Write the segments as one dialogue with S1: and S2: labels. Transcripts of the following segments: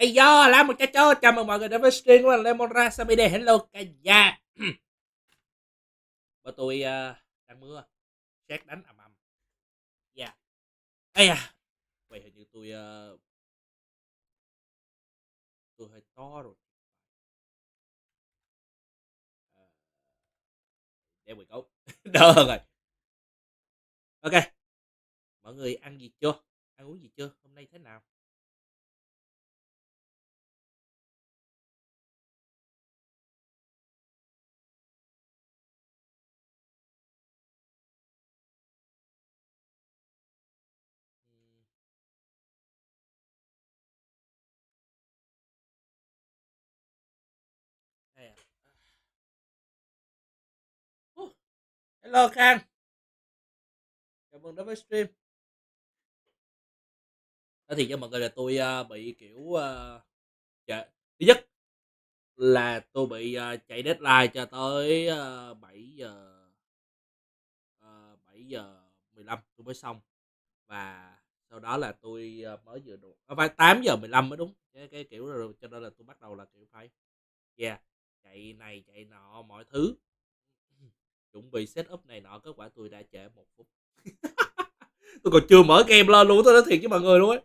S1: Ây do làm một cha chó, chào mừng mọi người đến với stream của Lemon Rasamide. Hello cả nhà. Và tôi đang mưa, sét đánh ầm ầm. Dạ. Ây à. Vậy hình như tôi hơi to rồi. There we go. Đỡ hơn rồi. Ok. Mọi người ăn gì chưa? Ăn uống gì chưa? Hôm nay thế nào? Hay à? Hello Khang. Chào mừng đến với stream. Nói thiệt cho mọi người là tôi bị kiểu dạ. Thứ nhất là tôi bị chạy deadline cho tới 7 giờ 7 giờ 15 tôi mới xong, và sau đó là tôi mới vừa đủ phải 8 giờ 15 mới đúng cái kiểu rồi, cho nên là tôi bắt đầu là kiểu phải chạy này chạy nọ mọi thứ, chuẩn bị setup này nọ, kết quả tôi đã trễ 1 phút. Tôi còn chưa mở game lên luôn, tôi nói thiệt với mọi người luôn á,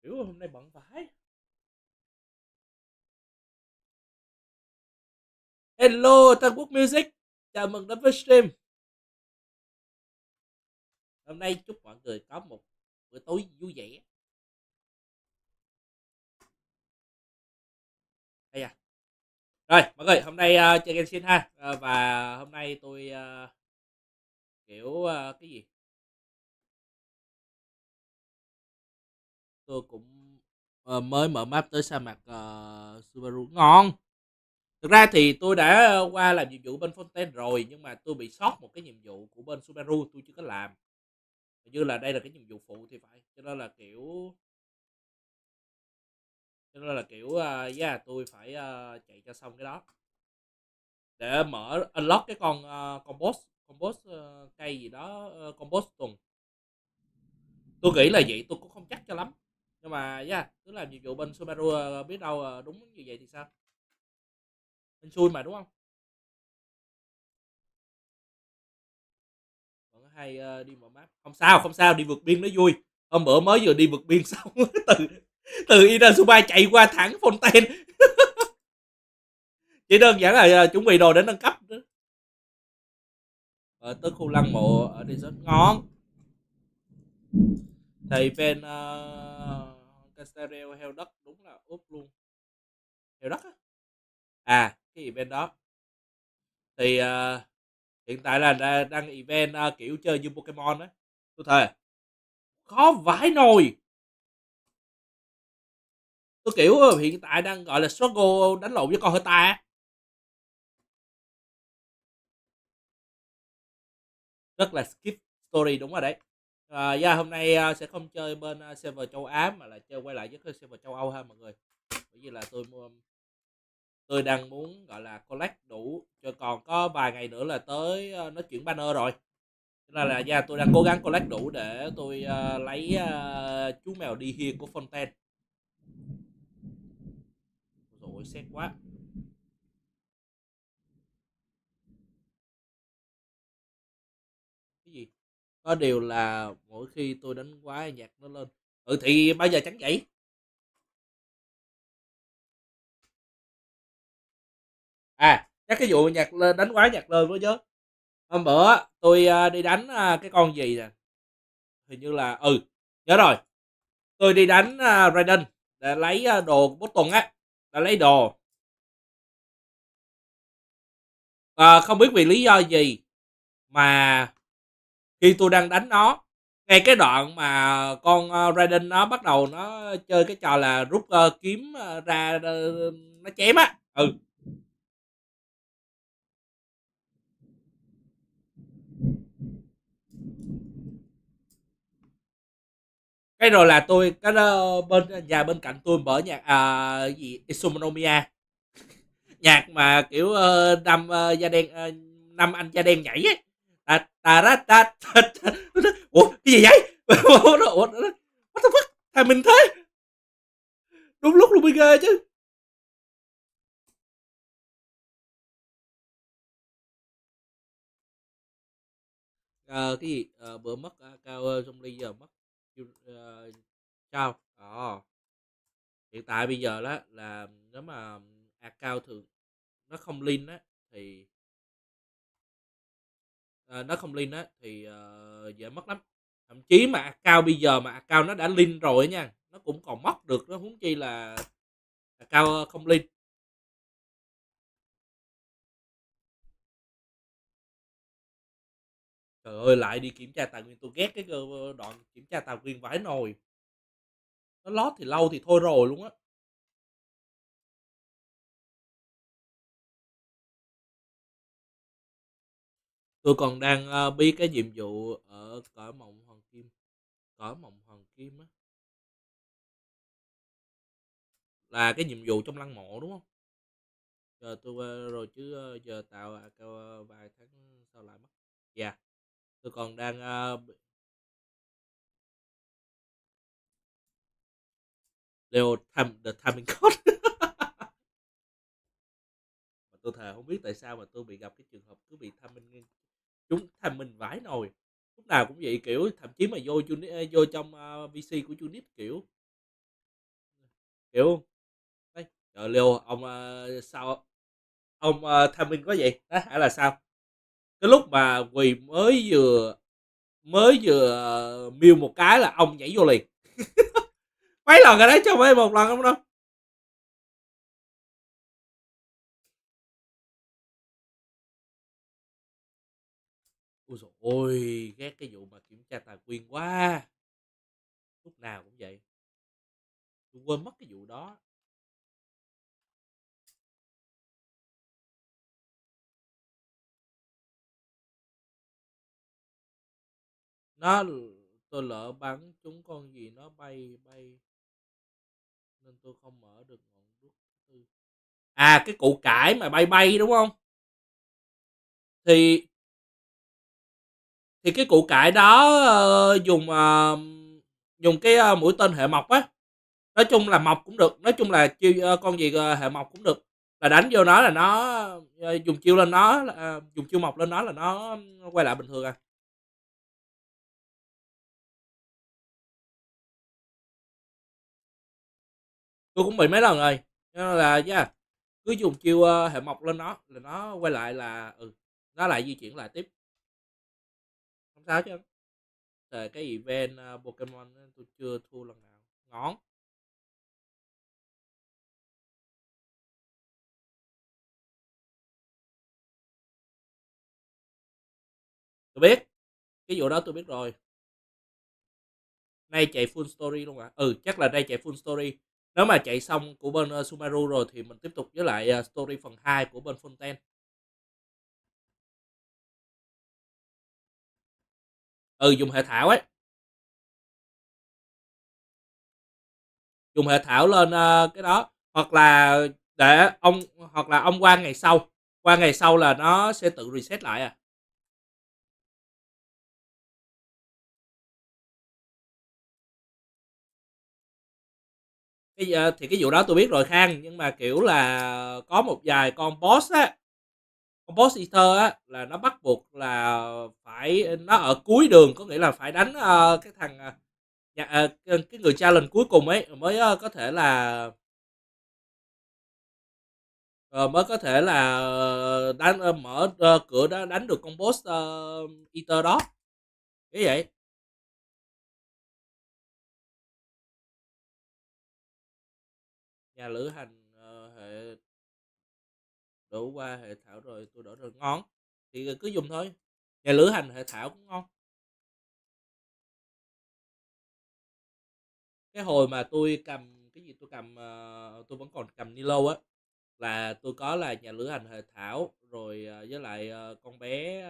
S1: kiểu hôm nay bận vãi. Hello Tân Quốc Music, chào mừng đến với stream. Hôm nay chúc mọi người có một bữa tối vui vẻ. Đây à. Rồi mọi người, hôm nay chơi Genshin ha. Và hôm nay tôi kiểu cái gì tôi cũng mới mở map tới sa mạc Sumeru ngon. Thực ra thì tôi đã qua làm nhiệm vụ bên Fontaine rồi, nhưng mà tôi bị sót một cái nhiệm vụ của bên Sumeru tôi chưa có làm. Hình như là đây là cái nhiệm vụ phụ thì phải, cho nên là kiểu tôi phải chạy cho xong cái đó để mở unlock cái con boss cây gì đó, con boss tuần. Tôi nghĩ là vậy, tôi cũng không chắc cho lắm, nhưng mà cứ làm nhiệm vụ bên Sumeru, biết đâu đúng như vậy thì sao, anh xui mà đúng không. Còn hay đi mở map không sao, không sao, đi vượt biên nó vui. Hôm bữa mới vừa đi vượt biên xong từ từ Inazuma chạy qua thẳng Fontaine. Chỉ đơn giản là chuẩn bị đồ để nâng cấp nữa. Tới khu lăng mộ ở đây rất ngon. Thầy bên Castereo heo đất đúng là úp luôn. Heo đất á. Cái event đó thì hiện tại là đang event kiểu chơi như Pokemon á. Tôi thề khó vãi nồi. Tôi kiểu hiện tại đang gọi là struggle đánh lộn với con hơi ta. Rất là skip story, đúng rồi đấy. Hôm nay sẽ không chơi bên server châu Á mà là quay lại với server châu Âu ha mọi người. Bởi vì là tôi đang muốn gọi là collect đủ cho, còn có vài ngày nữa là tới nó chuyển banner rồi. Cho nên là tôi đang cố gắng collect đủ để tôi lấy chú mèo đi hiên của Fontaine. Rồi xét quá. Cái gì? Có điều là mỗi khi tôi đánh quái nhạc nó lên. Thì bao giờ tránh vậy? Chắc cái vụ nhạc lên, đánh quái nhạc lên với chứ. Hôm bữa tôi đi đánh cái con gì nè, hình như là nhớ rồi, tôi đi đánh Raiden để lấy đồ bốt tuần á, để lấy đồ. Không biết vì lý do gì mà khi tôi đang đánh nó, ngay cái đoạn mà con Raiden nó bắt đầu nó chơi cái trò là rút kiếm ra nó chém á. Cái rồi là cái đó, bên nhà bên cạnh tôi mở nhạc gì Isomonomia, nhạc mà kiểu năm da đen, năm anh da đen nhảy ấy. Ủa cái gì vậy? Ủa what the fuck, thằng mình thế. Cái gì? Bữa mất cao trong ly giờ mất sao? Hiện tại bây giờ đó là nếu mà account thường nó không link á thì nó không link á thì dễ mất lắm. Thậm chí mà account bây giờ mà account nó đã link rồi nha, nó cũng còn mất được, nó huống chi là account không link. Trời ơi, lại đi kiểm tra tài nguyên, tôi ghét cái đoạn kiểm tra tài nguyên vãi nồi. Nó lót thì lâu thì thôi rồi luôn á. Tôi còn đang biết cái nhiệm vụ ở cõi mộng hoàng kim. Cõi mộng hoàng kim á là cái nhiệm vụ trong lăng mộ đúng không? Giờ tôi qua rồi chứ giờ tạo account vài tháng sau lại mất. Dạ, tôi còn đang Leo tham the timing code. Mà tôi thề không biết tại sao mà tôi bị gặp cái trường hợp cứ bị tham minh, chúng tham minh vãi nồi. Lúc nào cũng vậy, kiểu thậm chí mà vô trong VC của Unit kiểu đấy. Trời Leo ông sao ông tham minh quá vậy? Đó, hay là sao? Cái lúc mà Quỳ mới vừa miêu một cái là ông nhảy vô liền. Mấy lần rồi đấy chứ không phải một lần không đâu. Ôi dồi ôi, ghét cái vụ mà kiểm tra tài nguyên quá. Lúc nào cũng vậy. Tôi quên mất cái vụ đó. Nó tôi lỡ bắn trúng con gì nó bay bay nên tôi không mở được ngọn đuốc thứ tư. À, cái củ cải mà bay bay đúng không? Thì cái củ cải đó dùng cái mũi tên hệ mộc á. Nói chung là mọc cũng được, nói chung là chiêu con gì hệ mộc cũng được, là đánh vô nó là nó dùng chiêu lên nó dùng chiêu mọc lên nó là nó quay lại bình thường à. Tôi cũng bị mấy lần rồi, nên là yeah, cứ dùng chiêu hệ mộc lên nó là nó quay lại là nó lại di chuyển lại tiếp, không sao chứ. Về cái event Pokemon tôi chưa thua lần nào ngón. Tôi biết cái vụ đó, tôi biết rồi. Nay chạy full story luôn à? Chắc là nay chạy full story. Nếu mà chạy xong của bên Sumeru rồi thì mình tiếp tục với lại story phần 2 của bên Fontaine. Dùng hệ thảo ấy, dùng hệ thảo lên cái đó, hoặc là để ông hoặc là ông qua ngày sau là nó sẽ tự reset lại à. Thì cái vụ đó tôi biết rồi Khang, nhưng mà kiểu là có một vài con boss á, con boss eater á là nó bắt buộc là phải nó ở cuối đường, có nghĩa là phải đánh cái thằng cái người challenge cuối cùng ấy mới có thể là mới có thể là đánh mở cửa đó đánh được con boss eater đó, cái vậy. Nhà lữ hành hệ đổ qua hệ thảo rồi tôi đổ rồi ngon, thì cứ dùng thôi. Nhà lữ hành hệ thảo cũng ngon. Cái hồi mà tôi cầm cái gì, tôi cầm tôi vẫn còn cầm Nilo á, là tôi có là nhà lữ hành hệ thảo rồi với lại con bé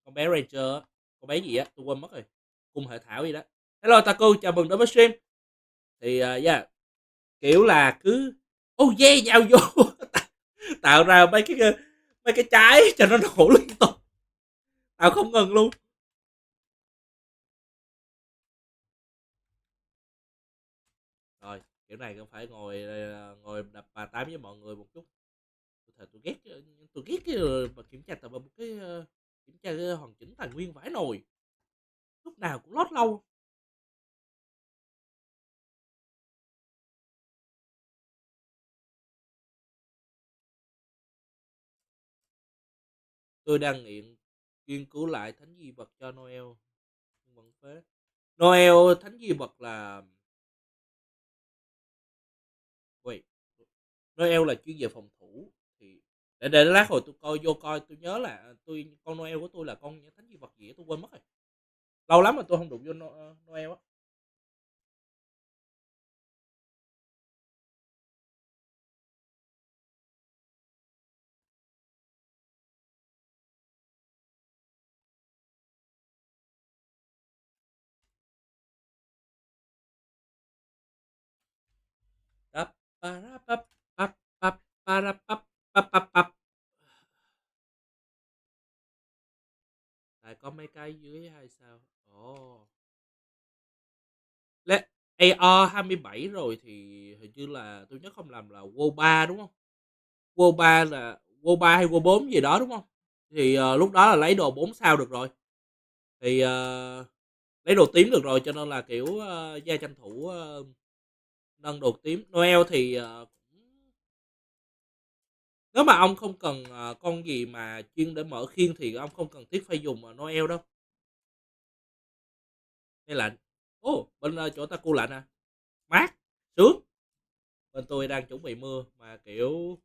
S1: Ranger á, con bé gì á tôi quên mất rồi, cung hệ thảo gì đó. Hello Taku, chào mừng đến với stream. Thì yeah, kiểu là cứ yeah vào vô tạo ra mấy cái trái cho nó nổ liên tục, tạo không ngừng luôn. Rồi kiểu này cũng phải ngồi đập bà tám với mọi người một chút. Tôi ghét, tôi ghét cái mà kiểm tra tao một cái kiểm tra hoàn chỉnh tài nguyên vãi nồi, lúc nào cũng lót lâu. Tôi đang nghiên cứu lại thánh di vật cho Noel, nhưng vẫn phế. Noel thánh di vật là wait, Noel là chuyên về phòng thủ. Thì để lát hồi tôi coi vô coi, tôi nhớ là con Noel của tôi là con thánh di vật gì tôi quên mất rồi. Lâu lắm mà tôi không đụng vô Noel á. Tap, parapap, pap, pap, parapap, pap, pap, pap. Tại có mấy cái dưới hay sao? Ồ. Lé AR 27 rồi thì hình như là tôi nhớ không làm là World 3 đúng không? World 3 là World 3 hay World 4 gì đó đúng không? Thì lúc đó là lấy đồ 4 sao được rồi. Thì lấy đồ tím được rồi, cho nên là kiểu gia tranh thủ nâng đồ tím. Noel thì nếu mà ông không cần con gì mà chuyên để mở khiên thì ông không cần thiết phải dùng Noel đâu. Hay lạnh. Ồ, bên chỗ ta cô lạnh à? Mát, sướng. Bên tôi đang chuẩn bị mưa mà kiểu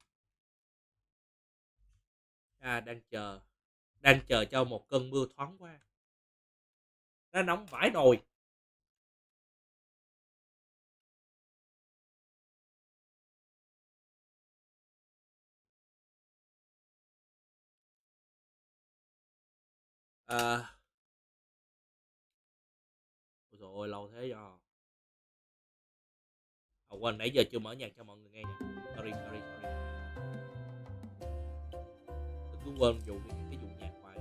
S1: đang chờ cho một cơn mưa thoáng qua. Nó nóng vãi nồi. À, rồi lâu thế do. Quên nãy giờ chưa mở nhạc cho mọi người nghe nha. Sorry, sorry, sorry. Tôi cứ quên cái vụ nhạc hoài.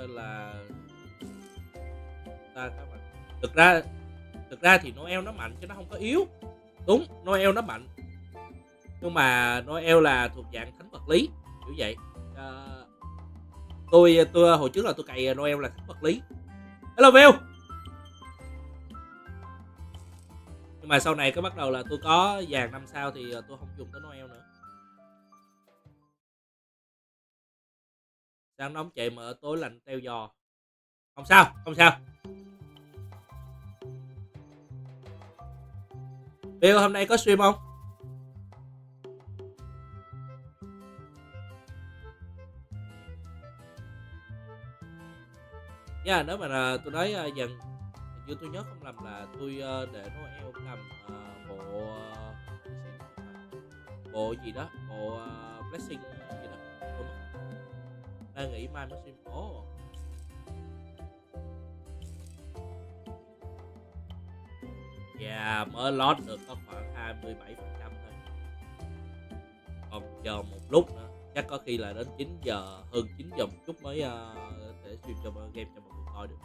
S1: Là ta các bạn. Thực ra thực ra thì Noel nó mạnh chứ nó không có yếu. Đúng, Noel nó mạnh. Nhưng mà Noel là thuộc dạng thánh vật lý, kiểu vậy. Ờ, tôi hồi trước là tôi cày Noel là thánh vật lý. Hello Bill. Nhưng mà sau này có bắt đầu là tôi có vàng 5 sao thì tôi không dùng tới Noel nữa. Sáng nóng chạy mở tối lạnh teo giò. Không sao, không sao. Bill hôm nay có stream không? Yeah, nếu mà là tôi nói dần, hình như tôi nhớ không lầm là tôi để Noel cầm bộ bộ gì đó, bộ blessing gì đó. Quên mất. Đang nghĩ mai mới stream. Ồ. Dạ mới lót được có khoảng 27% thôi. Còn chờ một lúc nữa. Chắc có khi là đến 9 giờ, hơn 9 giờ một chút mới để stream cho game cho mọi người coi được.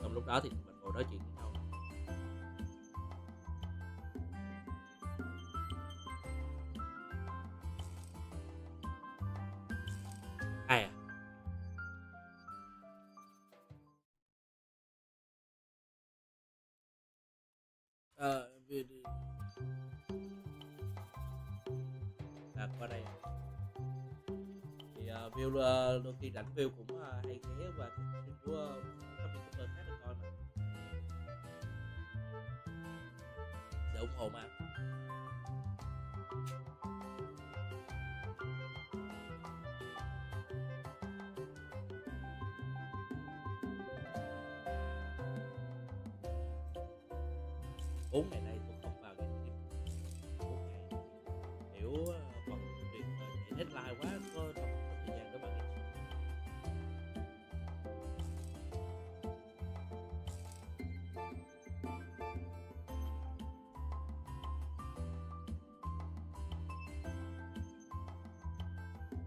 S1: Trong lúc đó thì mình ngồi nói chuyện với nhau. Ai à? Qua đây. Thì view đôi khi rảnh view cũng hay ghé qua cái stream của các youtuber khác để coi mà, để ủng hộ mà. Bốn ngày nay tôi không vào Genshin. 4 ngày kiểu bận việc chạy deadline quá, không có thời gian để vào Genshin.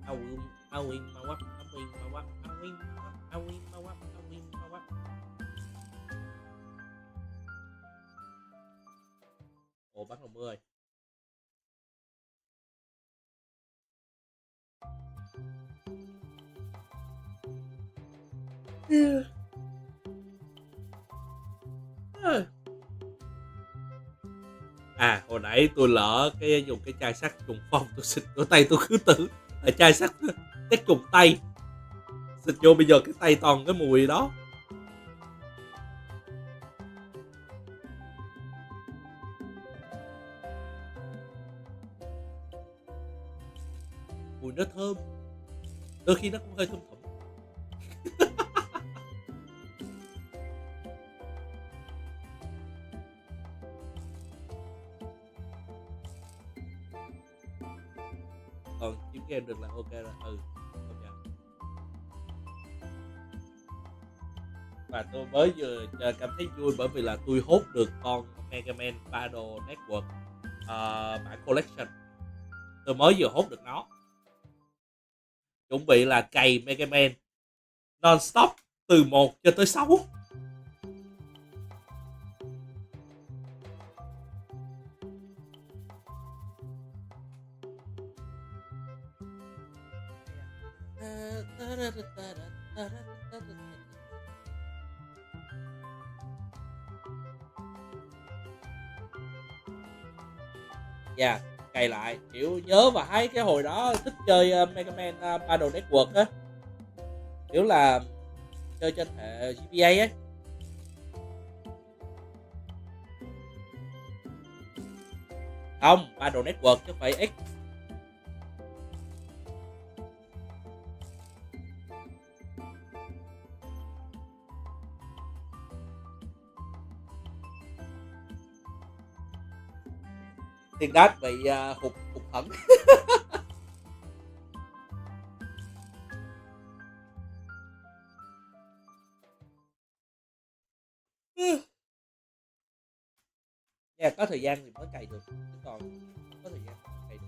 S1: Awin, Awin mau quá, Awin mau quá, Awin mau quá, Awin mau quá, Awin mau quá. Ồ bắt đầu mưa rồi. À, hồi nãy tôi lỡ cái dùng cái chai sắt trùng phong tôi xịt vô tay, tôi cứ tưởng là chai sắt chắc trùng tay, xịt vô bây giờ cái tay toàn cái mùi đó. Mùi nó thơm, đôi khi nó cũng hơi thum thủm. Còn kiếm game được là ok rồi. Công nhận. Và tôi mới vừa cảm thấy vui bởi vì là tôi hốt được con Mega Man Battle Network bản collection. Tôi mới vừa hốt được nó, chuẩn bị là cày Mega Man non stop từ 1 cho tới 6. Dạ, cày lại kiểu nhớ và thấy cái hồi đó thích chơi Mega Man Battle Network á, kiểu là chơi trên hệ GBA á. Không, Battle Network chứ không phải X. Tiền đát bị hụt hẫng. Nha, có thời gian thì mới cày được, chứ còn không có thời gian thì không cày được.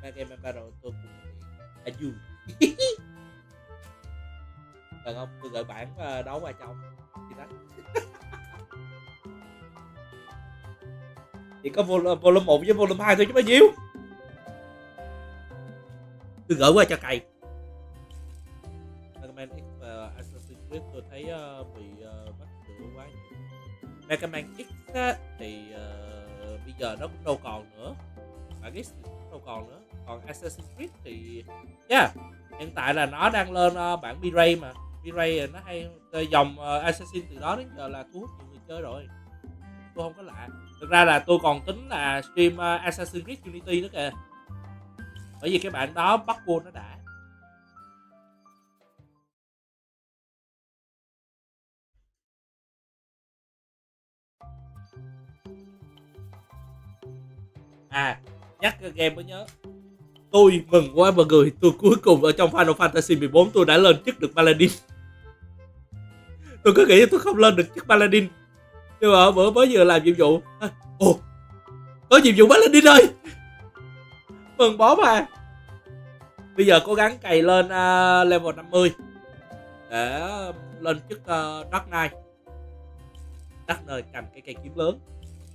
S1: Mega Man Battle tôi cũng bị vui. Cần không? Tôi gửi bản đấu qua trong thì đó. Chỉ có volume 1 với volume 2 thôi chứ bao nhiêu. Tôi gửi qua cho cày. Mega Man X và Assassin's Creed tôi thấy bị bắt sửa quá nhiều. Mega Man X á, thì bây giờ nó cũng đâu còn nữa. Bản X thì cũng đâu còn nữa. Còn Assassin's Creed thì hiện tại là nó đang lên bản B-Ray mà. B-Ray nó hay dòng Assassin từ đó đến giờ là thu hút nhiều người chơi rồi. Tôi không có lạ. Thực ra là tôi còn tính là stream Assassin's Creed Unity nữa kìa. Bởi vì cái bản đó bắt vô nó đã. À, nhắc cái game mới nhớ. Tôi mừng quá mọi người, tôi cuối cùng ở trong Final Fantasy 14 tôi đã lên chức được Paladin. Tôi cứ nghĩ tôi không lên được chức Paladin, nhưng mà bữa mới vừa làm nhiệm vụ, ồ, có nhiệm vụ Paladin ơi, mừng bó mà. Bây giờ cố gắng cày lên level 50 để lên chức Dark Knight. Dark Knight cầm cái cây kiếm lớn,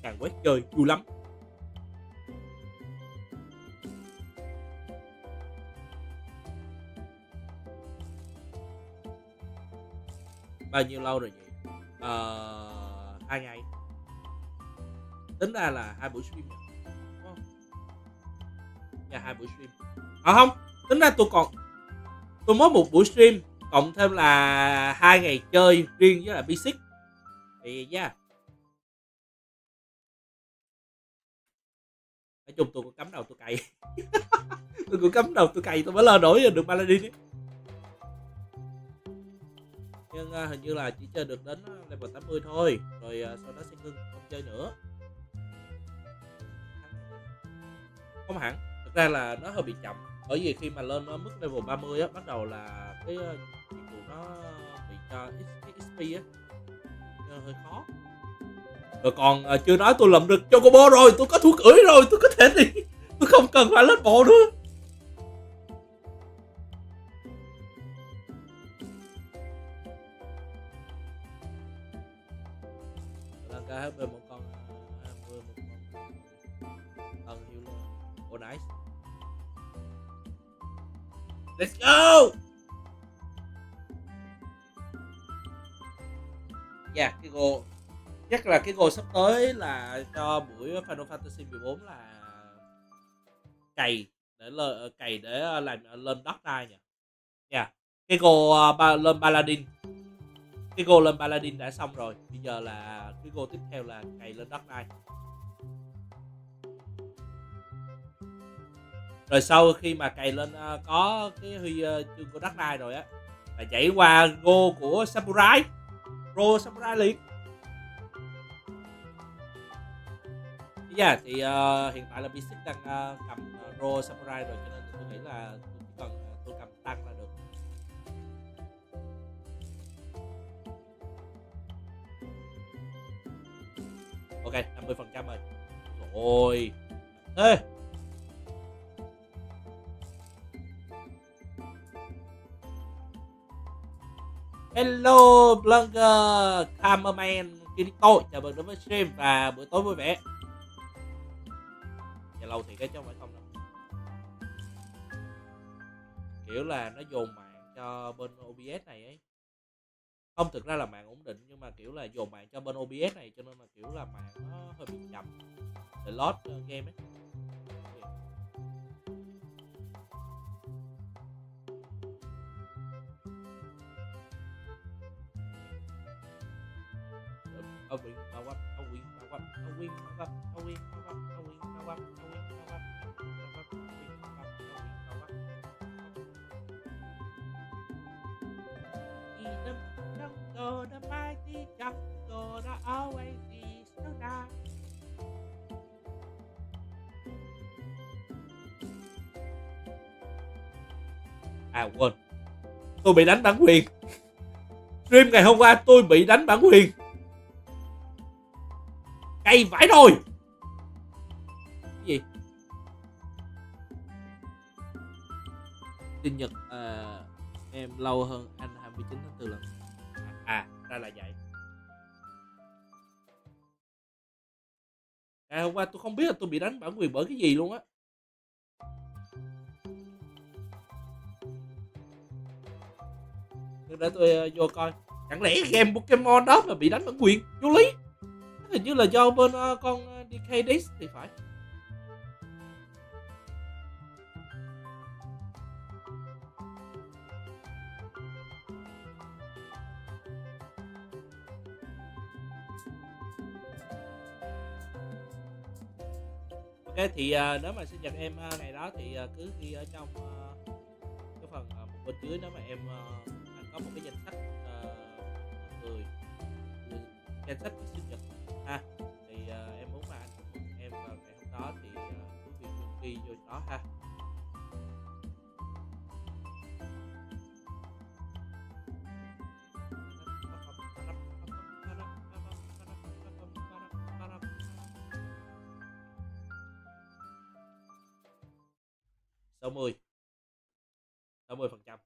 S1: càng quét chơi vui lắm. Bao nhiêu lâu rồi vậy? 2 ngày. Tính ra là 2 buổi stream, đúng không? Dạ 2 buổi stream. Không, tính ra tôi mới 1 buổi stream cộng thêm là 2 ngày chơi riêng với là basic thì nói chung tôi có cắm đầu tôi cày. Tôi cũng cắm đầu tôi cày tôi mới lên nổi được Paladin ấy. Nhưng hình như là chỉ chơi được đến level 80 thôi, rồi sau đó sẽ ngưng không chơi nữa. Không hẳn, thực ra là nó hơi bị chậm, bởi vì khi mà lên mức level 30 á, bắt đầu là cái nhiệm vụ nó bị cho XP á, nên hơi khó. Rồi còn chưa nói tôi làm được Chocobo rồi, tôi có thú cưỡi rồi, tôi có thể đi, tôi không cần phải lên bộ nữa. Là KHB một con 20, một con thần hiêu luôn. nice. Let's go. Yeah, cái goal chắc là cái goal sắp tới là cho buổi Final Fantasy 14 là cày để làm lên Dark Knight nhỉ. Yeah. Cái goal lên Paladin. Cái goal lên Paladin đã xong rồi. Bây giờ là cái goal tiếp theo là cày lên Dark Knight. Rồi sau khi mà cày lên có cái huy chương của Dark Knight rồi á, là nhảy qua goal của Samurai. Pro Samurai liền. Yeah, thì hiện tại là Basic đang cầm Pro Samurai rồi, cho nên tôi nghĩ là tôi chỉ cần tôi cầm tăng là được. Ok, 50% rồi. Rồi. Ê. Hello blogger cameraman Kirito, chào mừng đến với stream và bữa tối vui vẻ. Giờ lâu thì cái chứ không phải không đâu. Kiểu là nó dồn mạng cho bên OBS này ấy. Không, thực ra là mạng ổn định nhưng mà kiểu là dồn mạng cho bên OBS này, cho nên là kiểu là mạng nó hơi bị chậm để load game ấy. À quên, tôi bị đánh bản quyền. Stream ngày hôm qua tôi bị đánh bản quyền. Cay vãi rồi. Cái gì? Sinh nhật em lâu hơn anh 29 tháng 4 lần. Ra là vậy. Ngày hôm qua tôi không biết là tôi bị đánh bản quyền bởi cái gì luôn á. Để tôi vô coi. Chẳng lẽ game Pokemon đó mà bị đánh bản quyền? Vô lý. Hình như là do bên con DK Days thì phải. Ok thì nếu mà sinh nhật em ngày đó thì cứ ghi ở trong cái phần bên dưới, nếu mà em anh có một cái danh sách người danh sách sinh nhật ha, thì em muốn mà anh chúc mừng em vào ngày hôm đó thì cứ việc ghi vô đó ha. Sáu mươi 60%.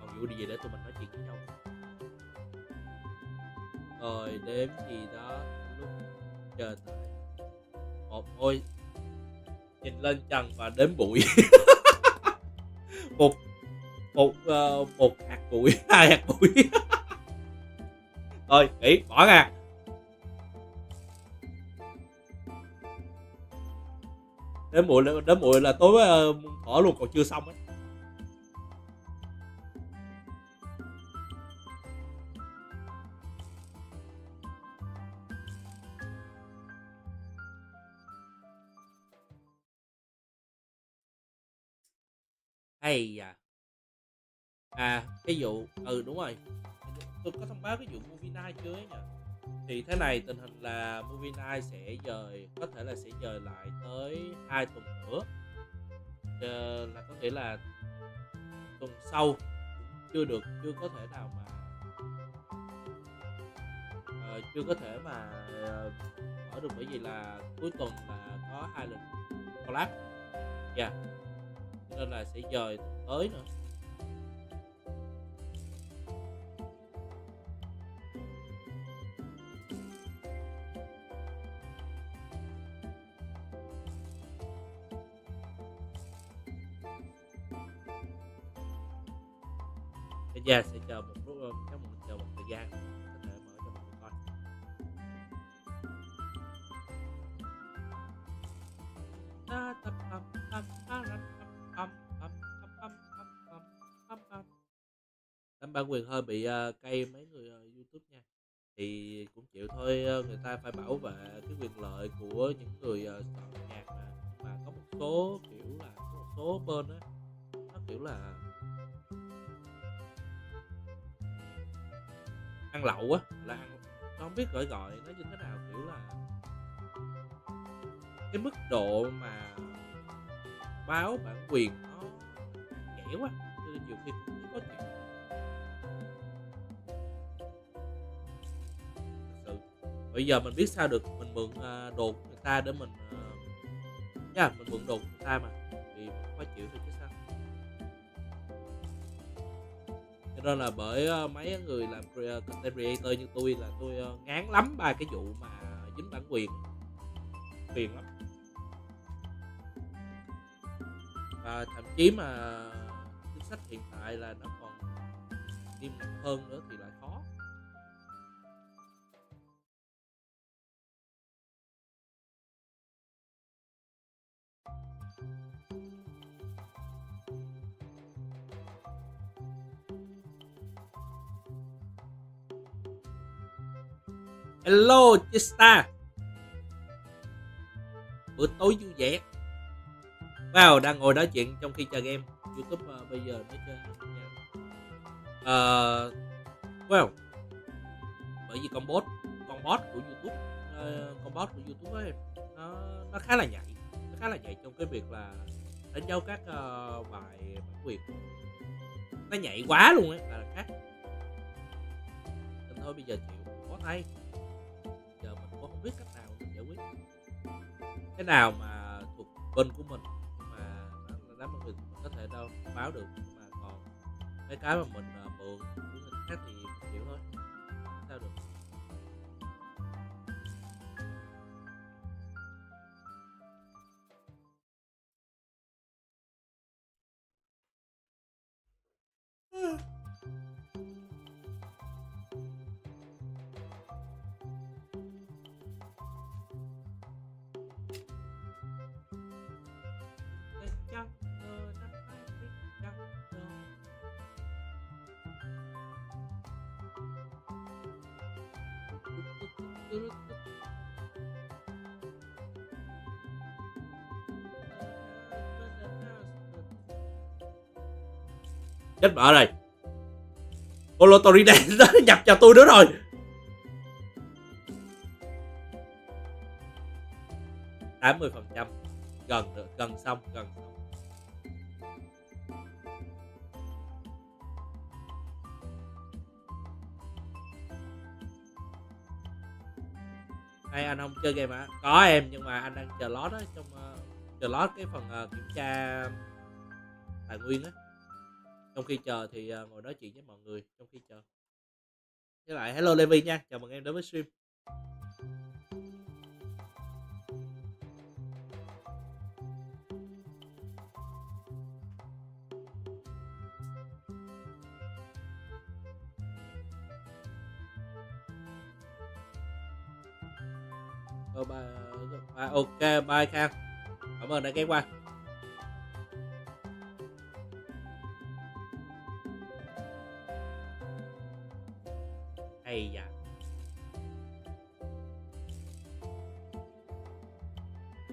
S1: Còn vụ đi về để tụi mình nói chuyện với nhau. Rồi đếm gì đó lúc chờ đợi một ngôi, nhìn lên trần và đếm bụi. một hạt bụi, 2 hạt bụi. Thôi nghỉ bỏ ra. Đếm bụi là tối bỏ luôn, còn chưa xong ấy. Hay cái vụ đúng rồi, tôi có thông báo cái vụ movie night chưa ấy nhỉ? Thì thế này, tình hình là movie night sẽ có thể là sẽ dời lại tới 2 tuần nữa, là có nghĩa là tuần sau cũng chưa có thể nào mà chưa có thể mà mở được, bởi vì là cuối tuần là có 2 lần collab. Yeah, cho nên là sẽ dời tới nữa. Bây giờ sẽ chờ một lúc, chắc mình chờ một thời gian có thể mở cho mọi người coi. Đánh bản quyền hơi bị cay mấy người YouTube nha, thì cũng chịu thôi, người ta phải bảo vệ cái quyền lợi của những người soạn nhạc mà có một số kiểu là có một số bên á, nó kiểu là ăn lậu á, là ăn, nó không biết gọi nó như thế nào, kiểu là cái mức độ mà báo bản quyền nó dễ quá, cho nên nhiều khi cũng khó chịu. Thật sự bây giờ mình biết sao được, mình mượn đồ của người ta để mình mình mượn đồ của người ta mà, thì mình khó chịu thôi chứ sao. Cho nên là bởi mấy người làm content creator như tôi là tôi ngán lắm ba cái vụ mà dính bản quyền, phiền lắm. Và thậm chí mà chính sách hiện tại là nó còn nghiêm ngặt hơn nữa thì lại khó. Hello Chista, bữa tối vui vẻ. Wow, đang ngồi nói chuyện trong khi chơi game. YouTube bây giờ nó chơi nha. Well, bởi vì con bot của YouTube, con bot của YouTube ấy, nó khá là nhạy, trong cái việc là đánh dấu các bài bản quyền. Nó nhạy quá luôn ấy, là khác. Nên thôi bây giờ chịu, có thay. Giờ mình cũng không biết cách nào mình giải quyết. Cái nào mà thuộc bên của mình nhưng mà nó đánh bản quyền mình có thể đâu báo được, nhưng mà còn mấy cái mà mình mượn của người khác thì mình chịu thôi, sao được. Chết vợ rồi, Olotorida nó nhập cho tôi nữa rồi. Tám 80% gần được, gần xong. Hay anh không chơi game hả? Có em, nhưng mà anh đang chờ lót đó, trong chờ lót cái phần kiểm tra tài nguyên á. Trong khi chờ thì ngồi nói chuyện với mọi người trong khi chờ. Với lại hello Levi nha, chào mừng em đến với stream. Ok, bye Khang, cảm ơn đã ghé qua. Hay dạ.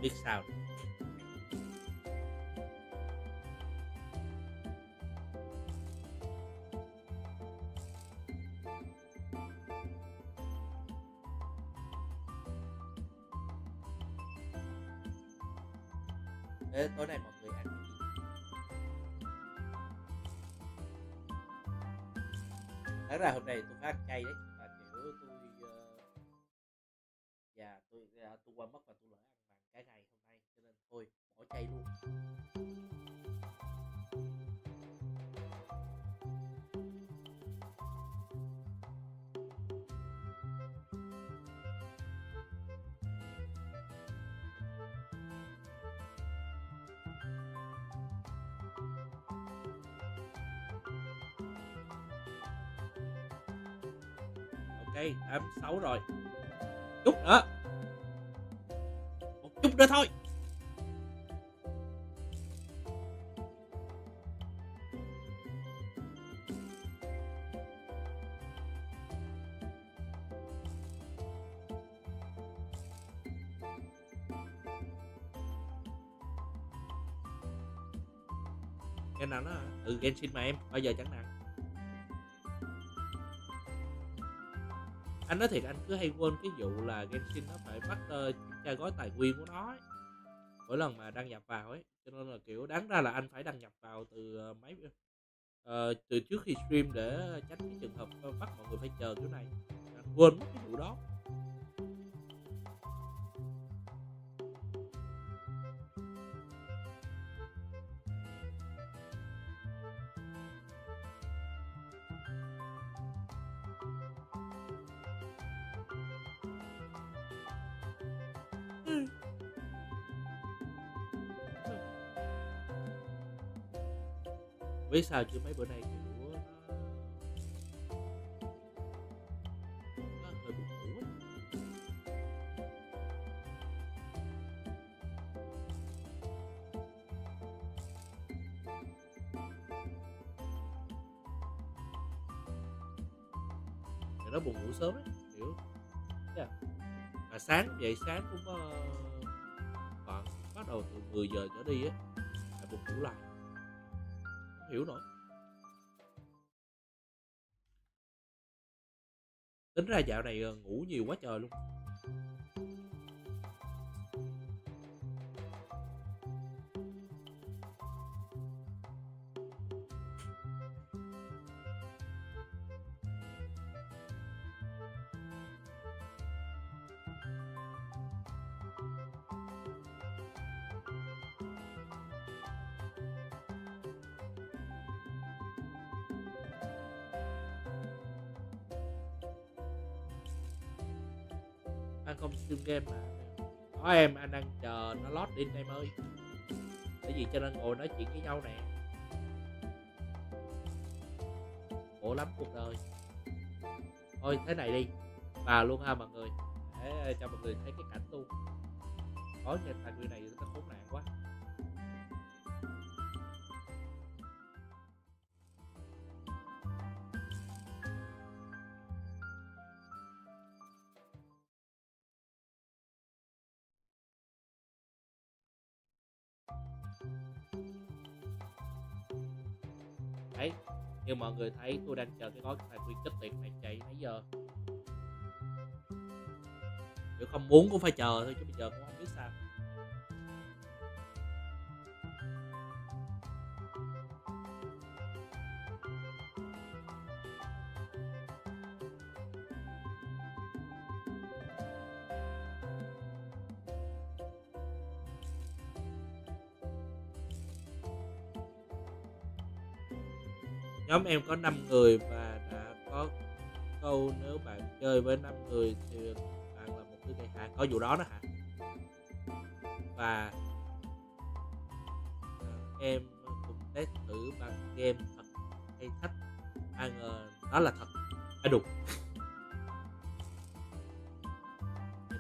S1: Biết sao. Thế tối nay mọi người ăn cái gì? Thật ra hôm nay tôi phát chay đấy, mà kiểu tôi Và tôi quên mất và tôi lỡ ăn màn cả ngày hôm nay cho nên thôi bỏ chay luôn. Ok, 86 rồi. Chút nữa. Một chút nữa thôi. Nghe nặng đó hả? Genshin mà em, bao giờ chẳng nặng. Anh nói thiệt, anh cứ hay quên cái vụ là Genshin nó phải bắt kiểm tra gói tài nguyên của nó ấy, mỗi lần mà đăng nhập vào ấy, cho nên là kiểu đáng ra là anh phải đăng nhập vào từ từ trước khi stream để tránh cái trường hợp bắt mọi người phải chờ kiểu này. Anh quên mất cái vụ đó. Biết sao chứ mấy bữa nay kiểu nó hơi buồn ngủ ấy. Thì nó buồn ngủ sớm ấy, kiểu yeah. Mà sáng dậy sáng cũng khoảng bắt đầu từ 10 giờ trở đi á là buồn ngủ lại, không hiểu nổi. Tính ra dạo này ngủ nhiều quá trời luôn. Anh không stream game mà. Có em, anh đang chờ nó lót in em ơi. Cái gì cho nên ngồi nói chuyện với nhau nè. Khổ lắm cuộc đời. Thôi thế này đi, vào luôn ha mọi người, để cho mọi người thấy cái cảnh luôn. Có nhà tài nguyên này nó khốn nạn quá. Đấy, như mọi người thấy tôi đang chờ cái gói tài nguyên chết tiệt này chạy nãy giờ. Nếu không muốn cũng phải chờ thôi chứ bây giờ cũng không biết sao. Nhóm em có 5 người và đã có câu nếu bạn chơi với 5 người thì bạn là một đứa gây hại. Có vụ đó đó hả? Và em cũng test thử bằng game thật hay thách, ai ngờ đó là thật. À đục.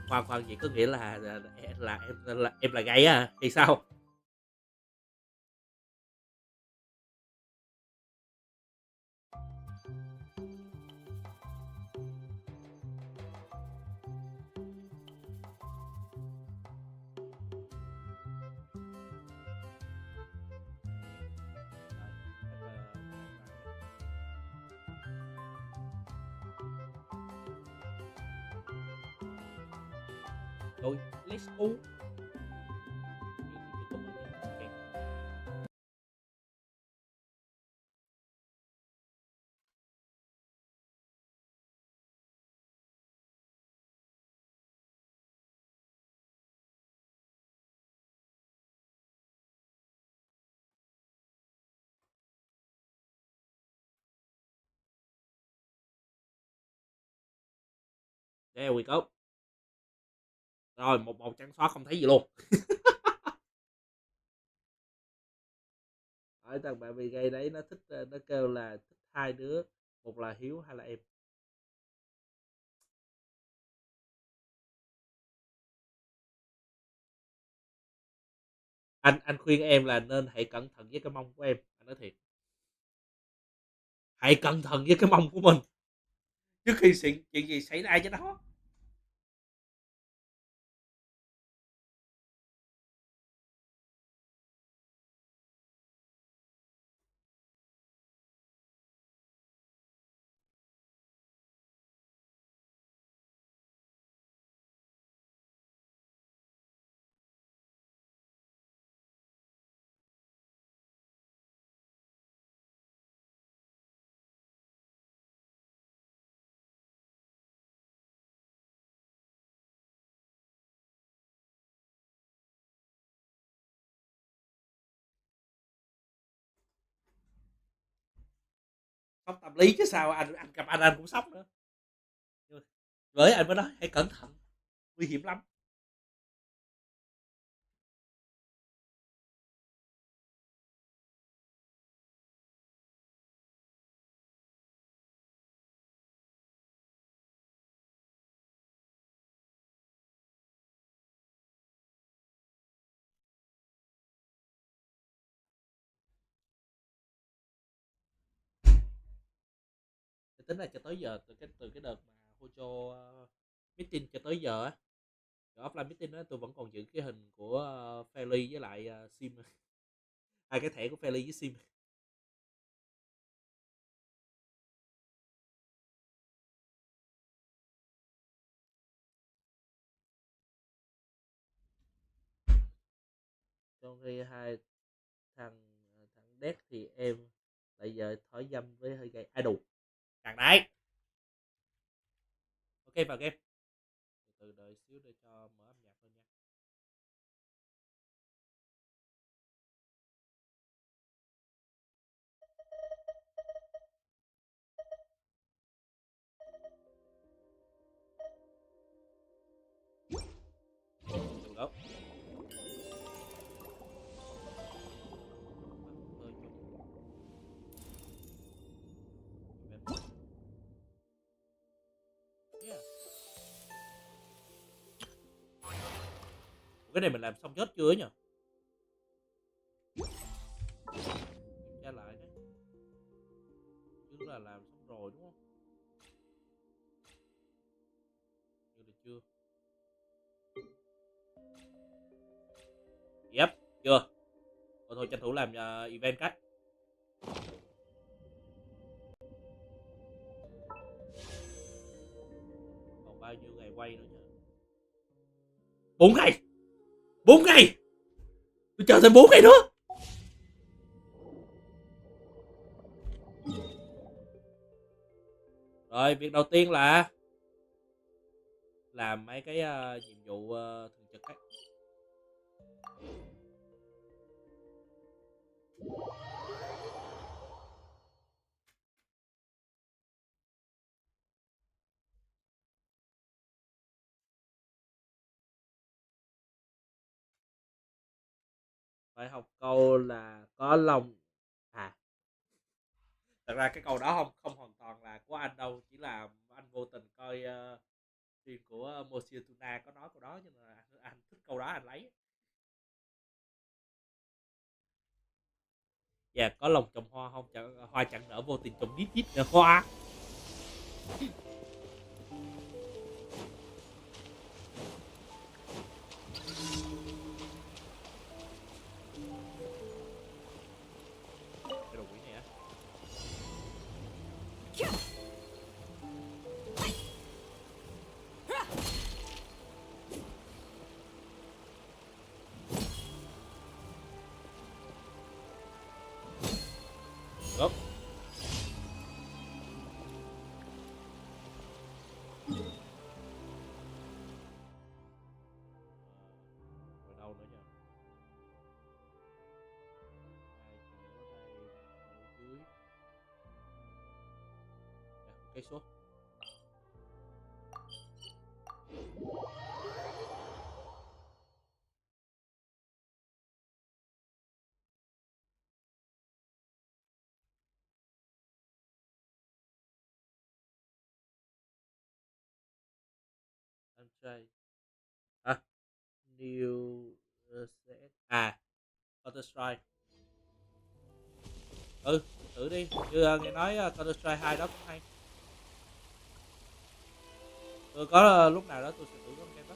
S1: Khoan khoan, vậy có nghĩa là em là gay à thì sao? Rồi, let's go. There we go. Rồi, một màu trắng xóa không thấy gì luôn. Hỏi thằng bạn bị gay đấy nó thích, nó kêu là thích hai đứa, một là Hiếu hay là em. Anh khuyên em là nên hãy cẩn thận với cái mông của em, anh nói thiệt. Hãy cẩn thận với cái mông của mình trước khi chuyện gì xảy ra cho nó. Sốc tâm lý chứ sao, anh gặp anh cũng sốc nữa. Với anh mới nói hãy cẩn thận, nguy hiểm lắm. Tính là cho tới giờ từ cái đợt mà Hojo meeting cho tới giờ á, offline meeting á, tôi vẫn còn giữ cái hình của Feli với lại Sim, hai cái thẻ của Feli với Sim. Trong khi hai thằng thằng Đét thì em lại giờ thổi dâm với hơi gay idol thằng đấy. Ok vào game, từ đợi xíu để cho mở âm nhạc lên nha. Từ đó yeah. Cái này mình làm xong hết chưa nhỉ? Kiểm tra lại đấy, chứ là làm xong rồi đúng không? Như là chưa. Yep, chưa. Thôi tranh thủ làm event cái. Còn bao nhiêu ngày quay nữa nhỉ? 4 ngày. 4 ngày. Tôi chờ thêm 4 ngày nữa. Rồi, việc đầu tiên là làm mấy cái nhiệm vụ thường trực ấy. Phải học câu là có lòng. À, thật ra cái câu đó không không hoàn toàn là của anh đâu, chỉ là anh vô tình coi phim của Monsieur Tuna có nói câu đó, cho nên là anh thích câu đó anh lấy. Dạ, có lòng trồng hoa không, hoa chẳng nở vô tình trồng đít đít nở hoa. Cái đồ quỷ này á. Được. Rồi đâu nữa nhỉ? Hai chỗ đây, ở dưới. Dạ, cây số. Anh trai à, new à Counter Strike. Ừ, thử đi, như nghe nói Counter Strike 2 đó cũng hay. Tôi có lúc nào đó tôi sẽ thử con game đó.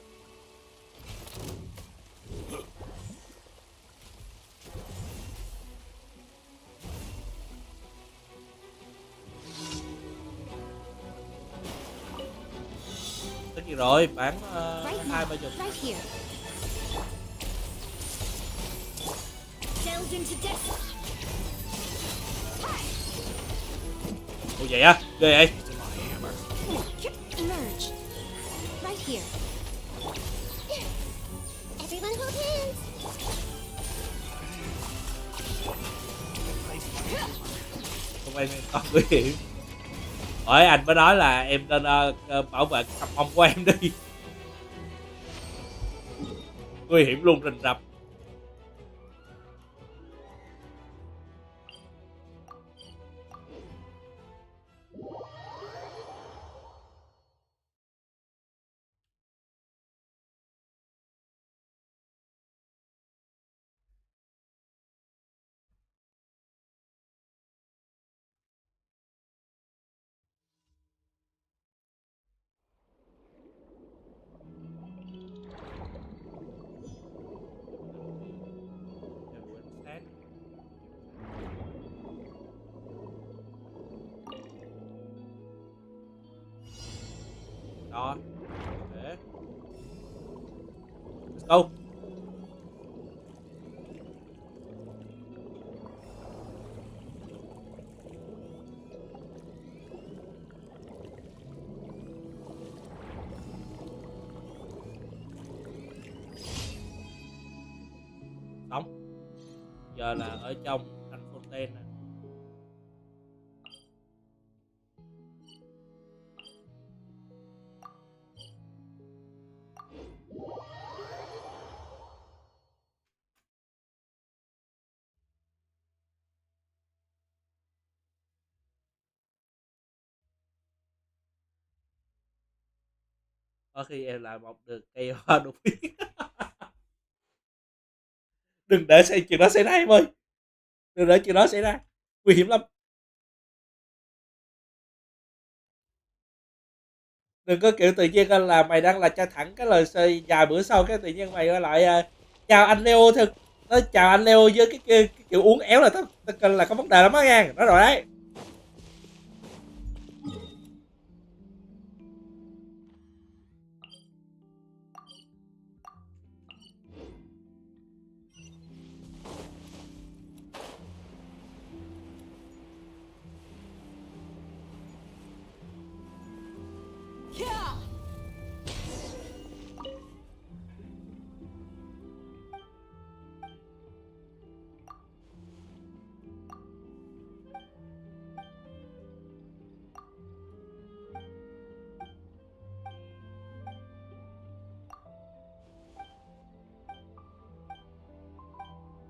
S1: Tất nhiên rồi, bán hai ba chục. Ủa vậy á, ghê vậy. Không ai còn nguy hiểm. Hỏi anh mới nói là em nên bảo vệ cái cặp mông của em đi. Nguy hiểm luôn rình rập. Đó. Để. Let's go. Xong. Giờ là ở trong thành Fontaine nè. Có khi em lại mọc được cây hoa đột biến. Đừng để chuyện đó xảy ra em ơi. Đừng để chuyện đó xảy ra. Nguy hiểm lắm. Đừng có kiểu tự nhiên là mày đang là cho thẳng cái lời chơi dài bữa sau cái tự nhiên mày lại chào anh Leo thôi. Nó chào anh Leo với cái kiểu uốn éo là tao cần là có vấn đề lắm á nha. Đó rồi đấy.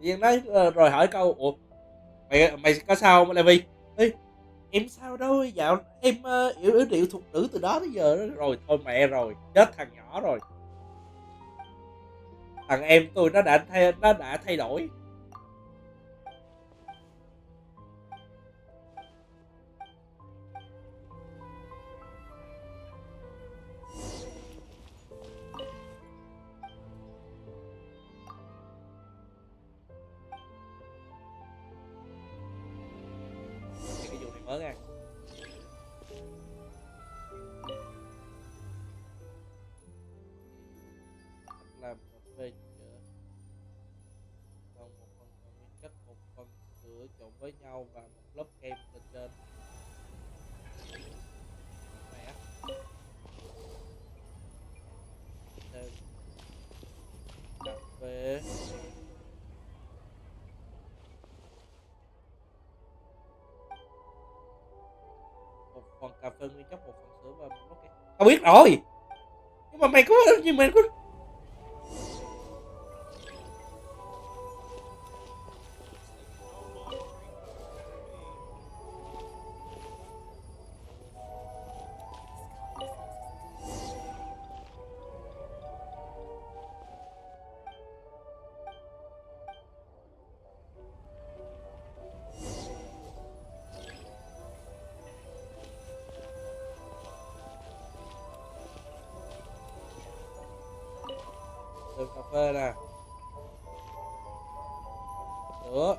S1: Yên nói rồi hỏi câu ủa mày có sao không Levi? Ê, em sao đâu dạo em yếu yếu điệu thục nữ từ đó tới giờ đó. Rồi thôi mẹ rồi chết thằng nhỏ rồi, thằng em tôi nó đã thay đổi. Cái vụ này mới nha. Làm cà phê chữa còn một phần nguyên chất, một phần sữa trộn với nhau và một lớp kem lên trên này á. Thêm cà phê, một phần cà phê nguyên chất, một phần sữa và một lớp kem. Tao biết rồi, nhưng mà mày có nhưng mày có được cà phê nè, sữa.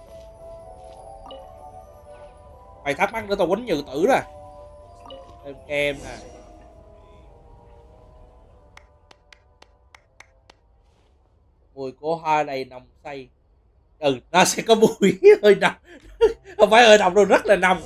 S1: Mày thắc mắc nữa tao quýnh nhiều tử nè, thêm kem nè. Mùi của hoa đầy nồng say. Nó sẽ có mùi hơi nồng. Không phải hơi nồng đâu, rất là nồng.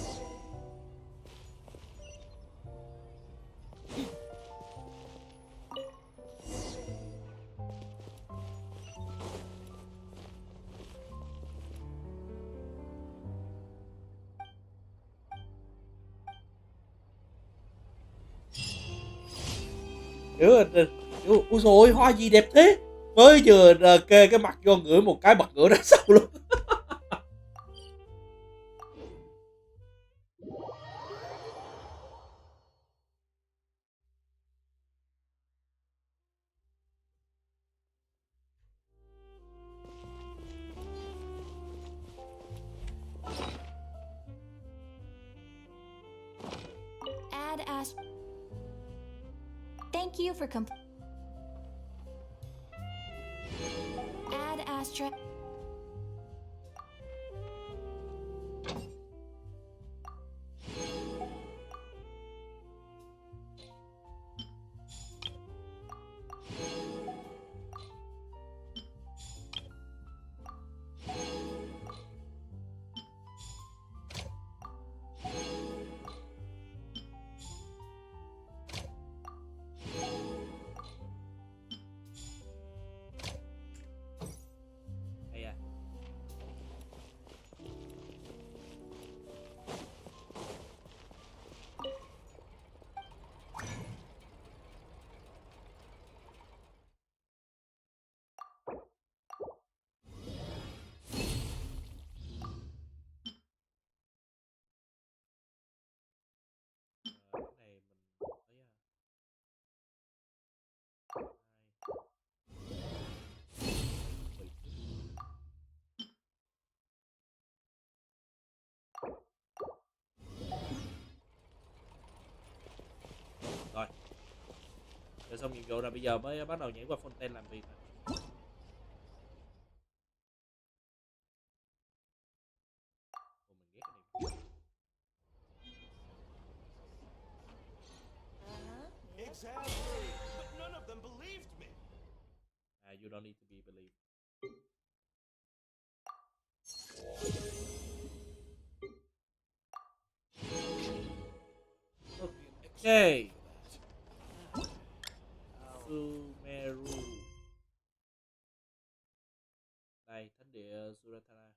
S1: Ui dồi, hoa gì đẹp thế. Mới vừa kê cái mặt vô ngửi một cái bật ngửa ra sau luôn.
S2: Add as. Thank you for Add astra.
S1: Hay à. Cái này mình thấy rồi. Rồi xong nhiệm vụ rồi, bây giờ mới bắt đầu nhảy qua Fontaine làm việc nè. Ồ, mình ghét cái này.
S3: Exactly, but none of them believed me.
S1: You don't need to be believed. Okay. Sumeru. Đây, thánh địa Suratana.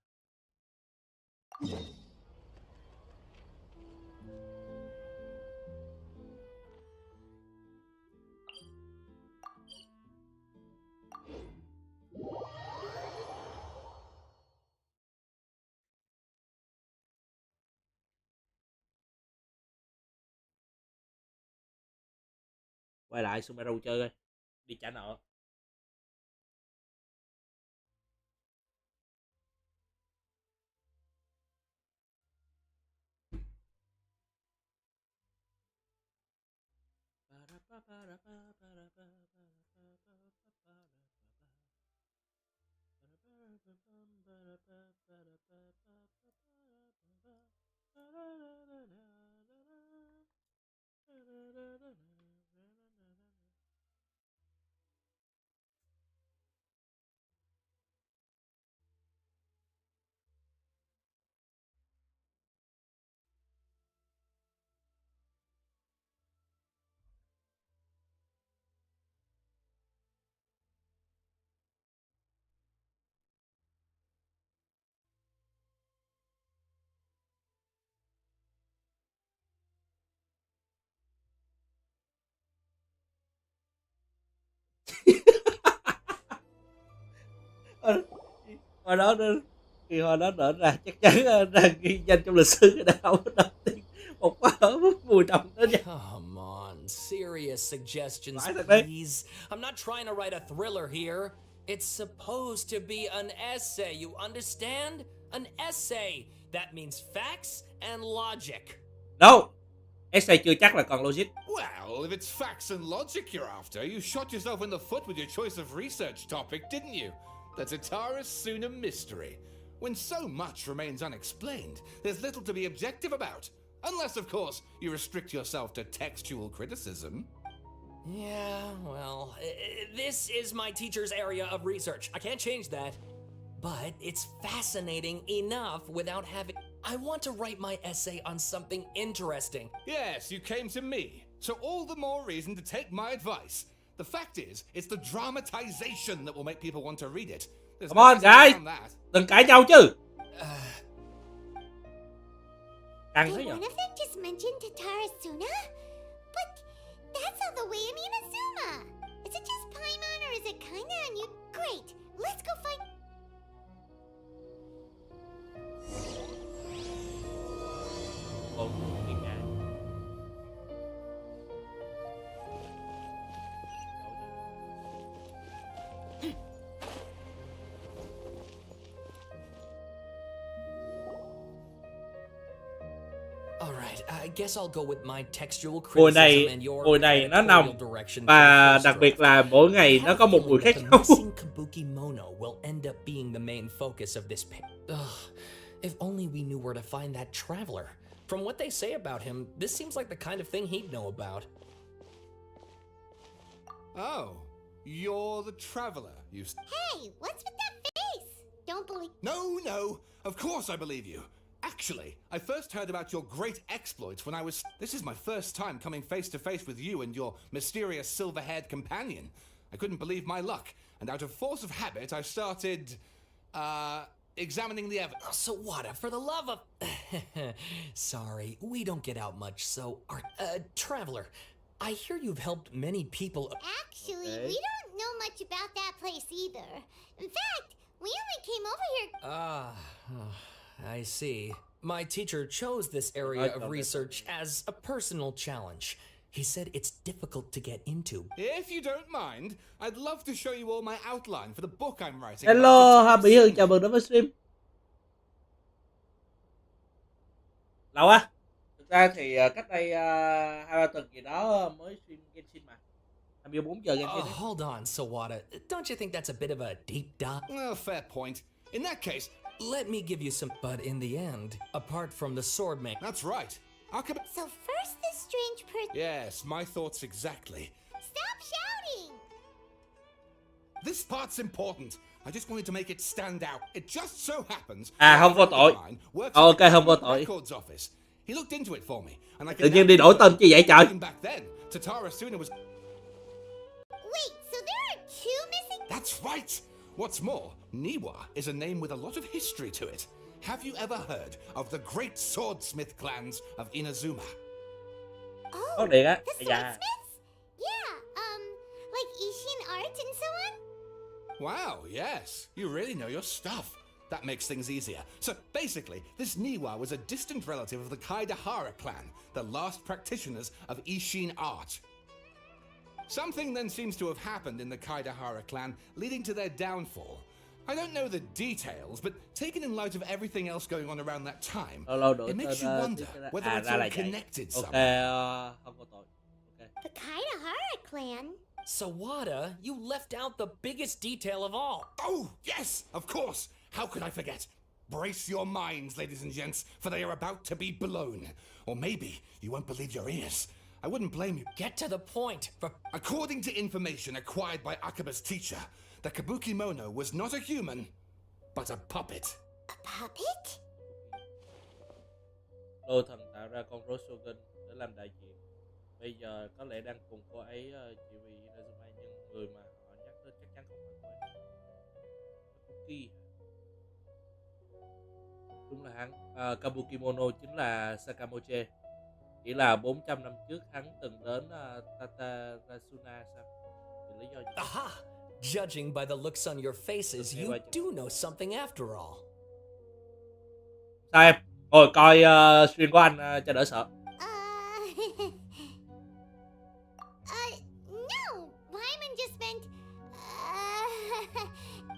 S1: Quay lại Sumeru chơi coi, đi trả nợ. Hồi đó khi hồi đó nở ra chắc chắn là ghi danh trong lịch sử cái đàn ông đầu tiên một quả mùi đồng đó nha.
S4: Come on, serious suggestions,
S1: Phải thật đấy.
S4: please. I'm not trying to write a thriller here. It's supposed to be an essay, you understand? An essay. That means facts and logic.
S1: No, essay chưa chắc là còn logic.
S3: Well, if it's facts and logic you're after, you shot yourself in the foot with your choice of research topic, didn't you? The Tatara Suna mystery. When so much remains unexplained, there's little to be objective about. Unless, of course, you restrict yourself to textual criticism.
S4: Yeah, well, this is my teacher's area of research. I can't change that. But it's fascinating enough without having... I want to write my essay on something interesting.
S3: Yes, you came to me. So all the more reason to take my advice. The fact is, it's the dramatization that will make people want to read it. There's
S1: Come on,
S3: no getting
S1: guys.
S3: around that.
S1: Đừng cãi nhau chứ. Căng thế
S2: Did
S1: nhở?
S2: one of them just mention Tatarasuna? But that's all the way in Inazuma. Is it just Paimon or is it kinda on you? Great, let's go find...
S1: Ồ, đi ngại.
S4: All right, I guess I'll go with my textual
S1: Hồi
S4: criticism and your
S1: này nó nằm
S4: editorial direction for
S1: và
S4: the
S1: đặc
S4: first
S1: biệt
S4: draft.
S1: là mỗi ngày
S4: I
S1: nó
S4: have
S1: có
S4: a
S1: một
S4: feeling
S1: buổi
S4: that
S1: khác
S4: the
S1: nhau.
S4: missing Kabuki Mono will end up being the main focus of this if only we knew where to find that traveler. From what they say about him, this seems like the kind of thing he'd know about.
S3: Oh, you're the traveler.
S2: Hey, what's with that face? Don't believe...
S3: No. Of course I believe you. Actually, I first heard about your great exploits when I was... This is my first time coming face to face with you and your mysterious silver-haired companion. I couldn't believe my luck, and out of force of habit, I started... examining the evidence.
S4: So what? For the love of... Sorry, we don't get out much, so... traveler, I hear you've helped many people...
S2: Actually,
S1: Okay.
S2: we don't know much about that place either. In fact, we only came over here...
S4: I see. My teacher chose this area of research as a personal challenge. He said it's difficult to get into.
S3: If you don't mind, I'd love to show you all my outline for the book I'm writing.
S1: Hello,
S3: about
S1: Hà
S3: Tatara
S1: Mỹ Hương,
S3: Suna.
S1: chào mừng đến với stream. Lâu á. Thực ra thì cách đây 2-3 tuần gì đó mới stream Genshin mà. 24 giờ Genshin ấy.
S4: Hold on, Sawada. Don't you think that's a bit of a deep dive?
S3: Well, fair point. In that case,
S4: Let me give you some... But in the end, apart from the sword man...
S3: that's right.
S2: So first this strange person...
S3: Yes, my thoughts exactly.
S2: Stop shouting!
S3: This part's important. I just wanted to make it stand out. It just so happens.
S1: Không vô tội. Ok, không vô tội.
S3: Records office. He looked into it for me, and I
S1: Tự nhiên đi đổi tên chi vậy trời?
S3: Back then, Tatara Suna was.
S2: Wait, so there are two missing...
S3: That's right. What's more, Niwa is a name with a lot of history to it. Have you ever heard of the great swordsmith clans of Inazuma?
S2: Oh,
S1: Có điện á.
S2: the
S1: Dạ.
S2: swordsmiths? Yeah, like Ishin art and so on?
S3: Wow, yes. You really know your stuff. That makes things easier. So basically, this Niwa was a distant relative of the Kaidahara clan, the last practitioners of Ishin art. Something then seems to have happened in the Kaidahara clan, leading to their downfall. I don't know the details, but taken in light of everything else going on around that time,
S1: Lâu đổi
S3: it makes you
S1: tên,
S3: wonder whether it's
S1: ra
S3: all
S1: là vậy.
S3: connected
S1: Ok,
S3: somehow.
S1: không có tội. Ok.
S2: The Kaidahara clan?
S4: Sawada, you left out the biggest detail of all.
S3: Oh, yes, of course. How could I forget? Brace your minds, ladies and gents, for they are about to be blown. Or maybe you won't believe your ears. I wouldn't blame you.
S4: Get to the point.
S3: According to information acquired by Akaba's teacher, the Kabuki Mono was not a human, but a puppet.
S2: A puppet?
S1: Lô thần tạo ra con rối Shogun để làm đại diện. Bây giờ có lẽ đang cùng cô ấy chỉ vì Inazuma, nhưng người mà họ nhắc đến chắc chắn không phải cô ấy. Kabuki. Đúng là hắn. Kabuki Mono chính là Sakamoche. Chỉ là 400 năm trước hắn từng đến Tatarasuna sao? Vì lý do gì?
S4: Aha! Judging by the looks on your faces, you do know something after all.
S1: Sao em? Ngồi coi stream của anh cho đỡ sợ.
S2: No, Paimon just meant,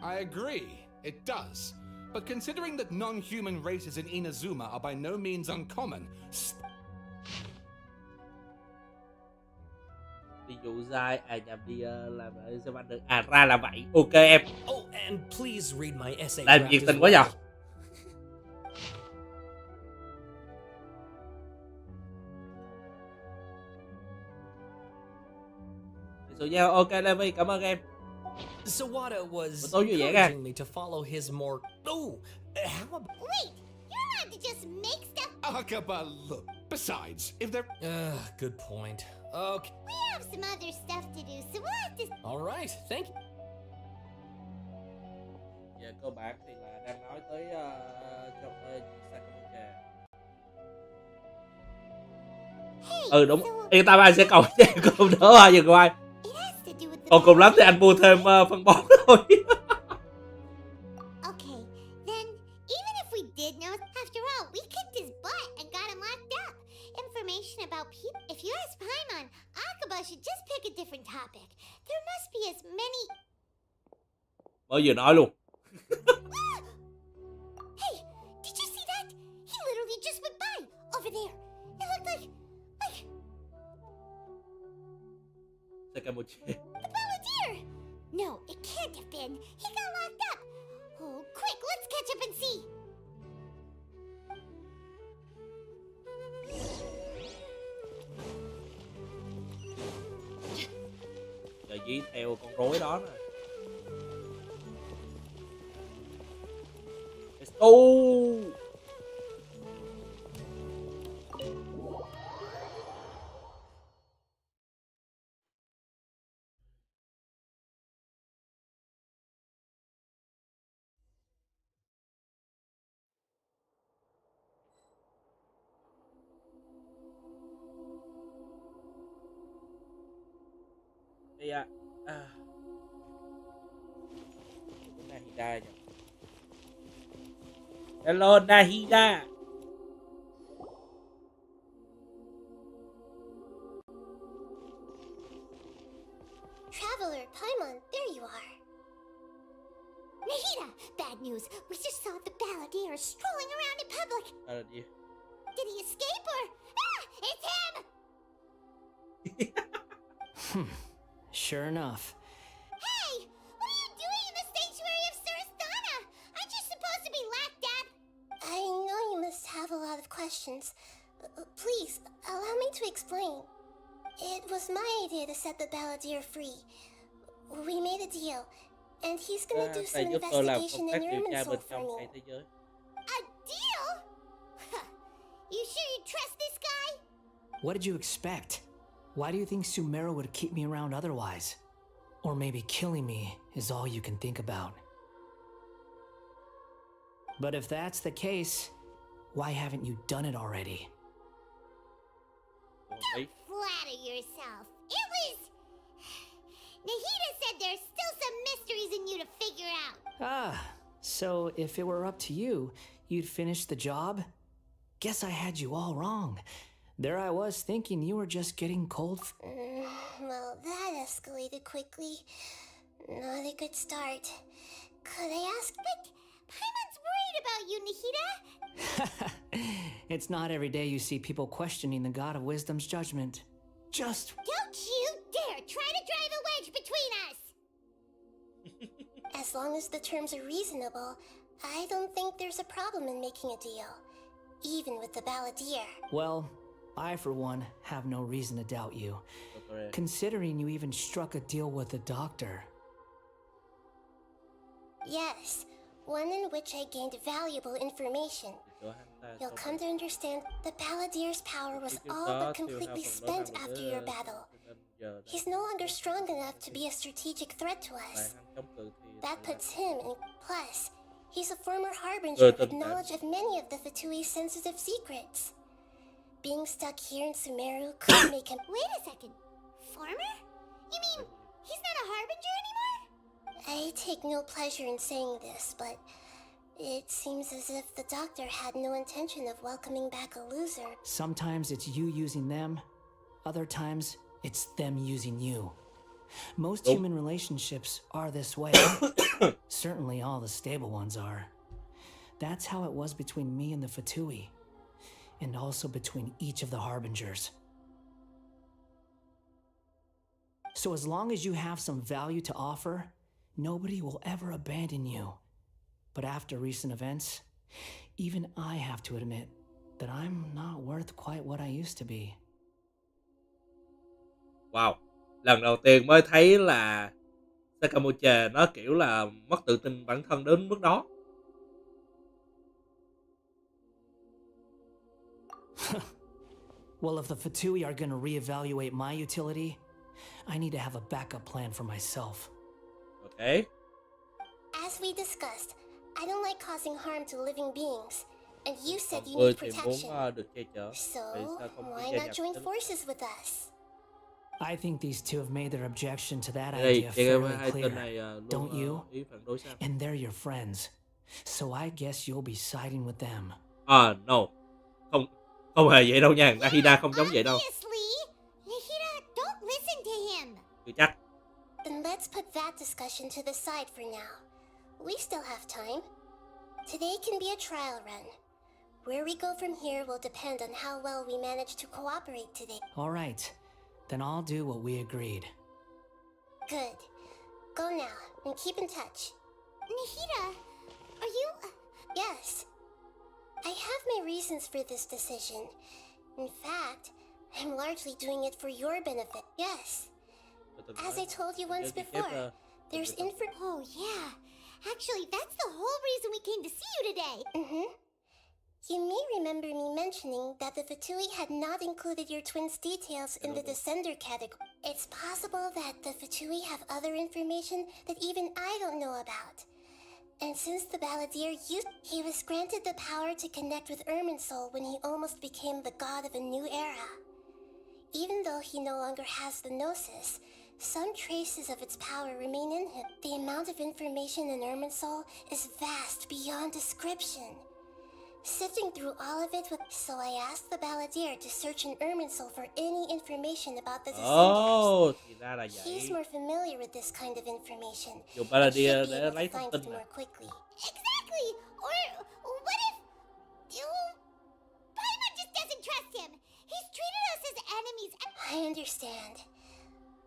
S3: I agree, it does. But considering that non-human races in Inazuma are by no means uncommon,
S1: Ví dụ dai nhầm đi làm xem anh được. Ra là vậy. Ok em.
S4: Oh, and please read my essay.
S1: Làm nhiệt tình quá nhờ. Sự giao ok Levi, cảm ơn em.
S4: Sawada was
S1: Tôi vui vẻ
S4: encouraging me to follow his more. Oh, how about?
S2: wait, you're allowed to just make stuff.
S3: Akaba, look. Besides, if they're...
S4: Good point. Okay.
S2: We have some other stuff to do, so we'll have to.
S4: All right. Thank you.
S1: Giờ cơ bản thì là đang nói tới trong Sakamoto.
S2: Hey,
S1: Đúng.
S2: so
S1: Yên tâm anh sẽ cầu cho em cùng đỡ hoa giùm ai.
S2: it has to do with the.
S1: Còn cùng lắm thì anh mua thêm phân bón thôi.
S2: Okay, then even if we did know, after all, we kicked his butt and got him locked up. Information about people. If you ask Paimon, Akaba should just pick a different topic. There must be as many.
S1: Mới vừa nói luôn.
S2: Hey, did you see that? He literally just went by over there. It looked like
S1: Sakamoto.
S2: the Balladeer. No, it can't have been. He got locked up. Oh, quick, let's catch up and see.
S1: Giờ dí theo con rối đó nè. Let's go. Đây à. Nahida nhỉ. Hello Nahida.
S2: Traveler, Paimon, there you are. Nahida, bad news. We just saw the Balladeer strolling around in public. Did he escape or? Ah, it's him!
S5: Sure enough.
S2: Hey, what are you doing in the sanctuary of Surasthana? Aren't you supposed to be locked up? I know you must have a lot of questions. Please, allow me to explain. It was my idea to set the Balladeer free. We made a deal, and he's gonna do some investigation in Irminsul for me. A deal? You sure you trust this guy?
S5: What did you expect? Why do you think Sumeru would keep me around otherwise? Or maybe killing me is all you can think about. But if that's the case, why haven't you done it already?
S2: Don't flatter yourself. It was... Nahida said there's still some mysteries in you to figure out.
S5: Ah, so if it were up to you, you'd finish the job? Guess I had you all wrong. There I was thinking you were just getting cold.
S2: Well, that escalated quickly. Not a good start. Could I ask? But Paimon's worried about you, Nahida.
S5: It's not every day you see people questioning the God of Wisdom's judgment. Just...
S2: Don't you dare try to drive a wedge between us! As long as the terms are reasonable, I don't think there's a problem in making a deal. Even with the Balladeer.
S5: Well, I, for one, have no reason to doubt you. Considering you even struck a deal with the doctor.
S2: Yes, one in which I gained valuable information. You'll come to understand the Balladeer's power was all but completely spent after your battle. He's no longer strong enough to be a strategic threat to us. That puts him in plus. He's a former harbinger with knowledge of many of the Fatui's sensitive secrets. Being stuck here in Sumeru could make him... Wait a second. Former? You mean he's not a harbinger anymore? take no pleasure in saying this, but it seems as if the doctor had no intention of welcoming back a loser.
S5: Sometimes it's you using them, other times it's them using you. Most
S1: Đúng.
S5: human relationships are this way. Certainly all the stable ones are. That's how it was between me and the Fatui, and also between each of the Harbingers. So as long as you have some value to offer, nobody will ever abandon you. But after recent events, even I have to admit that I'm not worth quite what I used to be.
S1: Wow, lần đầu tiên mới thấy là Sakamoche nó kiểu là mất tự tin bản thân đến mức đó.
S5: Well, if the Fatui are gonna reevaluate my utility, I need to have a backup plan for myself.
S1: Ok.
S2: As we discussed, I don't like causing harm to living beings, and you said you
S1: Người
S2: need
S1: thì
S2: protection.
S1: muốn được che chở.
S2: So,
S1: Vậy sao không
S2: why
S1: gia
S2: not
S1: nhập
S2: join
S1: đến
S2: forces with us?
S5: I think these two have made their objection to that
S1: đây?
S5: idea
S1: Chị em hai
S5: fairly
S1: tên
S5: clear,
S1: này
S5: don't you?
S1: luôn ý phản đối sao?
S5: And they're your friends, so I guess you'll be siding with them.
S1: No, không, không hề vậy đâu nha. Nahida không giống vậy đâu.
S2: Obviously! Nahida, don't listen to him!
S1: Chưa chắc.
S2: Then let's put that discussion to the side for now. We still have time. Today can be a trial run. Where we go from here will depend on how well we manage to cooperate today.
S5: All right, then I'll do what we agreed.
S2: Good. Go now, and keep in touch. Nahida, are you... Yes. I have my reasons for this decision. In fact, I'm largely doing it for your benefit. Yes. As I told you once before, there's
S6: Oh, yeah. Actually, that's the whole reason we came to see you today.
S2: Mm-hmm. You may remember me mentioning that the Fatui had not included your twins' details in the Descender category. It's possible that the Fatui have other information that even I don't know about. And since the Balladeer he was granted the power to connect with Irminsul when he almost became the god of a new era. Even though he no longer has the Gnosis, some traces of its power remain in him. The amount of information in Irminsul is vast beyond description. Sifting through all of it, so I asked the Balladeer to search in Irminsul for any information about the Descenders.
S1: Thì ra là
S2: He's
S1: vậy.
S2: more familiar with this kind of information.
S1: Dùng
S2: and
S1: Balladeer
S2: should be
S1: để
S2: able
S1: lấy
S2: to
S1: thông
S2: find it
S1: tin
S2: more
S1: nè.
S2: quickly.
S6: Exactly. Or what if... Paimon just doesn't trust him. He's treated us as enemies and...
S2: I understand.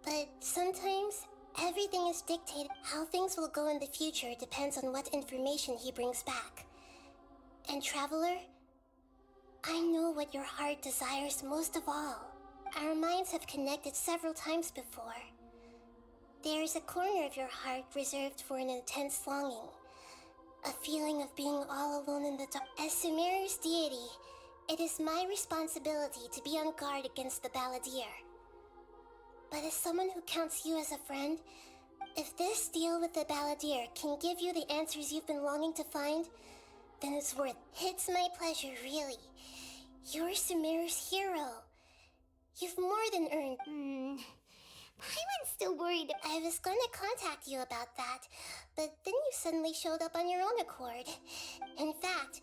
S2: But sometimes, everything is dictated. How things will go in the future depends on what information he brings back. And Traveler, I know what your heart desires most of all. Our minds have connected several times before. There is a corner of your heart reserved for an intense longing. A feeling of being all alone in the dark. As Sumeru's deity, it is my responsibility to be on guard against the Balladeer. But as someone who counts you as a friend, if this deal with the Balladeer can give you the answers you've been longing to find, then it's worth. It's my pleasure, really. You're Sumeru's hero. You've more than earned.
S6: Paimon's still worried.
S2: I was going to contact you about that, but then you suddenly showed up on your own accord. In fact,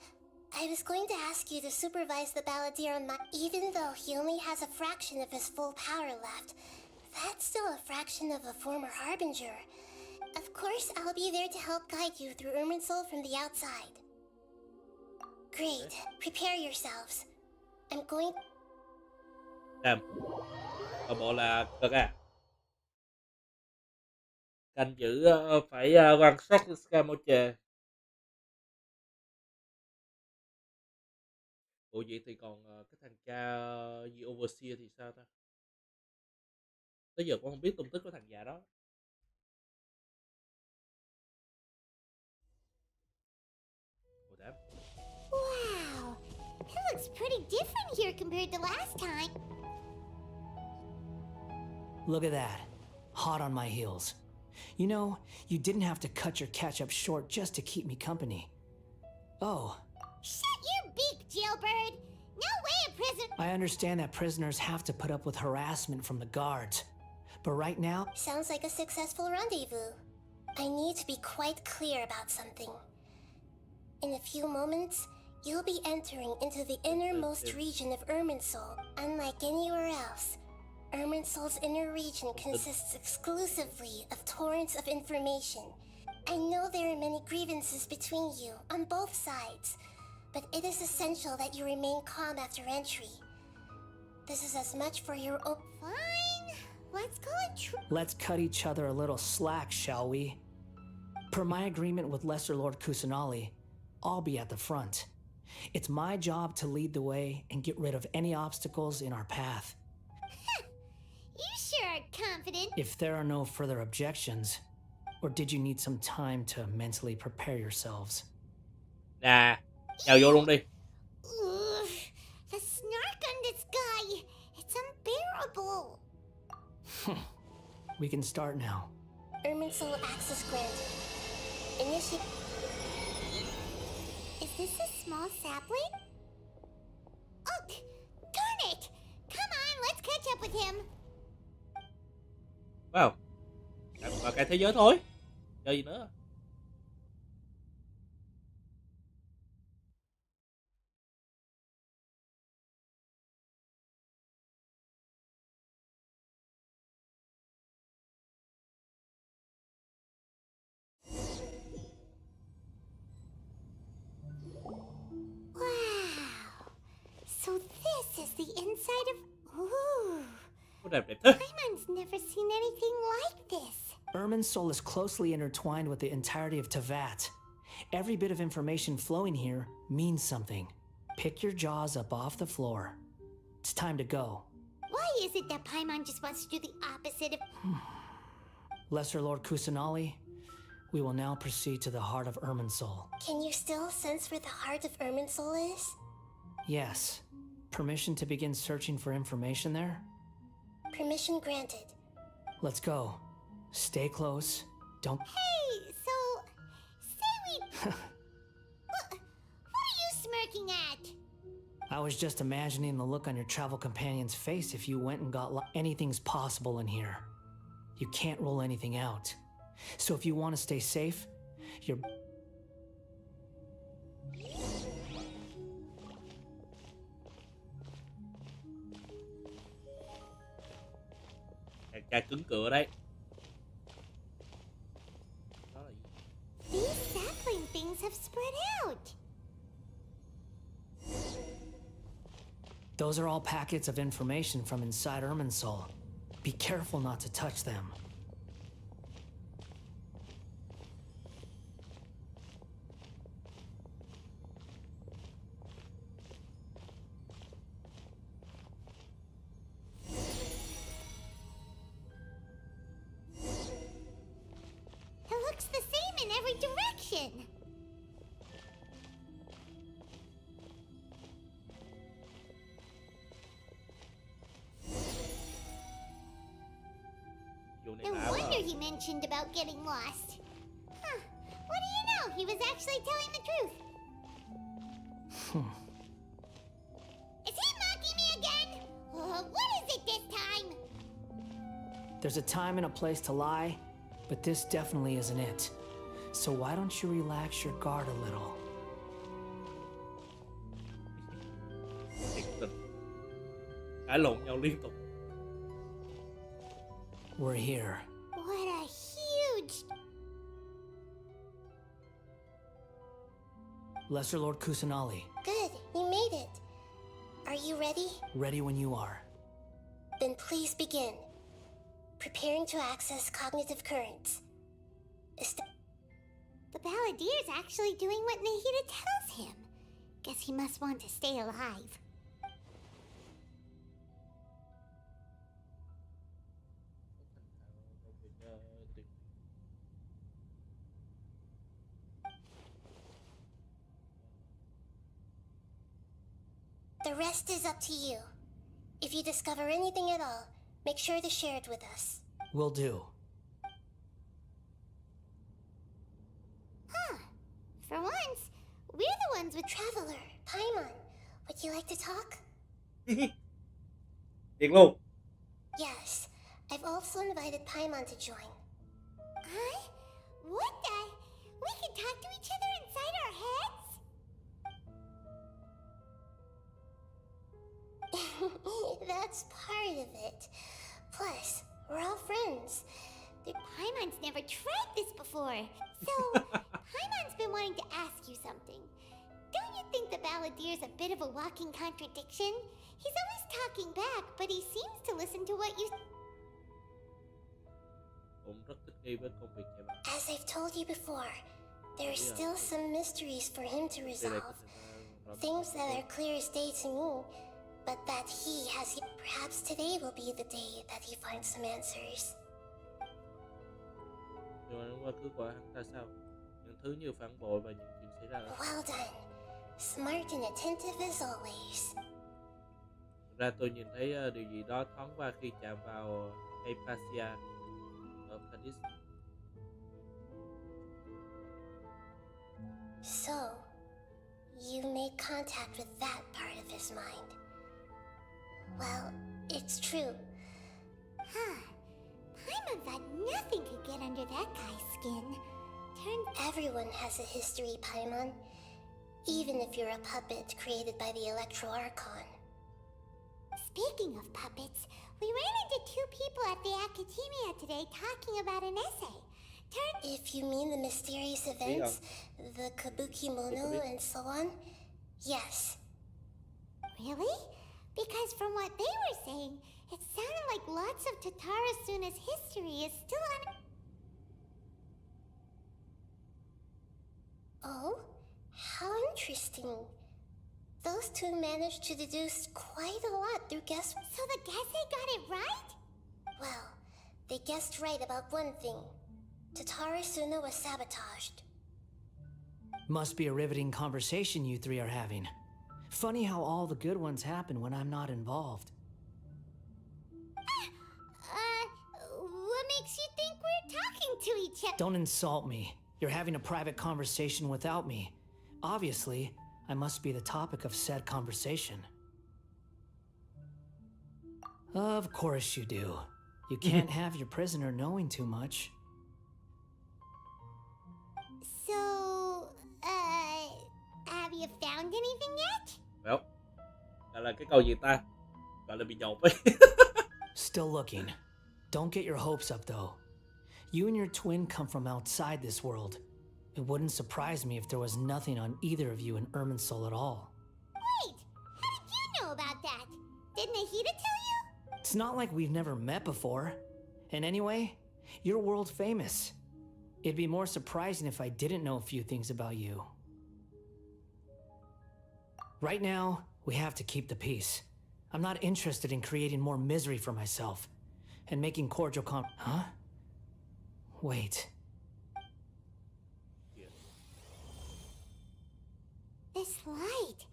S2: I was going to ask you to supervise the Balladeer on my... Even though he only has a fraction of his full power left, that's still a fraction of a former Harbinger. Of course, I'll be there to help guide you through Irminsul from the outside. Great. Prepare yourselves. I'm going...
S1: Làm. Còn bộ là cực à. Canh giữ phải quan sát Sakamoche. Ủa vậy thì còn cái thằng cha The Overseer thì sao ta? Tới giờ con không biết tung tích của thằng già đó. Ủa đám.
S6: Wow. It looks pretty different here compared to last time.
S5: Look at that. Hot on my heels. You know, you didn't have to cut your catch-up short just to keep me company. Oh,
S6: Shut your beak, jailbird. No way a prison...
S5: I understand that prisoners have to put up with harassment from the guards. But right now,
S2: Sounds like a successful rendezvous. I need to be quite clear about something. In a few moments, you'll be entering into the innermost region of Irminsul. Unlike anywhere else, Irminsul's inner region consists exclusively of torrents of information. I know there are many grievances between you, on both sides, but it is essential that you remain calm after entry. This is as much for your own...
S6: Fine. Let's call it
S5: Let's cut each other a little slack, shall we? Per my agreement with Lesser Lord Kusanali, I'll be at the front. It's my job to lead the way and get rid of any obstacles in our path.
S6: You sure are confident.
S5: If there are no further objections, or did you need some time to mentally prepare yourselves?
S1: Nè, nhào vô luôn đi.
S6: Ugh, the snark on this guy. It's unbearable.
S5: We can start now.
S2: Irminsul access granted. Initiate...
S6: Is this a small sapling? Oh, darn it! Come on, let's catch up with him.
S1: Wow. Vào cái thế giới thôi. Chơi gì nữa?
S6: Wow. So this is the inside of... Ooh.
S1: Có đẹp đẹp thế.
S6: Paimon's never seen anything like this.
S5: Irminsul is closely intertwined with the entirety of Teyvat. Every bit of information flowing here means something. Pick your jaws up off the floor. It's time to go.
S6: Why is it that Paimon just wants to do the opposite of...
S5: Lesser Lord Kusanali, we will now proceed to the heart of Irminsul.
S2: Can you still sense where the heart of Irminsul is?
S5: Yes. Permission to begin searching for information there?
S2: Permission granted.
S5: Let's go. Stay close. Don't...
S6: Hey, so... Say we... what are you smirking at?
S5: I was just imagining the look on your travel companion's face if you went and got anything's possible in here. You can't rule anything out. So if you want to stay safe, you're...
S1: Chàng trai cứng cựa đấy. Đó là gì?
S6: These sapling things have spread out.
S5: Those are all packets of information from inside Irminsul. Be careful not to touch them.
S6: It looks the same in every direction.
S1: Vụ này
S6: No
S1: lạ quá.
S6: wonder he mentioned about getting lost. Huh. What do you know? He was actually telling the truth. Is he mocking me again? What is it this time?
S5: There's a time and a place to lie, but this definitely isn't it. So why don't you relax your guard a little?
S1: Thiệt tình. Cãi lộn nhau liên tục.
S5: We're here.
S6: What a huge...
S5: Lesser Lord Kusanali,
S2: Good, you made it. Are you ready?
S5: ready when you are.
S2: Then please begin. Preparing to access cognitive currents.
S6: The Balladier's actually doing what Nahida tells him. Guess he must want to stay alive.
S2: The rest is up to you. If you discover anything at all, make sure to share it with us.
S5: Will do.
S6: Huh. For once, we're the ones with...
S2: Traveler, Paimon, would you like to talk?
S1: Thiệt luôn.
S2: Yes, I've also invited Paimon to join.
S6: Huh? What the? We can talk to each other inside our heads?
S2: That's part of it. Plus, we're all friends.
S6: The Paimon's never tried this before. So, Paimon's been wanting to ask you something. Don't you think the Balladeer's a bit of a walking contradiction? He's always talking back, but he seems to listen to what you...
S1: Cũng rất thích nghi với công việc nhà bạn.
S2: As I've told you before, there are
S1: Yeah.
S2: still some mysteries for him to
S1: Đây là
S2: resolve.
S1: có thể
S2: Things that are clear as day to me, but that he has yet. Perhaps today will be the day that he finds some answers.
S1: Nhưng mà đúng qua cứ quả hắn ta sao? Những thứ như phản bội và những chuyện xảy ra ở
S2: Well done. Smart and attentive as always.
S1: Thực ra tôi nhìn thấy điều gì đó thoáng qua khi chạm vào Apasia ở Paris.
S2: So, you made contact with that part of his mind. Well, it's true.
S6: Huh. Paimon thought nothing could get under that guy's skin.
S2: Everyone has a history, Paimon. Even if you're a puppet created by the Electro Archon.
S6: Speaking of puppets, we ran into two people at the Academia today talking about an essay.
S2: If you mean the mysterious events, the Kabuki Mono and so on, yes.
S6: Really? Because from what they were saying, it sounded like lots of Tatarasuna's history is still un...
S2: Oh, how interesting. Those two managed to deduce quite a lot through guess.
S6: So the Gase got it right?
S2: Well, they guessed right about one thing. Tatarasuna was sabotaged.
S5: Must be a riveting conversation you three are having. Funny how all the good ones happen when I'm not involved.
S6: What makes you think we're talking to each other?
S5: Don't insult me. You're having a private conversation without me. Obviously, I must be the topic of said conversation. Of course you do. You can't have your prisoner knowing too much.
S6: So, have you found anything yet?
S1: Well, gọi là cái câu gì ta? Gọi là bị nhột ấy.
S5: Still looking. Don't get your hopes up though. You and your twin come from outside this world. It wouldn't surprise me if there was nothing on either of you in Irminsul at all.
S6: Wait, how did you know about that? Did Nahida tell you?
S5: It's not like we've never met before. And anyway, you're world famous. It'd be more surprising if I didn't know a few things about you. Right now, we have to keep the peace. I'm not interested in creating more misery for myself. And making cordial Huh? Wait.
S6: This light,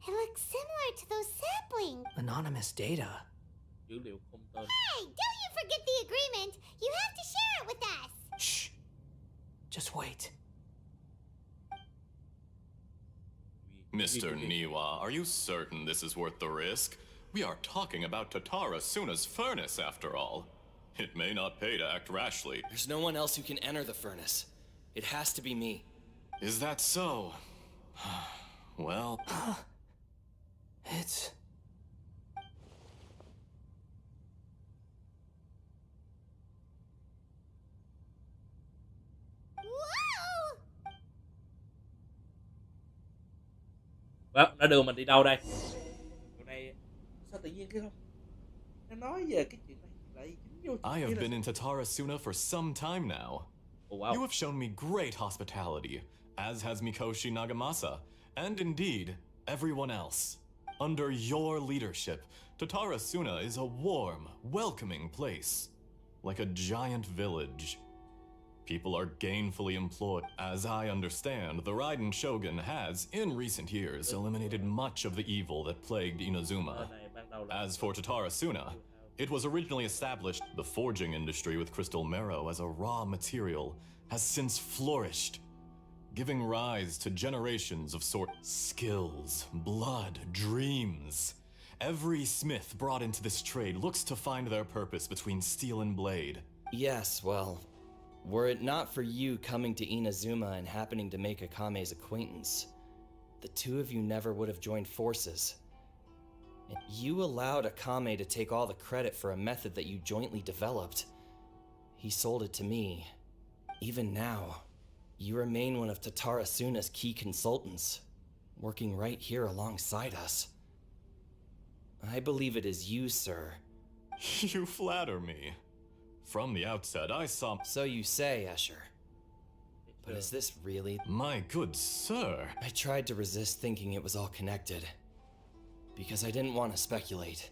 S6: it looks similar to those saplings.
S5: Anonymous data.
S1: Dữ liệu không tên.
S6: Hey, don't you forget the agreement. You have to share it with us.
S5: Shh. Just wait.
S7: Mr. Niwa, are you certain this is worth the risk? We are talking about Tatarasuna's furnace, after all. It may not pay to act rashly.
S8: There's no one else who can enter the furnace. It has to be me.
S7: Is that so? Well...
S5: It's...
S6: Whoa!
S1: Well, nó đưa mình đi đâu đây? Hôm nay sao tự nhiên cái không? Nó nói về cái chuyện này lại dính vô chuyện
S7: I have
S1: kia
S7: been
S1: là...
S7: in Tatarasuna for some time now.
S1: Oh, wow.
S7: You have shown me great hospitality, as has Mikoshi Nagamasa, and indeed, everyone else. Under your leadership, Tatarasuna is a warm, welcoming place, like a giant village. People are gainfully employed. As I understand, the Raiden Shogun has, in recent years, eliminated much of the evil that plagued Inazuma. As for Tatarasuna, it was originally established. The forging industry with crystal marrow as a raw material has since flourished, giving rise to generations of skills, blood, dreams. Every smith brought into this trade looks to find their purpose between steel and blade.
S8: Yes, well, Were it not for you coming to Inazuma and happening to make Akame's acquaintance, the two of you never would have joined forces. And you allowed Akame to take all the credit for a method that you jointly developed. He sold it to me. Even now, you remain one of Tatara Suna's key consultants, working right here alongside us. I believe it is you, sir.
S7: You flatter me. From the outset, I saw...
S8: So you say, Escher. But is this really...
S7: My good sir.
S8: I tried to resist thinking it was all connected. Because I didn't want to speculate.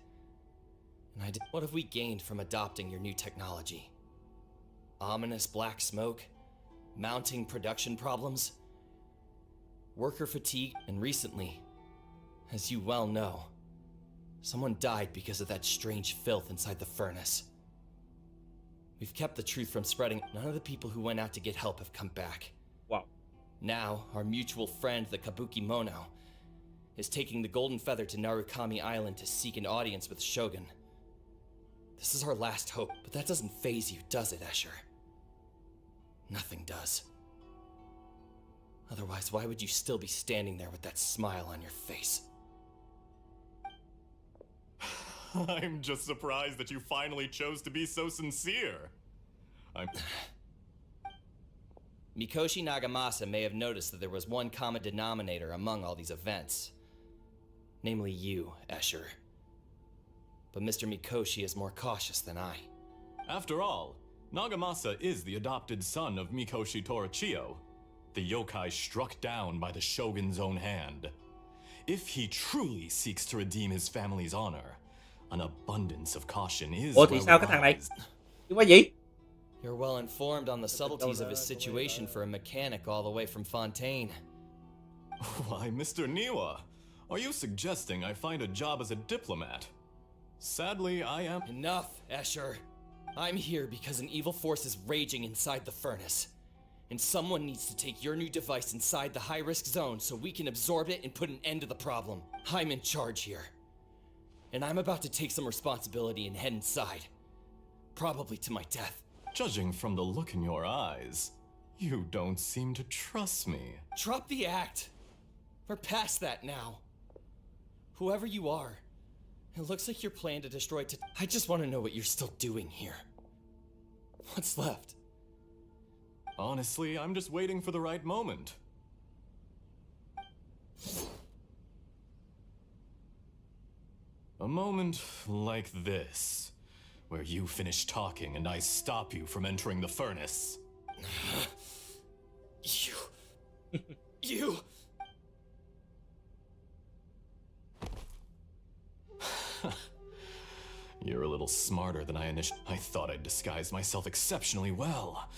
S8: And what have we gained from adopting your new technology? Ominous black smoke? Mounting production problems? Worker fatigue? And recently, as you well know, someone died because of that strange filth inside the furnace. We've kept the truth from spreading. None of the people who went out to get help have come back.
S1: Wow.
S8: Now, our mutual friend, the Kabuki Mono, is taking the Golden Feather to Narukami Island to seek an audience with Shogun. This is our last hope, but that doesn't faze you, does it, Escher? Nothing does. Otherwise, why would you still be standing there with that smile on your face?
S7: I'm just surprised that you finally chose to be so sincere.
S8: Mikoshi Nagamasa may have noticed that there was one common denominator among all these events. Namely you, Escher. But Mr. Mikoshi is more cautious than I.
S7: After all, Nagamasa is the adopted son of Mikoshi Torachiyo, the yokai struck down by the Shogun's own hand. If he truly seeks to redeem his family's honor, an abundance of caution is
S1: Ủa thì sao cái thằng này?
S7: advised.
S1: Chứ có gì?
S8: You're well informed on the subtleties of his situation for a mechanic all the way from Fontaine.
S7: Why, Mr. Niwa, are you suggesting I find a job as a diplomat? Sadly, I am...
S8: Enough, Escher. I'm here because an evil force is raging inside the furnace. And someone needs to take your new device inside the high-risk zone so we can absorb it and put an end to the problem. I'm in charge here. And I'm about to take some responsibility and head inside. Probably to my death.
S7: Judging from the look in your eyes, you don't seem to trust me.
S8: Drop the act. We're past that now. Whoever you are, it looks like your plan to destroy I just want to know what you're still doing here. What's left?
S7: Honestly, I'm just waiting for the right moment. A moment like this, where you finish talking and I stop you from entering the furnace.
S8: You...
S7: You're a little smarter than I thought I'd disguised myself exceptionally well.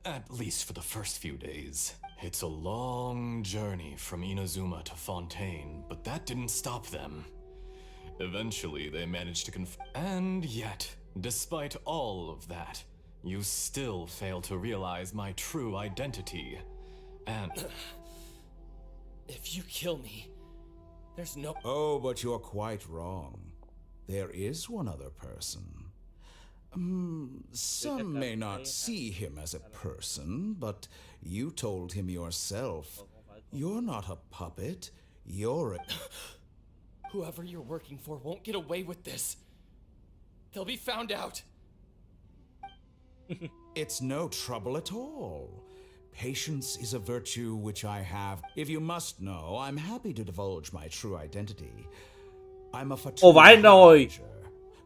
S7: At least for the first few days. It's a long journey from Inazuma to Fontaine, but that didn't stop them. Eventually, they managed to And yet, despite all of that, you still fail to realize my true identity. And...
S8: If you kill me, there's no...
S9: Oh, but you're quite wrong. There is one other person. Some may not see him as a person, but you told him yourself. You're not a puppet. You're a...
S8: Whoever you're working for won't get away with this. They'll be found out.
S9: It's no trouble at all. Patience is a virtue which I have. If you must know, I'm happy to divulge my true identity. I'm a
S1: Ồ vãi rồi.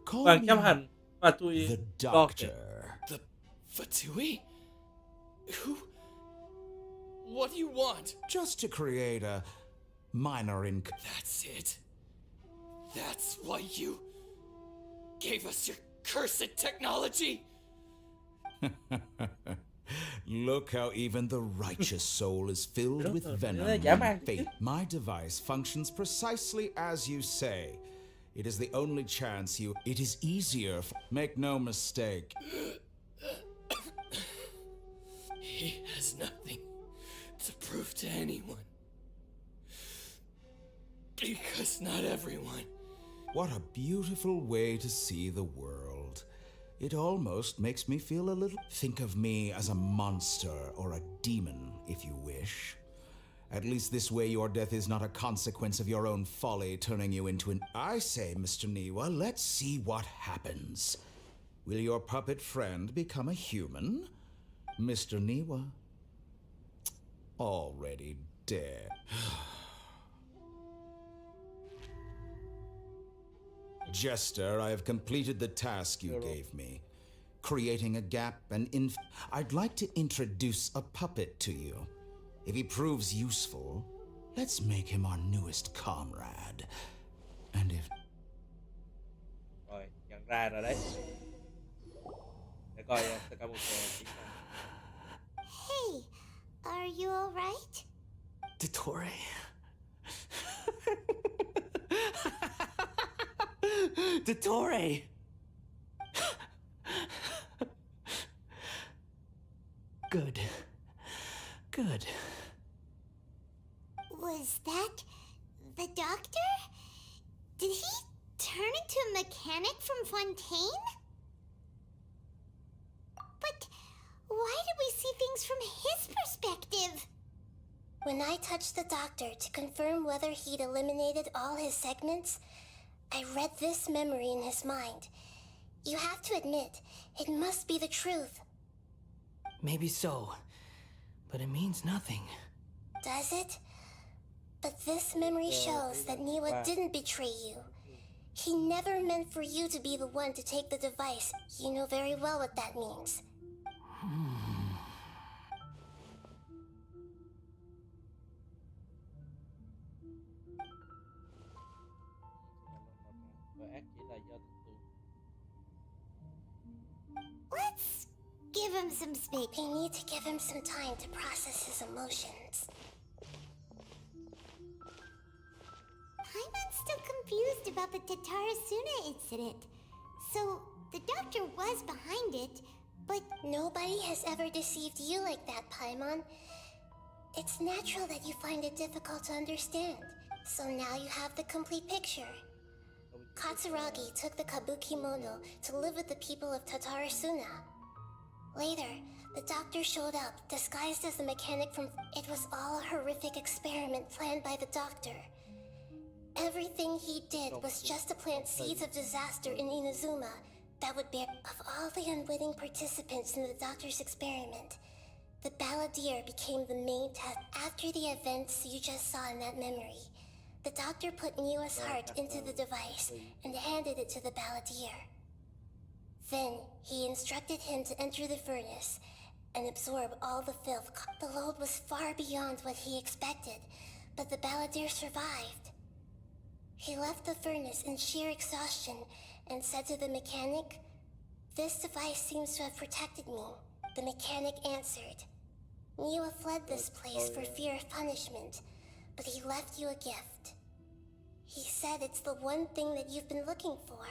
S9: Call
S1: Vàng
S9: me
S1: chăm hành. Và tôi...
S9: the doctor.
S8: The Fatui? Who? What do you want?
S9: Just to create a minor
S8: That's it. That's why you gave us your cursed technology?
S9: Look how even the righteous soul is filled with venom and fate. My device functions precisely as you say. It is the only chance you... It is easier. Make no mistake.
S8: He has nothing to prove to anyone. Because not everyone...
S9: What a beautiful way to see the world. It almost makes me feel a little... Think of me as a monster or a demon, if you wish. At least this way your death is not a consequence of your own folly turning you into an... I say, Mr. Niwa, let's see what happens. Will your puppet friend become a human? Mr. Niwa? Already dead. Jester, I have completed the task you gave me. Creating a gap and I'd like to introduce a puppet to you. If he proves useful, let's make him our newest comrade. And if...
S1: Rồi, nhận ra rồi đấy. Để coi sẽ có một chính này.
S6: Hey, are you alright?
S5: Dottore. Dottore! Good. Good.
S6: Was that the doctor? Did he turn into a mechanic from Fontaine? But why did we see things from his perspective?
S2: When I touched the doctor to confirm whether he'd eliminated all his segments, I read this memory in his mind. You have to admit, it must be the truth.
S5: Maybe so, but it means nothing.
S2: Does it? But this memory shows that Niwa didn't betray you. He never meant for you to be the one to take the device. You know very well what that means.
S1: Tội ác chỉ là do tưởng tượng.
S6: Let's give him some space.
S2: We need to give him some time to process his emotions.
S6: Paimon's still confused about the Tatarasuna incident. So, the doctor was behind it, but...
S2: Nobody has ever deceived you like that, Paimon. It's natural that you find it difficult to understand. So now you have the complete picture. Katsuragi took the kabuki mono to live with the people of Tatarasuna. Later, the doctor showed up, disguised as a mechanic from... It was all a horrific experiment planned by the doctor. Everything he did was just to plant seeds of disaster in Inazuma that would bear... Of all the unwitting participants in the doctor's experiment, the balladeer became the main test. After the events you just saw in that memory, the doctor put Niwa's heart into the device and handed it to the balladeer. Then, he instructed him to enter the furnace and absorb all the filth. The load was far beyond what he expected, but the balladeer survived. He left the furnace in sheer exhaustion and said to the mechanic, "This device seems to have protected me." The mechanic answered, "Niwa fled this place for fear of punishment, but he left you a gift. He said it's the one thing that you've been looking for."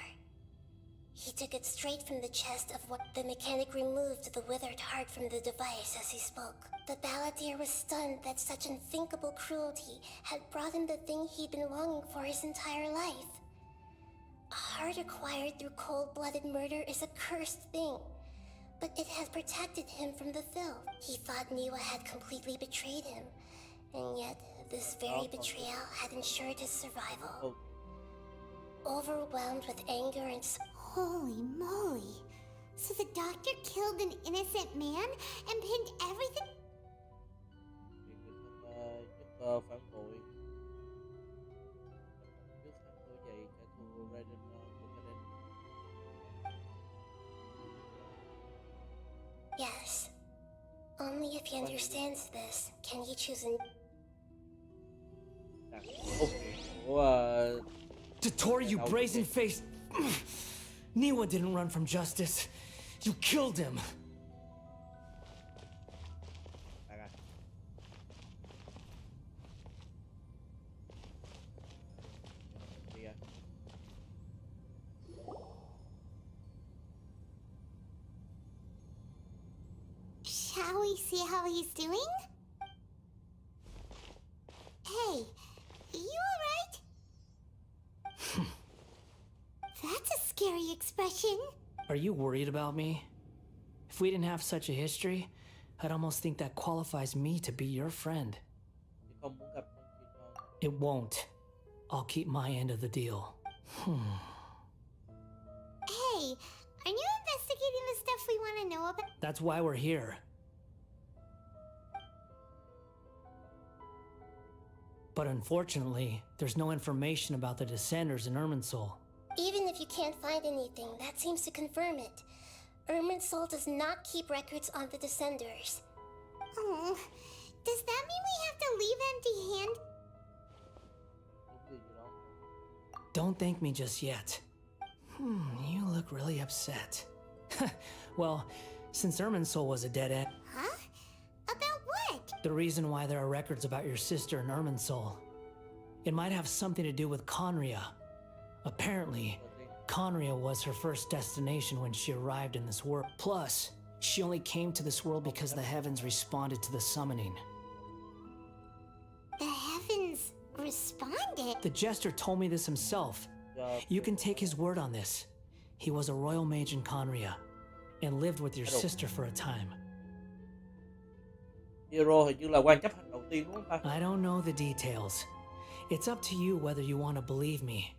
S2: He took it straight from the chest of what the mechanic removed the withered heart from the device as he spoke. The balladeer was stunned that such unthinkable cruelty had brought him the thing he'd been longing for his entire life. A heart acquired through cold-blooded murder is a cursed thing, but it has protected him from the filth. He thought Niwa had completely betrayed him, and yet this very betrayal had ensured his survival. Overwhelmed with anger and
S6: Holy moly. So the doctor killed an innocent man and pinned everything?
S1: Chất phản bội. Trước phản bội vậy kẻ thù Raiden của Raiden.
S2: yes. Only if he understands this can he choose a...
S1: Đặc của
S5: Dottore, you brazen-faced... Niwa didn't run from justice. You killed him.
S6: Shall we see how he's doing? Hey, you alright? That's a scary expression.
S5: Are you worried about me? If we didn't have such a history, I'd almost think that qualifies me to be your friend.
S1: Thì không muốn gặp con chim non.
S5: It won't. I'll keep my end of the deal.
S6: Hey, are you investigating the stuff we want to know about?
S5: That's why we're here. But unfortunately, there's no information about the Descenders in Irminsul.
S2: Even if you can't find anything, that seems to confirm it. Irminsul does not keep records on the Descenders.
S6: Oh, does that mean we have to leave empty-handed?
S1: Đúng gì vậy đó.
S5: Don't thank me just yet. You look really upset. Well, since Irminsul was a dead end,
S6: Huh? About what?
S5: the reason why there are records about your sister in Irminsul, it might have something to do with Conria. Apparently, Conria was her first destination when she arrived in this world. Plus, she only came to this world because the heavens responded to the summoning.
S6: The heavens responded?
S5: The jester told me this himself.
S1: Giờ
S5: You can take his word on this. He was a royal mage in Conria and lived with your sister for a time.
S1: Hero hình như là quan chấp hành đầu tiên đúng không ta?
S5: I don't know the details. It's up to you whether you want to believe me.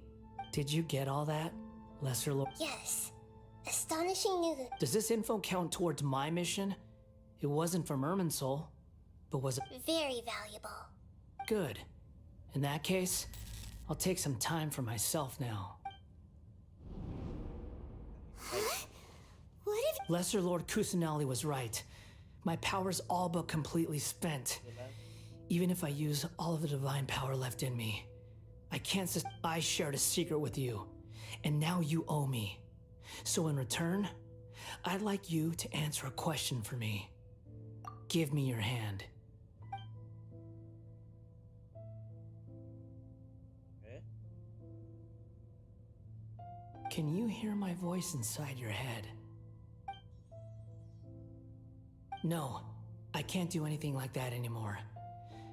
S5: Did you get all that, Lesser Lord?
S2: Yes. Astonishing news.
S5: Does this info count towards my mission? It wasn't from Irminsul, but was it?
S2: Very valuable.
S5: Good. In that case, I'll take some time for myself now.
S6: What if...
S5: Lesser Lord Kusanali was right. My power's all but completely spent. Even if I use all of the divine power left in me, I can't I shared a secret with you, and now you owe me. So in return, I'd like you to answer a question for me. Give me your hand.
S1: Okay.
S5: Can you hear my voice inside your head? No, I can't do anything like that anymore.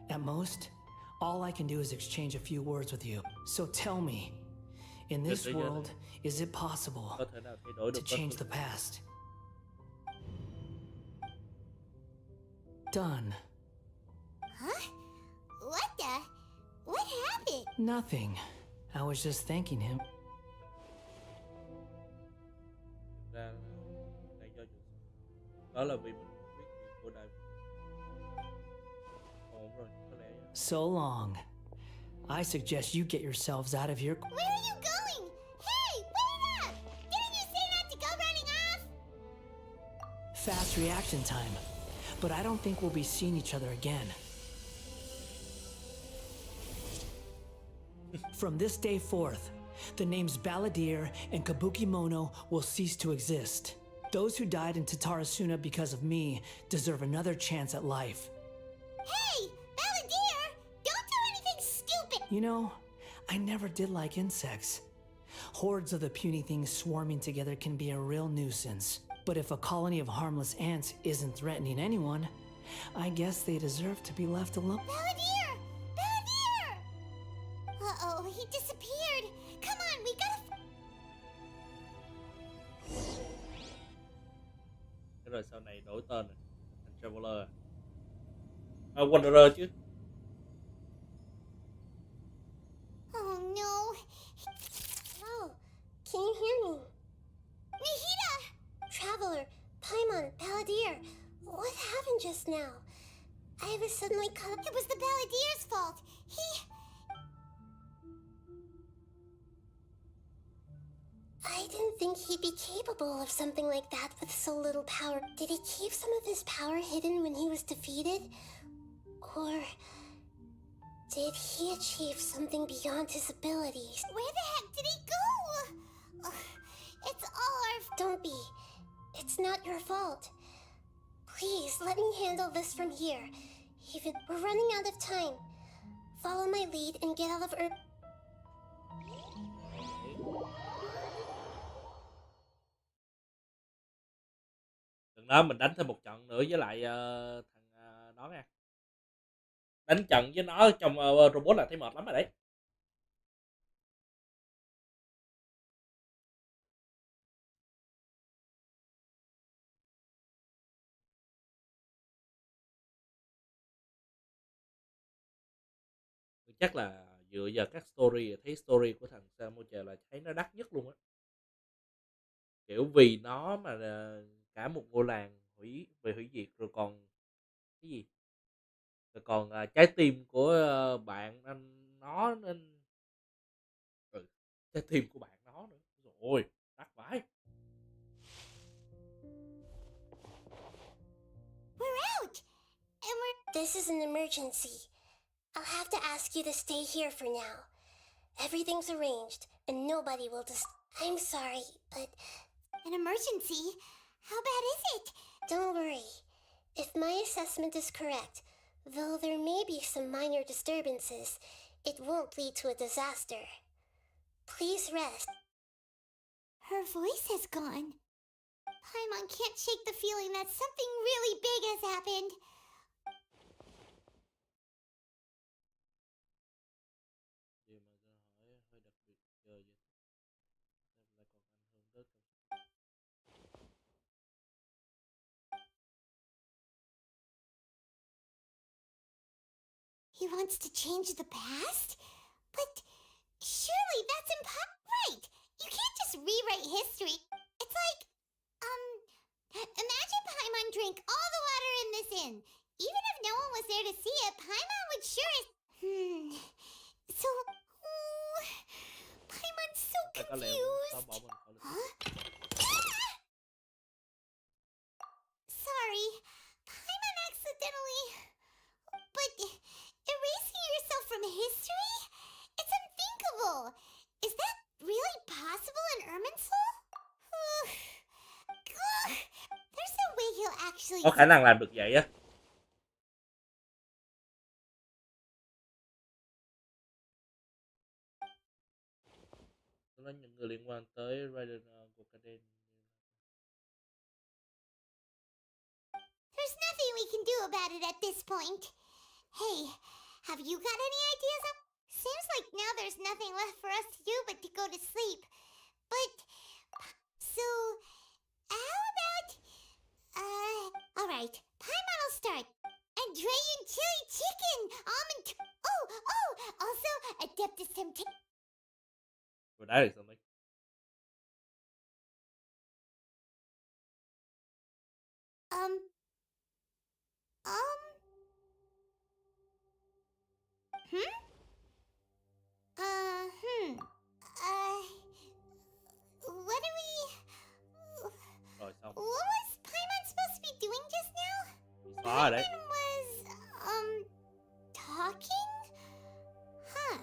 S5: At most, all I can do is exchange a few words with you. So tell me, in this world, is it possible
S1: Có thể nào thay đổi
S5: to
S1: được
S5: change the past? Done.
S6: Huh? What the? What happened?
S5: Nothing. I was just thanking him.
S1: Thực ra này do chuyện đó là vì mình không biết chuyện của đại ổn rồi có lẽ
S5: So long. I suggest you get yourselves out of here.
S6: Where are you going? Hey, wait up! Didn't you say not to go running off?
S5: Fast reaction time. But I don't think we'll be seeing each other again. From this day forth, the names Balladeer and Kabukimono will cease to exist. Those who died in Tatarasuna because of me deserve another chance at life.
S6: Hey, Balladeer! Don't do anything stupid!
S5: You know, I never did like insects. Hordes of the puny things swarming together can be a real nuisance. But if a colony of harmless ants isn't threatening anyone, I guess they deserve to be left alone.
S6: Balladeer! Balladeer! Uh-oh, he disappeared. Come on, we gotta...
S1: Thế rồi sau này đổi tên rồi thành Traveler Wanderer chứ.
S6: Oh no.
S2: Oh, can you hear me?
S6: Nihida!
S2: Traveler, Paimon, Balladeer, what happened just now? I was suddenly caught up.
S6: It was the Balladeer's fault.
S2: I didn't think he'd be capable of something like that with so little power. Did he keep some of his power hidden when he was defeated? Or did he achieve something beyond his abilities?
S6: Where the heck did he go? Ugh, it's all our...
S2: Don't be. It's not your fault. Please, let me handle this from here. Even we're running out of time. Follow my lead and get out of Earth.
S1: Lần đó mình đánh thêm một trận nữa với lại thằng nó nha. Đánh trận với nó trong robot là thấy mệt lắm rồi đấy. chắc là dựa vào các story, thấy story của thằng Samuel là thấy nó đắt nhất luôn á, kiểu vì nó mà cả một ngôi làng hủy diệt, rồi còn cái gì, rồi còn trái tim của bạn anh nó, nên trái tim của bạn nó nữa rồi, đắt vãi.
S2: We're out! And This is an emergency. I'll have to ask you to stay here for now. Everything's arranged, and nobody will I'm sorry, but...
S6: An emergency? How bad is it?
S2: Don't worry. If my assessment is correct, though there may be some minor disturbances, it won't lead to a disaster. Please rest.
S6: Her voice has gone. Paimon can't shake the feeling that something really big has happened.
S1: Điều mà câu hỏi hơi đặc biệt chờ vậy lại còn ảnh hưởng tới
S6: He wants to change the past? But surely that's impossible. Right! You can't just rewrite history. It's like, imagine Paimon drank all the water in this inn. Even if no one was there to see it, Paimon would sure as... So... Paimon's so confused. Huh? Sorry. Paimon accidentally... But erasing yourself from history? It's unthinkable. Is that really possible in Irminsul? There's no way he'll actually...
S1: có khả năng làm được vậy á. Nó những người liên quan tới Raiden của Kaden.
S6: There's nothing we can do about it at this point. Hey, have you got any ideas? Seems like now there's nothing left for us to do but to go to sleep. But, so, how about, alright, Paimon will start. And Dragon Chili Chicken, almond, also Adeptus Temptation.
S1: Well, that is something.
S6: What are we...
S1: Rồi xong.
S6: What was Paimon supposed to be doing just now?
S1: Xóa rồi đấy.
S6: Paimon was, talking? Huh.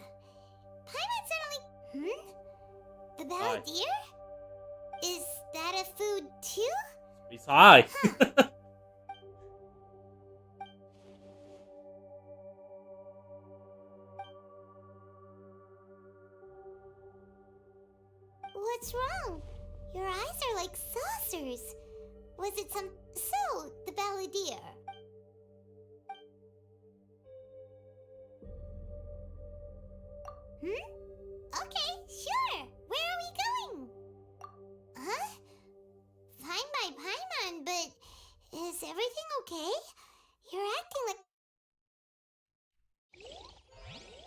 S6: Paimon suddenly... The balladeer? Is that a food too?
S1: Bị xóa rồi.
S6: What's wrong? Your eyes are like saucers. Was it some... So, the balladeer. Okay, sure. Where are we going? Huh? Fine by Paimon, but... Is everything okay? You're acting like...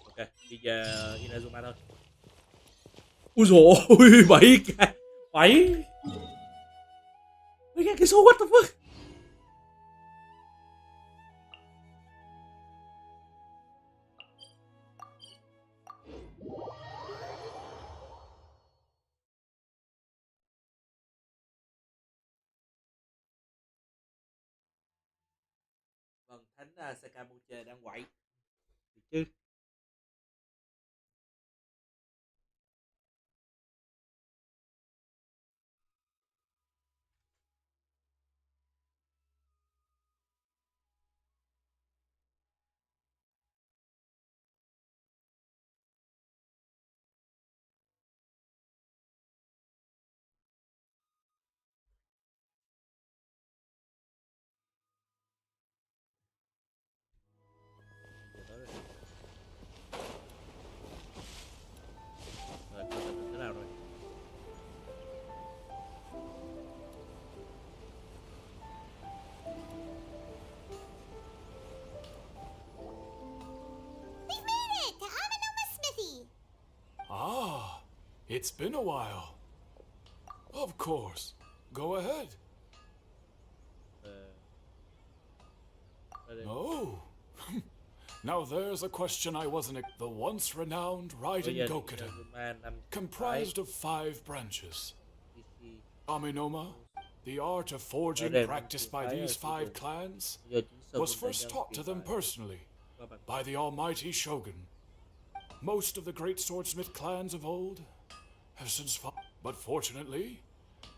S1: Ok, đi về Inazuma thôi. Ui dồi ôi, 7k 7k cái số, what the fuck. Vâng, thánh Sakamoche đang quậy được chứ.
S10: It's been a while. Of course. Go ahead. Oh. Now there's a question I wasn't. The once renowned Raiden Gokuden, comprised of 5 branches. Aminoma, the art of forging practiced by these 5 clans, was first taught to them personally by the almighty Shogun. Most of the great swordsmith clans of old have since fought, but fortunately,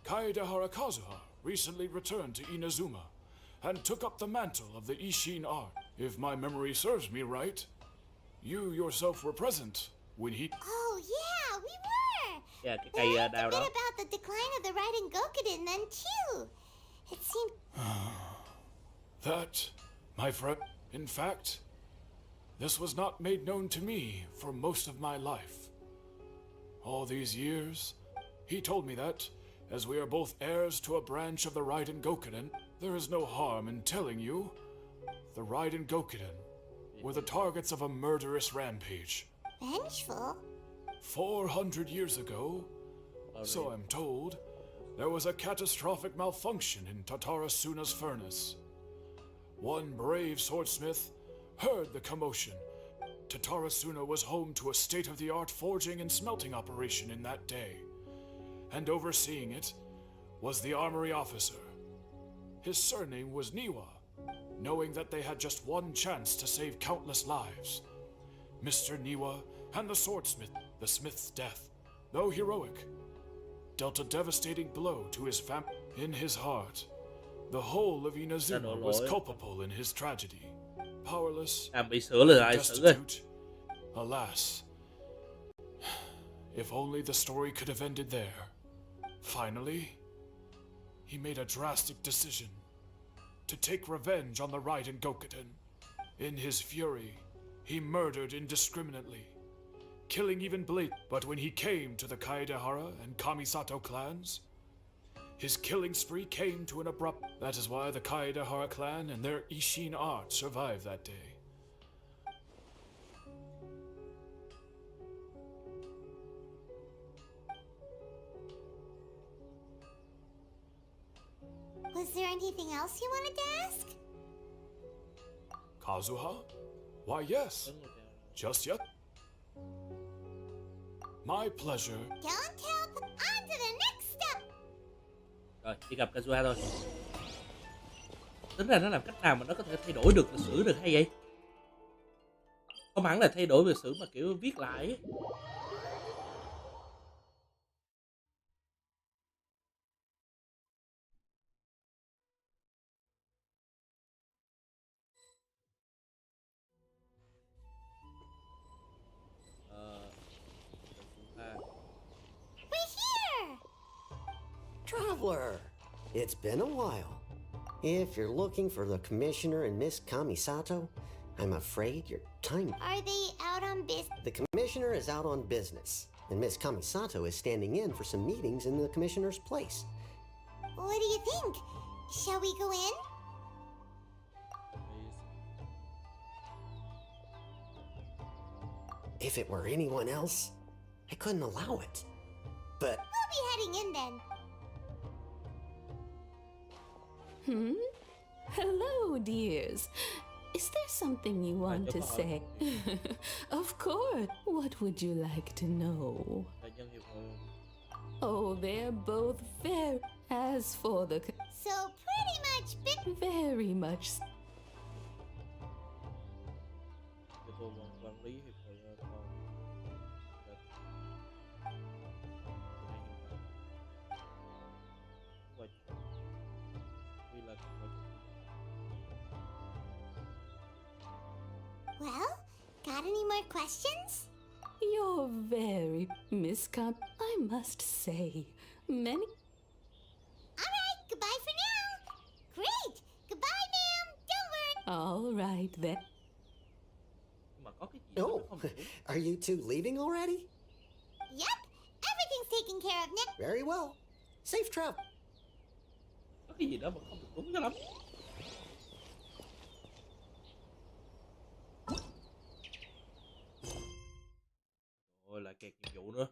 S10: Kaedehara Kazuha recently returned to Inazuma and took up the mantle of the Ishin art. If my memory serves me right, you yourself were present when he...
S6: Oh yeah, we were!
S1: Yeah,
S6: We learned a bit about the decline of the Raiden Gokuden then too. It seemed...
S10: That, my friend, in fact, this was not made known to me for most of my life. All these years, he told me that, as we are both heirs to a branch of the Raiden Gokuden, there is no harm in telling you the Raiden Gokuden were the targets of a murderous rampage.
S6: Vengeful?
S10: 400 years ago, so I'm told, there was a catastrophic malfunction in Tatarasuna's furnace. One brave swordsmith heard the commotion. Tatarasuna was home to a state-of-the-art forging and smelting operation in that day, and overseeing it was the armory officer. His surname was Niwa. Knowing that they had just one chance to save countless lives, Mr. Niwa and the swordsmith, the smith's death, though heroic, dealt a devastating blow to his family. In his heart, the whole of Inazuma was culpable in his tragedy. Powerless, destitute, alas. If only the story could have ended there. Finally, he made a drastic decision to take revenge on the Raiden Gokuden. In his fury, he murdered indiscriminately, killing even Blade. But when he came to the Kaedehara and Kamisato clans, his killing spree came to an abrupt... That is why the Kaedehara clan and their Ishin art survived that day.
S6: Was there anything else you wanted to ask?
S10: Kazuha? Why, yes. Just yet. My pleasure.
S6: Don't help. On to the next step.
S1: Rồi, đi gặp Kazuha thôi. Tính ra nó làm cách nào mà nó có thể thay đổi được lịch sử được hay vậy? Không hẳn là thay đổi lịch sử mà kiểu viết lại ấy.
S6: We're here!
S11: Traveler, it's been a while. If you're looking for the Commissioner and Miss Kamisato, I'm afraid your time...
S6: Are they out on business?
S11: The Commissioner is out on business, and Miss Kamisato is standing in for some meetings in the Commissioner's place.
S6: What do you think? Shall we go in?
S11: If it were anyone else, I couldn't allow it. But...
S6: We'll be heading in then.
S12: Hello, dears. Is there something you want to say? Of course. What would you like to know? Oh, they're both fair. As for the...
S6: So pretty much
S12: Very much.
S6: Well, got any more questions?
S12: You're very I must say. Many...
S6: Alright, goodbye for now. Great! Goodbye, ma'am. Don't worry.
S12: All right, then.
S11: Oh, are you two leaving already?
S6: Yep, everything's taken care of, Nick.
S11: Very well. Safe travel.
S1: Có cái gì đó mà không được đúng cho lắm. Ôi lại kẹt nhiệm vụ nữa.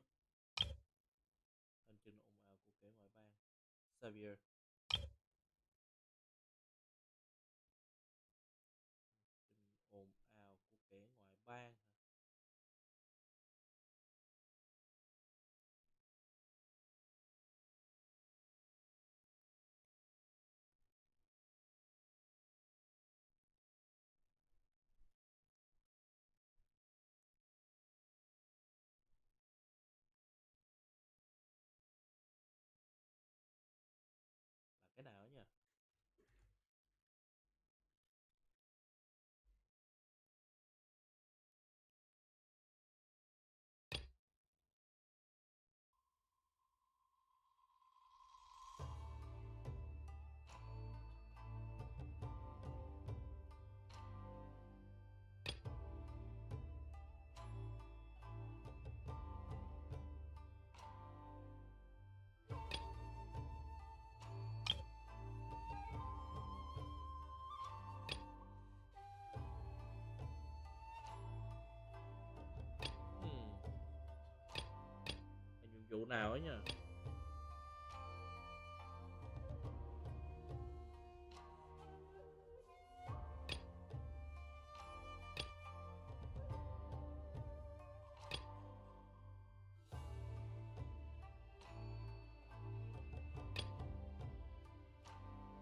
S1: nào ấy nha.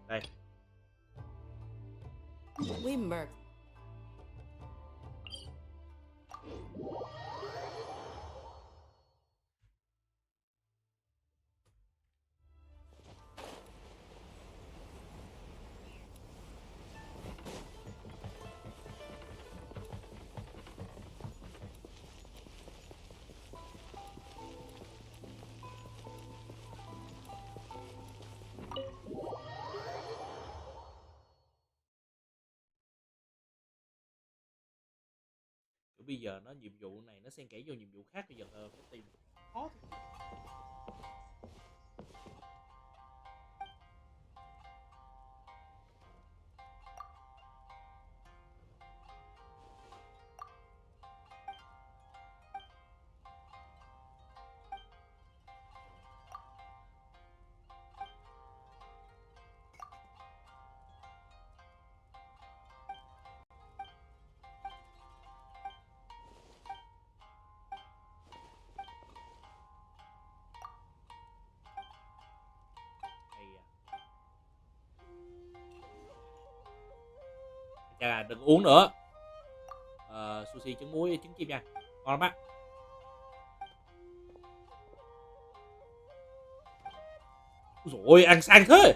S1: Đây.
S12: We merc.
S1: Bây giờ nó nhiệm vụ này nó xen kẽ vô nhiệm vụ khác, bây giờ phải tìm khó. Chà, đừng uống nữa. Sushi trứng muối trứng chim nha, ngon lắm á. Rồi ăn sang thế.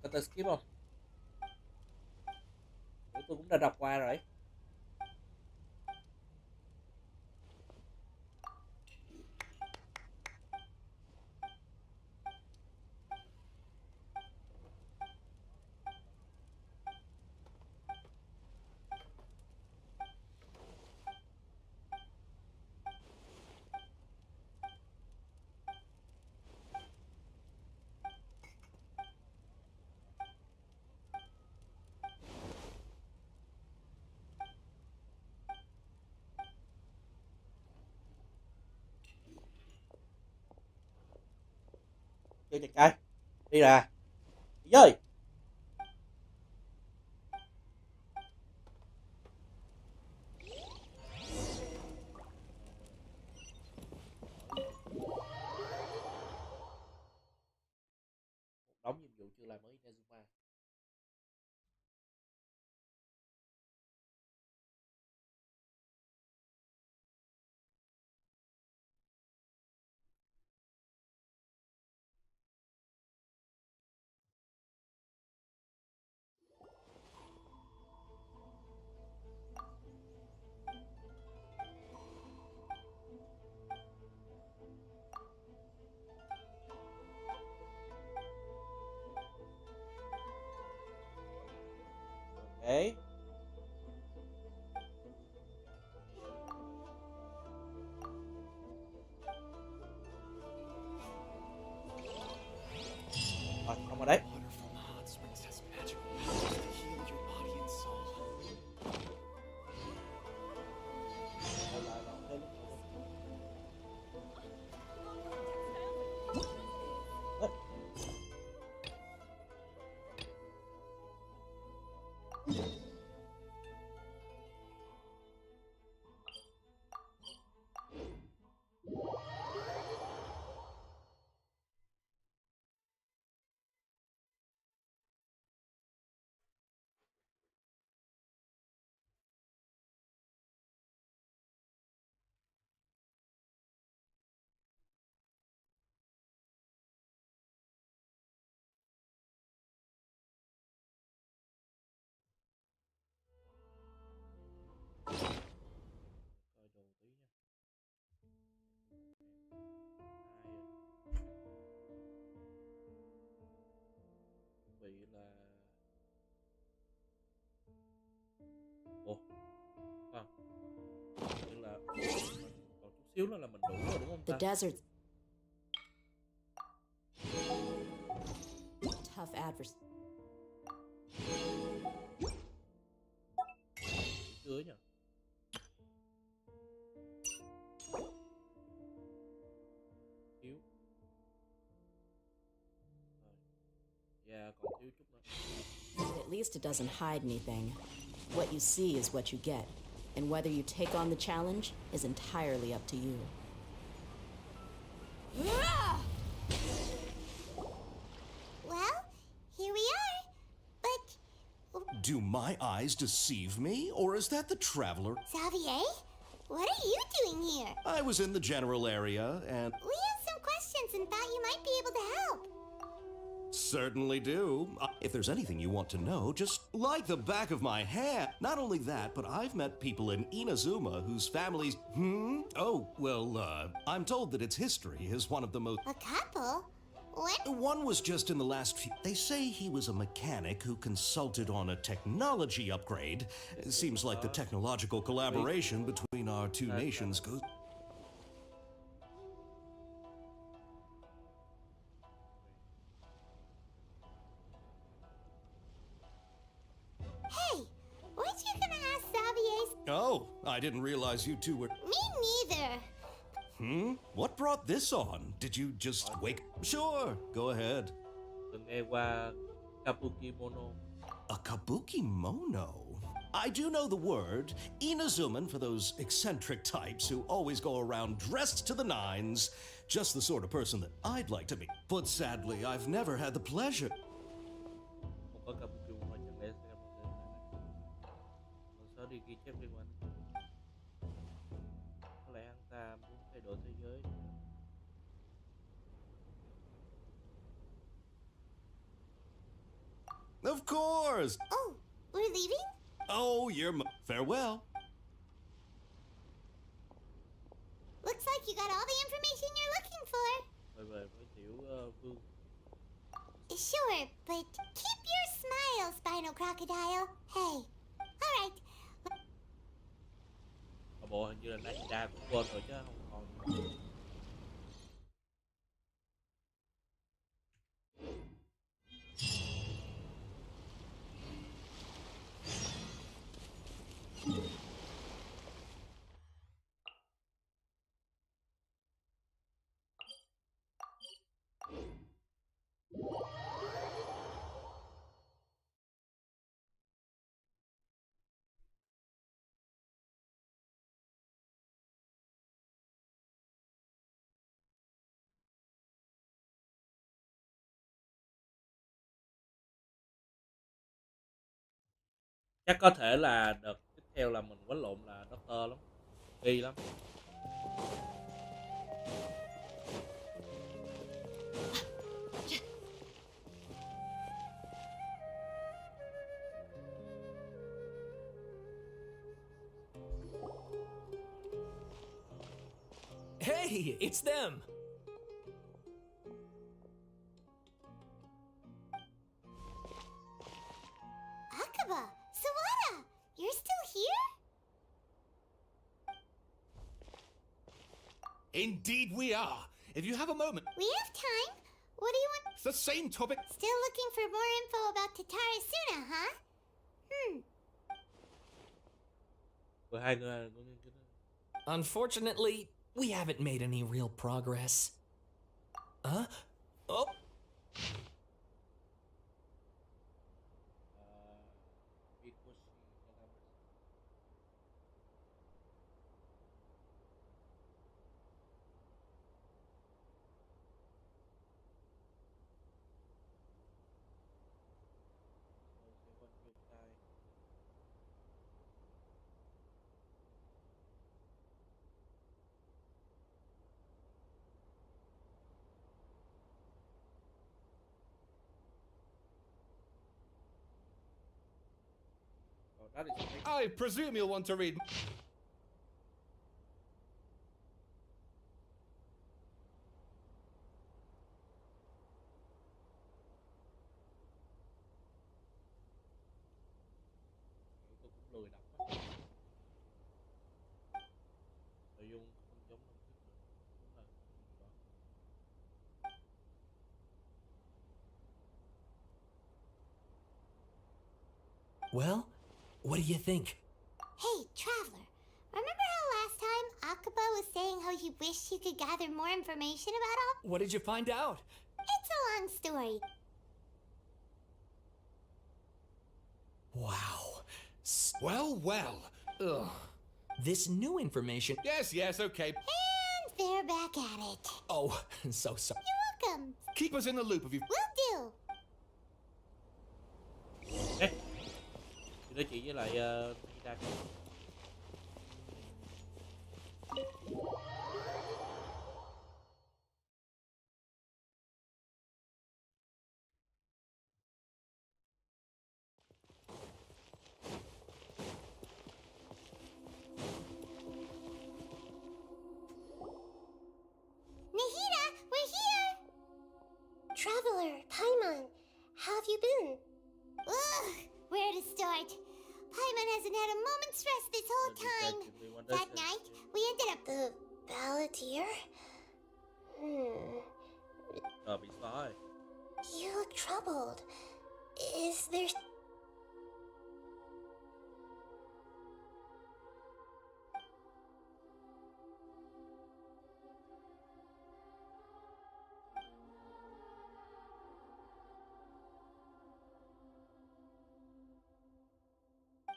S1: Có tên skip không? Tôi cũng đã đọc qua rồi. Chơi chặt trai đi ra đi chơi. Một đống nhiệm vụ chưa làm mới Inazuma. Đấy. Rồi, xong rồi đấy. xíu nữa là mình đủ rồi đúng không
S12: The
S1: ta?
S12: desert. Tough adversary.
S1: Chưa nhỉ? Thiếu. Còn thiếu chút nữa.
S12: At least it doesn't hide anything. What you see is what you get, and whether you take on the challenge is entirely up to you.
S6: Well, here we are. But
S13: Do my eyes deceive me, or is that the traveler?
S6: Xavier, what are you doing here?
S13: I was in the general area, and
S6: We have some questions and thought you might be able to help.
S13: certainly do. If there's anything you want to know, just like the back of my hand. Not only that, but I've met people in Inazuma whose families... Oh, well, I'm told that its history is one of the most...
S6: A couple? What?
S13: One was just in the last few... They say he was a mechanic who consulted on a technology upgrade. It seems like the technological collaboration between our two nations goes...
S6: Hey, weren't you gonna ask Xavier's?
S13: Oh, I didn't realize you two were...
S6: Me neither.
S13: What brought this on? Did you just wake... Sure, go ahead.
S1: Từng nghe qua Kabuki Mono.
S13: A kabuki mono? I do know the word. Inazuman for those eccentric types who always go around dressed to the nines. Just the sort of person that I'd like to meet. But sadly, I've never had the pleasure.
S1: Không có Kabuki Mono chẳng lẽ sẽ một người này. Còn sao đi ghi chép liên quan. Có lẽ anh ta muốn thay đổi thế giới.
S13: Of course!
S6: Oh, we're leaving?
S13: Oh, farewell.
S6: Looks like you got all the information you're looking for.
S1: Về về với tiểu vương.
S6: Sure, but keep your smile, Spinal Crocodile. Hey, alright.
S1: Bộ hình như là Nashida cũng quên rồi chứ không còn. Chắc có thể là đợt tiếp theo là mình quánh lộn là Doctor lắm, y lắm.
S4: Hey, it's them!
S6: Akaba, Sawada, you're still here?
S3: Indeed we are. If you have a moment,
S6: We have time. What do you want?
S3: it's the same topic.
S6: Still looking for more info about Tatara Suna, huh?
S1: Vừa hai người
S4: Unfortunately, we haven't made any real progress. Huh? Oh!
S3: I presume you'll want to read.
S1: tôi cũng lười đọc á. Nội dung không giống năm
S4: Well, what do you think?
S6: Hey, traveler. Remember how last time Akaba was saying how he wished he could gather more information about all?
S4: What did you find out?
S6: It's a long story.
S4: Wow.
S3: Well, well.
S4: Ugh. This new information.
S3: Yes, okay.
S6: And they're back at it.
S4: Oh, so sorry.
S6: You're welcome.
S3: Keep us in the loop if you...
S6: Will do.
S1: Ê, thì nói chuyện với lại Nida.
S6: Nahida, we're here! Traveler, Paimon, how have you been? Ugh, where to start? Paimon hasn't had a moment's rest this whole time. That night, we ended up... The balladeer?
S1: I'll be fine.
S6: You look troubled. Is there...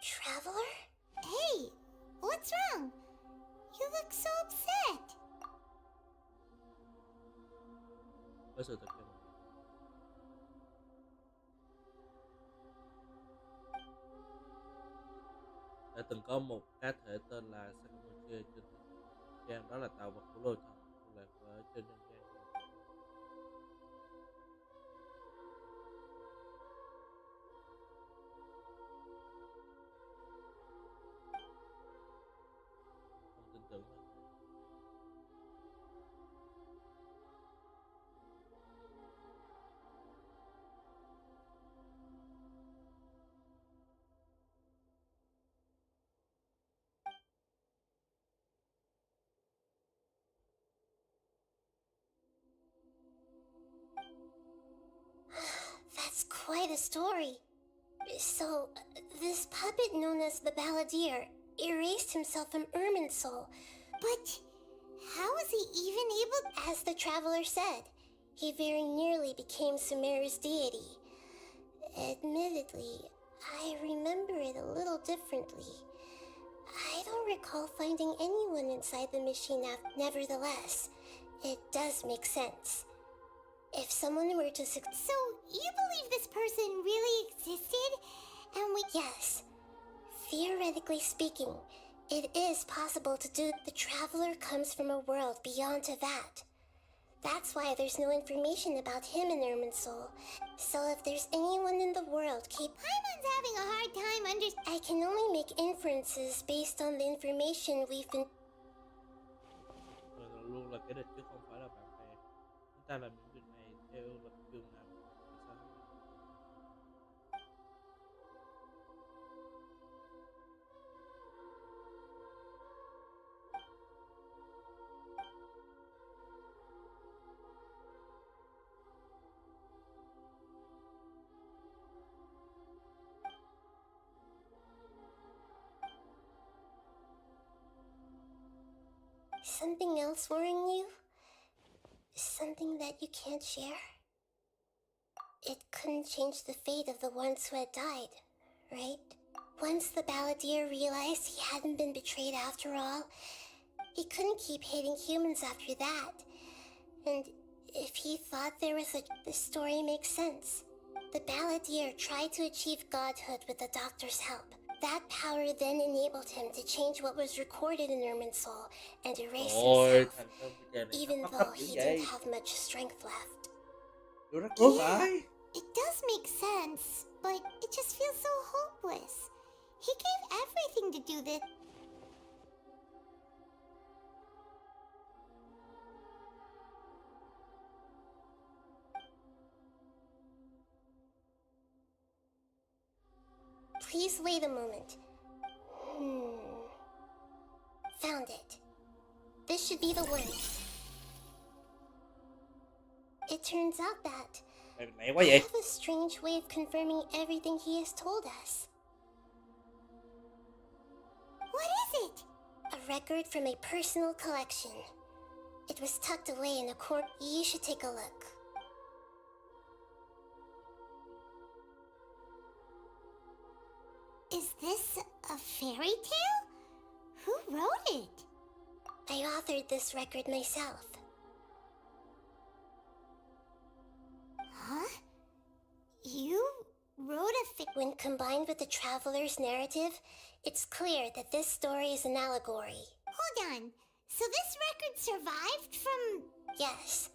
S6: Traveler? Hey, what's wrong? You look so upset.
S1: Có sự thật không? Đã từng có một cá thể tên là Sumeru trên thực gian, đó là tạo vật của lôi thần lưu lạc ở trên nhân gian. Không tin tưởng hơn.
S6: That's quite a story. So, this puppet known as the Balladeer erased himself from Irminsul. But how was he even able... As the traveler said, he very nearly became Sumeru's deity. Admittedly, I remember it a little differently. I don't recall finding anyone inside the machine. Nevertheless, it does make sense. If someone were to So, you believe this person really existed? And we... Yes. Theoretically speaking, it is possible to do... The traveler comes from a world beyond to that. That's why there's no information about him in Irminsul. So if there's anyone in the world Paimon's having a hard time I can only make inferences based on the information we've been...
S1: Luôn là cái địch chứ không phải là bạn bè. Chúng ta làm những việc này theo lập trường nào thì sao?
S6: Something else worrying you? Something that you can't share? It couldn't change the fate of the ones who had died, right? Once the Balladeer realized he hadn't been betrayed after all, he couldn't keep hating humans after that. And if he thought there was the story makes sense. The Balladeer tried to achieve godhood with the doctor's help. That power then enabled him to change what was recorded in Irminsul and erase himself, even though he didn't have much strength left. Yeah, it does make sense, but it just feels so hopeless. He gave everything to do this. Please wait a moment. Found it. This should be the one. It turns out that I have a strange way of confirming everything he has told us.
S2: What is it? A record from a personal collection. It was tucked away in a corner. You should take a look.
S6: Is this a fairy tale? Who wrote it?
S2: I authored this record myself.
S6: Huh? You wrote a
S2: When combined with the traveler's narrative, it's clear that this story is an allegory.
S6: Hold on. So this record survived from...
S2: Yes.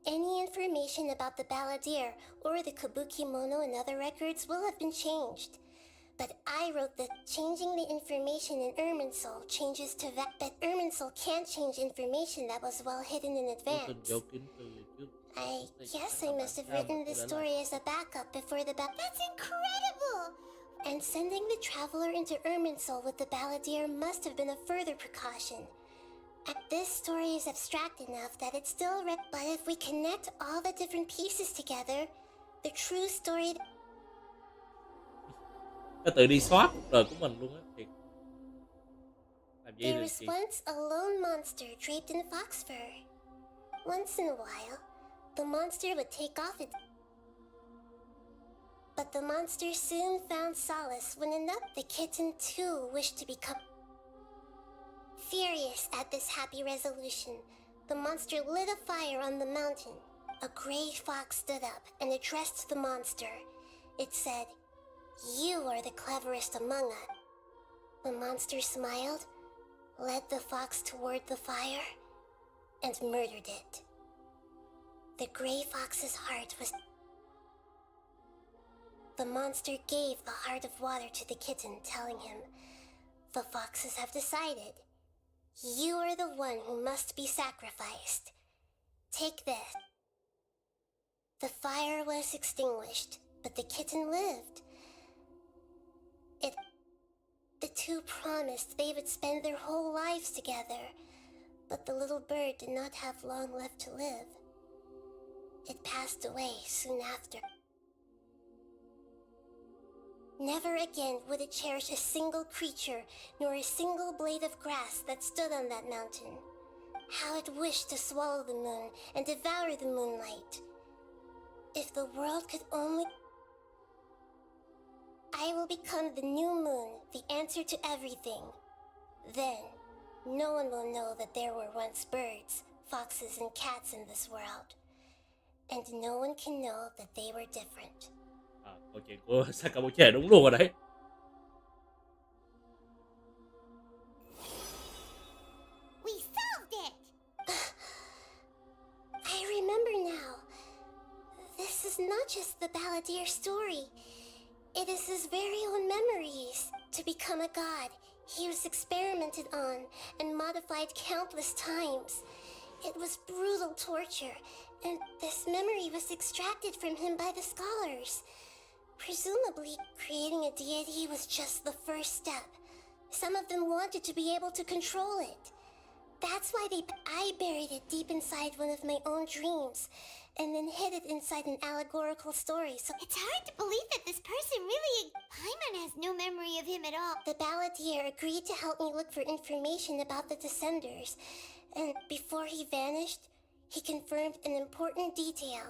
S2: Any information about the balladeer or the kabuki mono and other records will have been changed. But I wrote that changing the information in Irminsul changes to that. But Irminsul can't change information that was well hidden in advance. I guess I must have written this story as a backup before the
S6: That's incredible!
S2: And sending the traveler into Irminsul with the balladeer must have been a further precaution. This story is abstract enough that it's still but if we connect all the different pieces together, the true story...
S1: Nó tự đi soát cuộc đời của mình luôn á, thiệt. Làm gì
S2: There
S1: được
S2: was
S1: chị?
S2: once a lone monster draped in fox fur. Once in a while, the monster would take off its... But the monster soon found solace when the kitten too wished to become... Furious at this happy resolution, the monster lit a fire on the mountain. A gray fox stood up and addressed the monster. It said, "You are the cleverest among us." The monster smiled, led the fox toward the fire, and murdered it. The gray fox's heart was... The monster gave the heart of water to the kitten, telling him, "The foxes have decided. You are the one who must be sacrificed. Take this." The fire was extinguished, but the kitten lived. The two promised they would spend their whole lives together, but the little bird did not have long left to live. It passed away soon after. Never again would it cherish a single creature, nor a single blade of grass that stood on that mountain. How it wished to swallow the moon and devour the moonlight. If the world could only... I will become the new moon, the answer to everything. Then, no one will know that there were once birds, foxes, and cats in this world. And no one can know that they were different.
S1: Câu chuyện của Sakamoto đúng luôn rồi đấy.
S6: We solved it!
S2: I remember now. This is not just the balladeer story. It is his very own memories. To become a god, he was experimented on and modified countless times. It was brutal torture, and this memory was extracted from him by the scholars. Presumably, creating a deity was just the first step. Some of them wanted to be able to control it. That's why I buried it deep inside one of my own dreams, and then hid it inside an allegorical story, so...
S6: It's hard to believe that this person really... Paimon has no memory of him at all.
S2: The balladeer agreed to help me look for information about the Descenders, and before he vanished, he confirmed an important detail.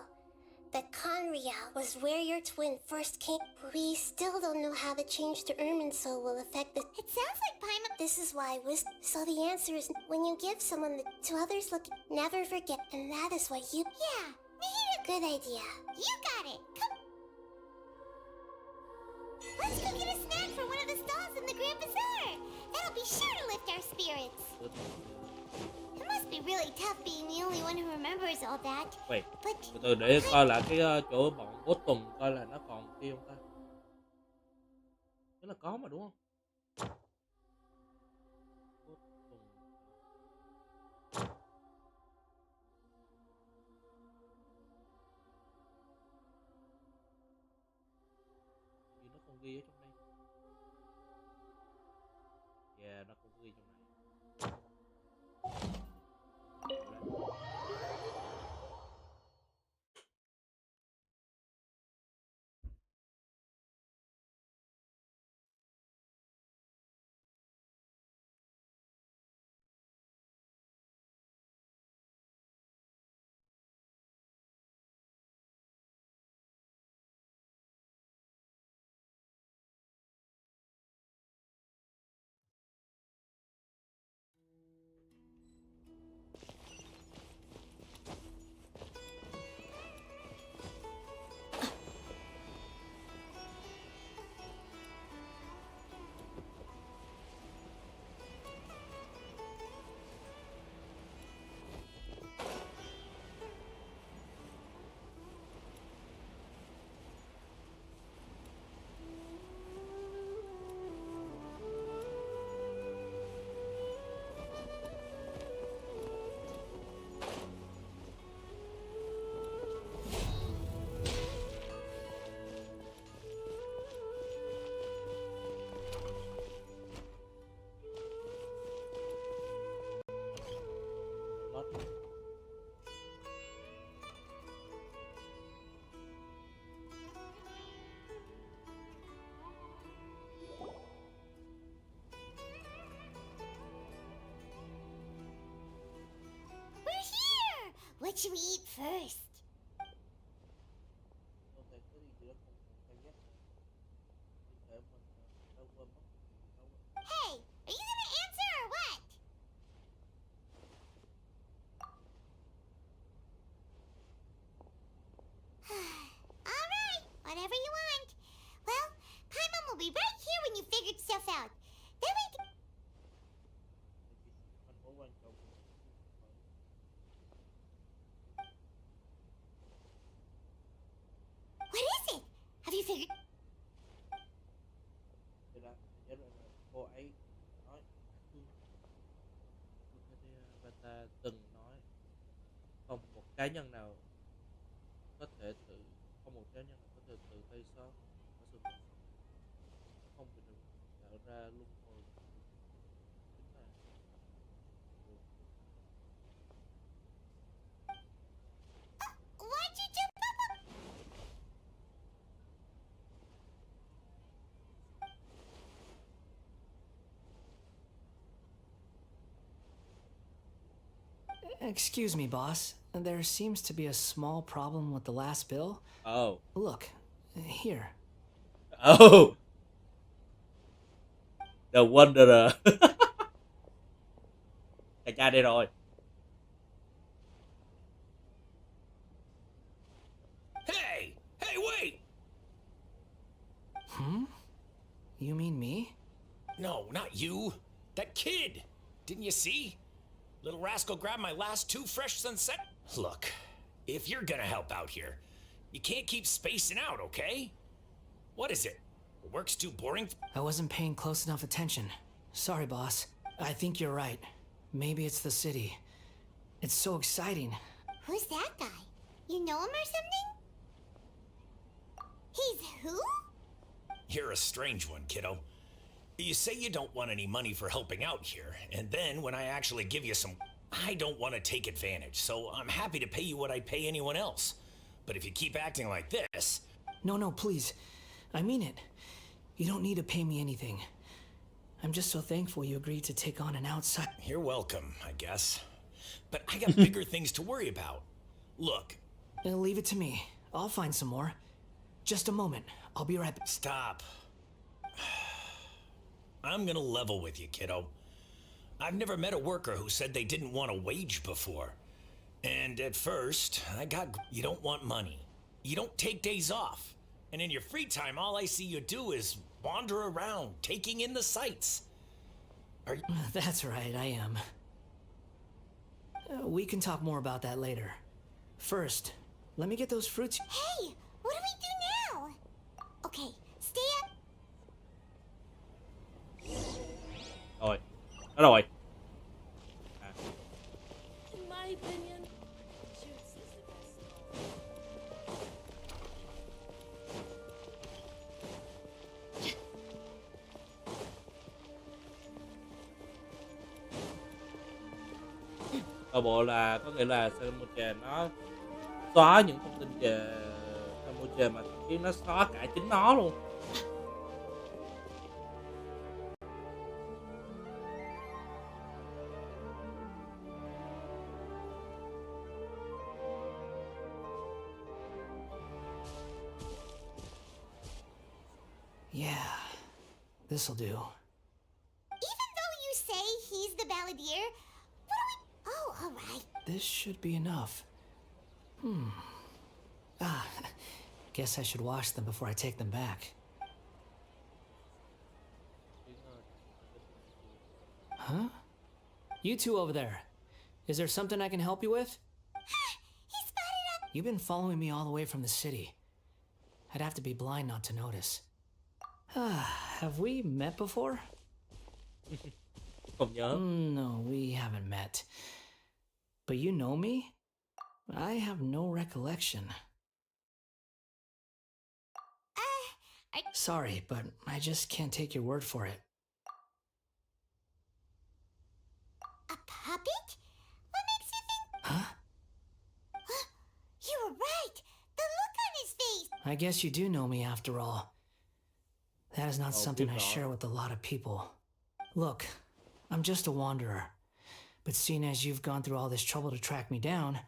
S2: That Conria was where your twin first came. We still don't know how the change to Irminsul will affect the...
S6: It sounds like Paimon...
S2: This is why So the answer is, when you give someone to others, look, never forget, and that is why you...
S6: Yeah, Mihiro...
S2: Good idea.
S6: You got it. Come... Let's go get a snack from one of the stalls in the Grand Bazaar. That'll be sure to lift our spirits. It must be really tough being the only one who remembers all that.
S1: Wait,
S6: But...
S1: từ từ để coi lại cái chỗ bọn bottom coi là nó còn kia không ta. Tức là có mà đúng không? Gì nó không ghi ở trong đây. Yeah, nó không ghi trong này.
S6: What should we eat first?
S1: Có thể có gì đó không còn cân nhắc nữa. Có thể mình đã quên mất.
S6: Hey, are you gonna answer or what? Alright, whatever you want. Well, Paimon will be right here when you figured stuff out. Then we can...
S1: Thành phố quan trọng.
S6: What is it? Have you figured...
S1: Thì là nhớ là cô ấy nói và ta từng nói không một cá nhân nào có thể tự không một cá nhân nào có thể tự tay xóa ở sự vật không bị được tạo ra luân hồi chính là
S6: Why'd you jump up?
S5: Excuse me, boss. There seems to be a small problem with the last bill.
S1: oh
S5: Look, here.
S1: oh the Wanderer. Cả cha đây rồi.
S4: Hey! Hey, wait!
S5: You mean me?
S4: No, not you. That kid. Didn't you see? Little rascal grabbed my last 2 fresh sunset. Look, if you're gonna help out here, you can't keep spacing out, okay? What is it? Work's too boring?
S5: I wasn't paying close enough attention. Sorry, boss. I think you're right. Maybe it's the city. It's so exciting.
S6: Who's that guy? You know him or something? He's who?
S4: You're a strange one, kiddo. You say you don't want any money for helping out here, and then when I actually give you some... I don't want to take advantage, so I'm happy to pay you what I'd pay anyone else. But if you keep acting like this...
S5: No, please. I mean it. You don't need to pay me anything. I'm just so thankful you agreed to take on an outside...
S4: You're welcome, I guess. But I got bigger things to worry about. Look.
S5: Leave it to me. I'll find some more. Just a moment. I'll be right back.
S4: Stop. I'm gonna level with you, kiddo. I've never met a worker who said they didn't want a wage before. And at first, I got... You don't want money. You don't take days off. And in your free time, all I see you do is wander around, taking in the sights. Are you...
S5: That's right, I am. We can talk more about that later. First, let me get those fruits...
S6: Hey, what do we do now? Okay, stay up.
S1: Rồi, đó rồi.
S12: In my opinion, Juice is the best.
S1: Toàn bộ là có nghĩa là Sumeru nó xóa những thông tin về Sumeru mà thậm chí nó xóa cả chính nó luôn.
S5: Yeah, this'll do.
S6: Even though you say he's the balladeer, what do we... Oh, alright.
S5: This should be enough. Guess I should wash them before I take them back. Huh? You two over there. Is there something I can help you with?
S6: He spotted us.
S5: You've been following me all the way from the city. I'd have to be blind not to notice. Have we met before?
S1: Không nhớ.
S5: No, we haven't met. But you know me? I have no recollection. Sorry, but I just can't take your word for it.
S6: A puppet? What makes you think...
S5: Huh?
S6: You were right. The look on his face.
S5: I guess you do know me after all. That is not something I
S1: good
S5: share with a lot of people. Look, I'm just a wanderer. But seeing as you've gone through all this trouble to track me down,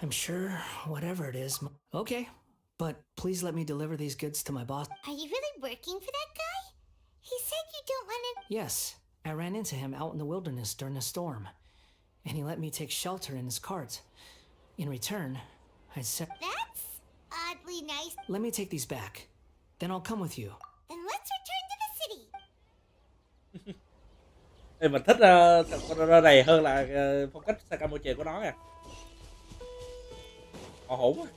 S5: I'm sure whatever it is. Okay, but please let me deliver these goods to my boss.
S6: Are you really working for that guy? He said you don't want to...
S5: Yes, I ran into him out in the wilderness during a storm, and he let me take shelter in his cart. In return, I said...
S6: That's oddly nice.
S5: Let me take these back. Then I'll come with you.
S6: Then let's return to the city.
S1: Thì mình thích thằng con này hơn là phong cách Sakamoche của nó nha. Họ hổn quá.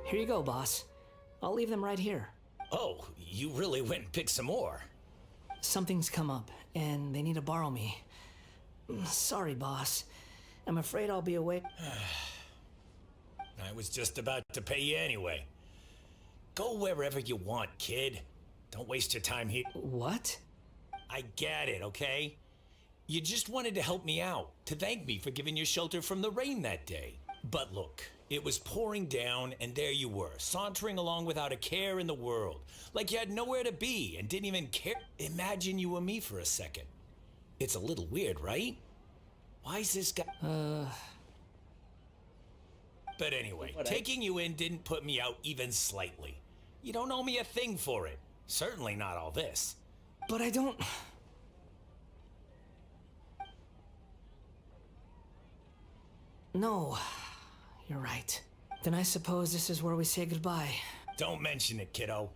S5: Here you go, boss. I'll leave them right here.
S14: Oh, you really went and picked some more.
S5: Something's come up, and they need to borrow me. Sorry, boss. I'm afraid I'll be away.
S14: I was just about to pay you anyway. Go wherever you want, kid. Don't waste your time here.
S5: What?
S14: I get it, okay? You just wanted to help me out, to thank me for giving you shelter from the rain that day. But look, it was pouring down, and there you were, sauntering along without a care in the world, like you had nowhere to be and didn't even care. Imagine you were me for a second. It's a little weird, right? Why's this guy... But anyway, taking you in didn't put me out even slightly. You don't owe me a thing for it. Certainly not all this.
S5: But I don't... No, you're right. Then I suppose this is where we say goodbye.
S14: Don't mention it, kiddo.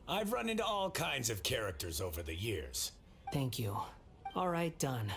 S14: I've run into all kinds of characters over the years.
S5: Thank you. All right, done.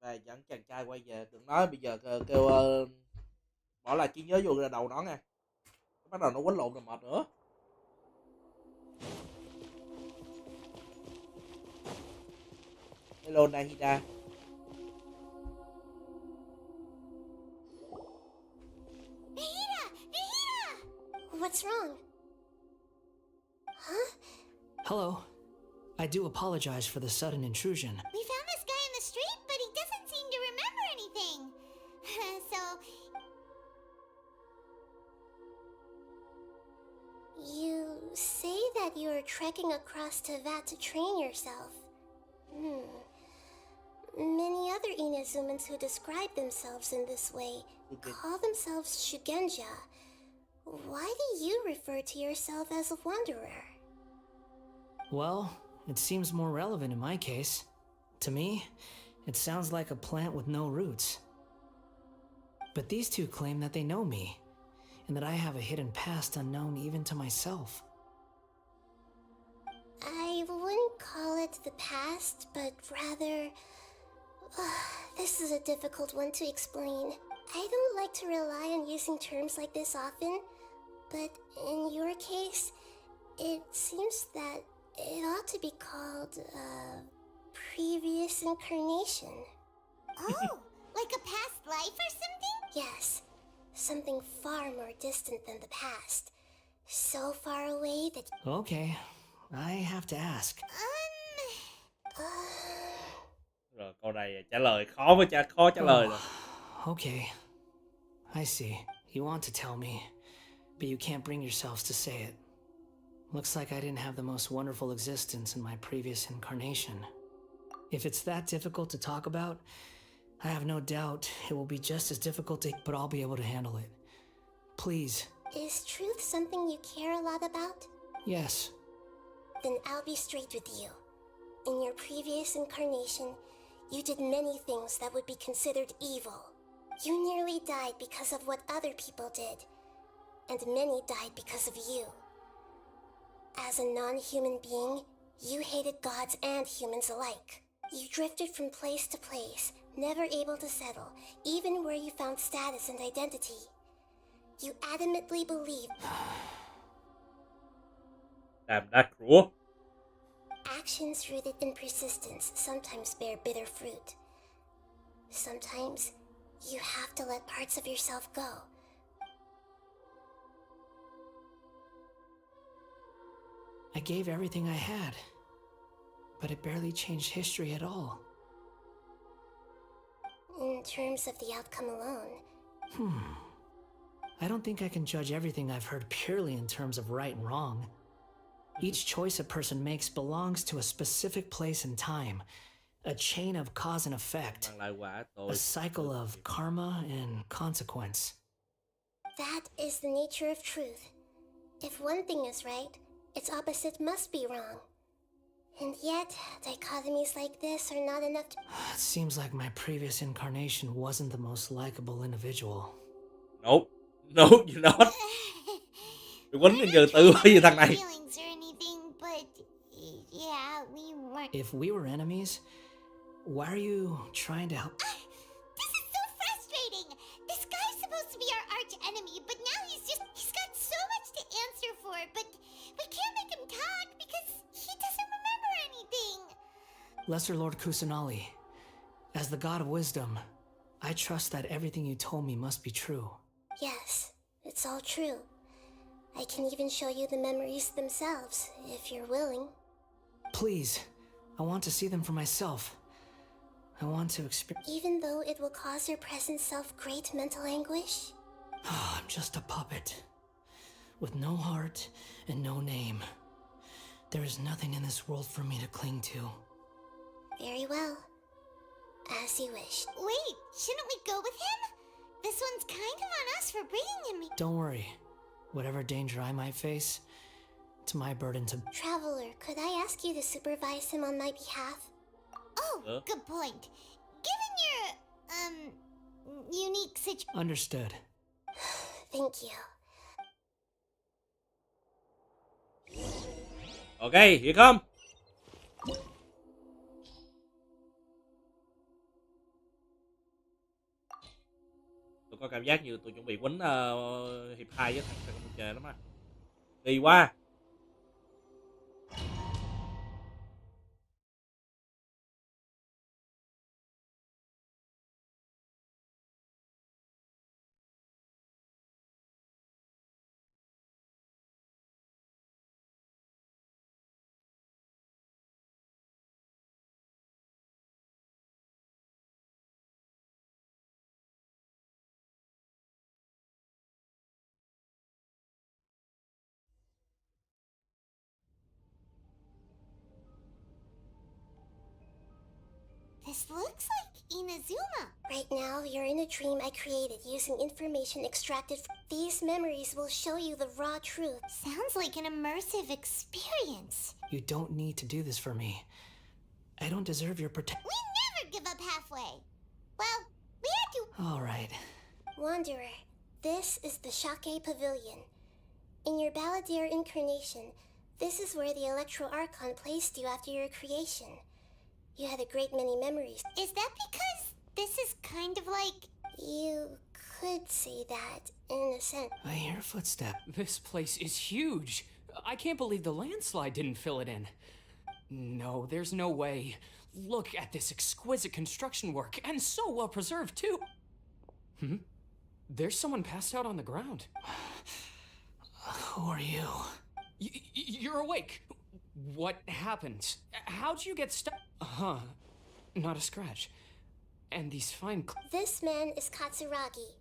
S1: Và dẫn chàng trai quay về, đừng nói bây giờ kêu bỏ lại trí nhớ vô đầu nó nha, bắt đầu nó quấn lộn rồi mệt nữa. Hello Nahida.
S2: Nahida! What's wrong? Huh?
S5: Hello. I do apologize for the sudden intrusion.
S6: We found this guy in the street, but he doesn't seem to remember anything. So...
S2: You say that you're trekking across Teyvat to train yourself. Many other Inazumans who describe themselves in this way call themselves Shugenja. Why do you refer to yourself as a wanderer?
S5: Well, it seems more relevant in my case. To me, it sounds like a plant with no roots. But these two claim that they know me, and that I have a hidden past unknown even to myself.
S2: I wouldn't call it the past, but rather... this is a difficult one to explain. I don't like to rely on using terms like this often, but in your case, it seems that it ought to be called previous incarnation.
S6: Oh, like a past life or something?
S2: Yes. something far more distant than the past. So far away that...
S5: Okay, I have to ask.
S1: Rồi câu này trả lời khó trả lời rồi.
S5: Okay, I see. You want to tell me, but you can't bring yourselves to say it. Looks like I didn't have the most wonderful existence in my previous incarnation. If it's that difficult to talk about, I have no doubt it will be just as difficult to, but I'll be able to handle it. Please.
S2: Is truth something you care a lot about?
S5: Yes.
S2: Then I'll be straight with you. In your previous incarnation, you did many things that would be considered evil. You nearly died because of what other people did, and many died because of you. As a non-human being, you hated gods and humans alike. You drifted from place to place, never able to settle, even where you found status and identity. You adamantly believed...
S1: Làm đắt rủa.
S2: Actions rooted in persistence sometimes bear bitter fruit. Sometimes, you have to let parts of yourself go.
S5: I gave everything I had, but it barely changed history at all.
S2: In terms of the outcome alone.
S5: I don't think I can judge everything I've heard purely in terms of right and wrong. Each choice a person makes belongs to a specific place and time, a chain of cause and effect, a cycle of karma and consequence.
S2: That is the nature of truth. If one thing is right, its opposite must be wrong. And yet, dichotomies like this are not enough to...
S5: It seems like my previous incarnation wasn't the most likable individual.
S1: Nope. Nope, you're not. Đừng quấn lên giờ tự bởi vì thằng này.
S5: If we were enemies, why are you trying to help?
S6: This is so frustrating! This guy's supposed to be our arch enemy, but now he's got so much to answer for, but we can't make him talk because he doesn't remember anything.
S5: Lesser Lord Kusanali, as the god of wisdom, I trust that everything you told me must be true.
S2: Yes, it's all true. I can even show you the memories themselves, if you're willing.
S5: Please, I want to see them for myself. I want to experience...
S2: Even though it will cause your present self great mental anguish?
S5: I'm just a puppet, with no heart and no name. There is nothing in this world for me to cling to.
S2: Very well. As you wish.
S6: Wait, shouldn't we go with him? This one's kind of on us for bringing him.
S5: Don't worry. Whatever danger I might face, it's my burden to...
S2: Traveler, could I ask you to supervise him on my behalf?
S6: Oh, good point. Given your, unique situation...
S5: Understood.
S2: Thank you.
S1: Okay, here come. Tôi có cảm giác như tôi chuẩn bị quýnh hiệp 2 với thằng Campuchia lắm á. Đi qua.
S6: This looks like Inazuma.
S2: Right now, you're in a dream I created using information extracted from... These memories will show you the raw truth.
S6: Sounds like an immersive experience.
S5: You don't need to do this for me. I don't deserve your protection.
S6: We never give up halfway. Well, we had to...
S5: All right.
S2: Wanderer, this is the Shake Pavilion. In your Balladeer incarnation, this is where the Electro Archon placed you after your creation. You had a great many memories.
S6: Is that because this is kind of like...
S2: You could say that, in a sense.
S5: I hear footsteps.
S15: This place is huge. I can't believe the landslide didn't fill it in. No, there's no way. Look at this exquisite construction work, and so well preserved, too. There's someone passed out on the ground.
S5: Who are you?
S15: You're awake. What happened? How'd you get stuck? Huh. Not a scratch. And these fine
S2: This man is Katsuragi,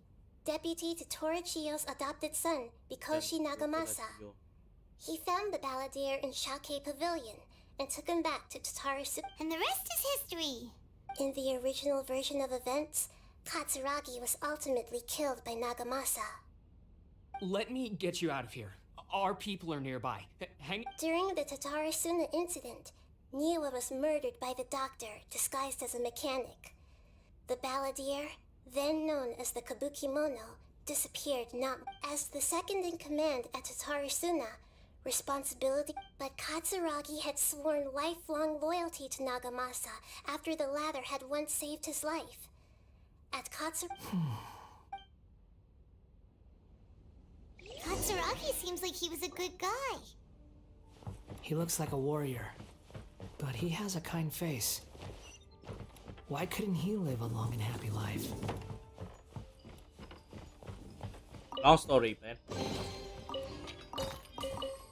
S2: deputy to Torichiyo's adopted son, Mikoshi Nagamasa. He found the balladeer in Shake Pavilion and took him back to Tatarasu.
S6: And the rest is history.
S2: In the original version of events, Katsuragi was ultimately killed by Nagamasa.
S15: Let me get you out of here. Our people are nearby. Hang.
S2: During the Tatarasuna incident, Niwa was murdered by the doctor disguised as a mechanic. The balladeer, then known as the Kabukimono, disappeared not as the second in command at Tatarasuna. Responsibility, but Katsuragi had sworn lifelong loyalty to Nagamasa after the latter had once saved his life. At
S6: Katsuragi seems like he was a good guy.
S5: He looks like a warrior, but he has a kind face. Why couldn't he live a long and happy life?
S1: Long story, man.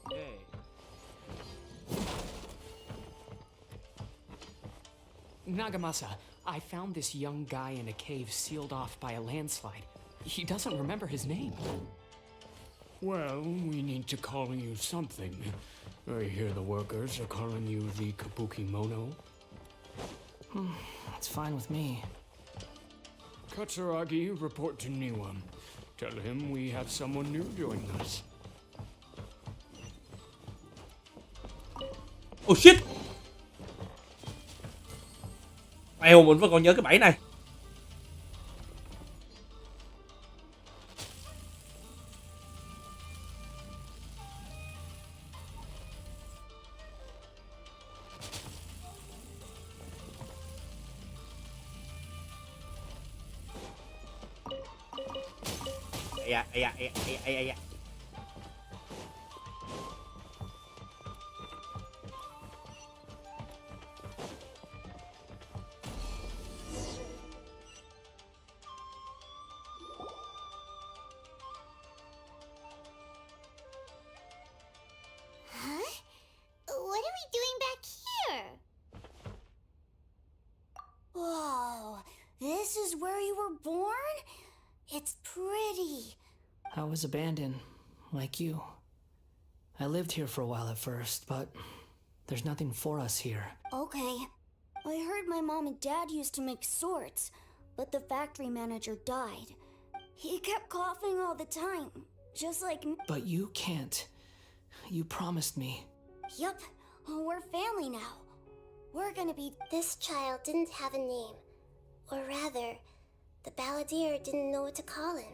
S1: Okay.
S15: Nagamasa, I found this young guy in a cave sealed off by a landslide. He doesn't remember his name.
S16: Well, we need to call you something. I hear the workers are calling you the Kabukimono.
S5: That's fine with me.
S16: Katsuragi, report to Niwa. Tell him we have someone new joining us.
S1: Oh shit! Mèo, mình vẫn còn nhớ cái bẫy này. Ây da.
S6: Huh? What are we doing back here? Whoa, this is where you were born? It's pretty.
S5: I was abandoned, like you. I lived here for a while at first, but there's nothing for us here.
S6: Okay. I heard my mom and dad used to make swords, but the factory manager died. He kept coughing all the time, just like me.
S5: But you can't. You promised me.
S6: Yup, we're family now. We're gonna be...
S2: This child didn't have a name. Or rather, the balladeer didn't know what to call him.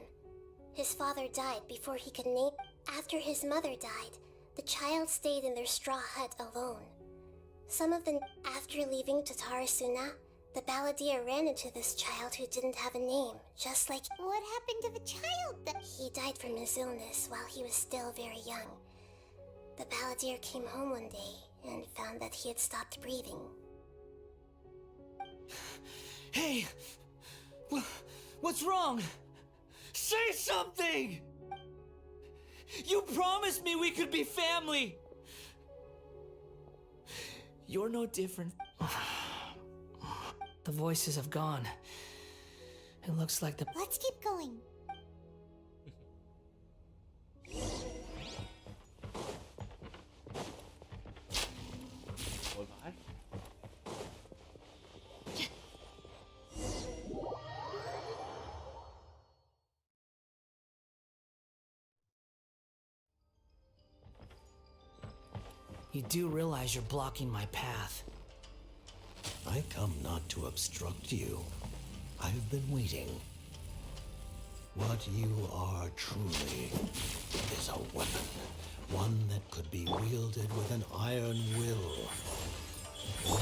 S2: His father died before he could name. After his mother died, the child stayed in their straw hut alone. After leaving Tatarasuna, the balladeer ran into this child who didn't have a name, just like...
S6: What happened to the child?
S2: He died from his illness while he was still very young. The balladeer came home one day and found that he had stopped breathing.
S5: Hey! What's wrong? Say something! You promised me we could be family! You're no different. The voices have gone. It looks like the...
S6: Let's keep going.
S5: You do realize you're blocking my path.
S17: I come not to obstruct you. I've been waiting. What you are truly is a weapon. One that could be wielded with an iron will. Or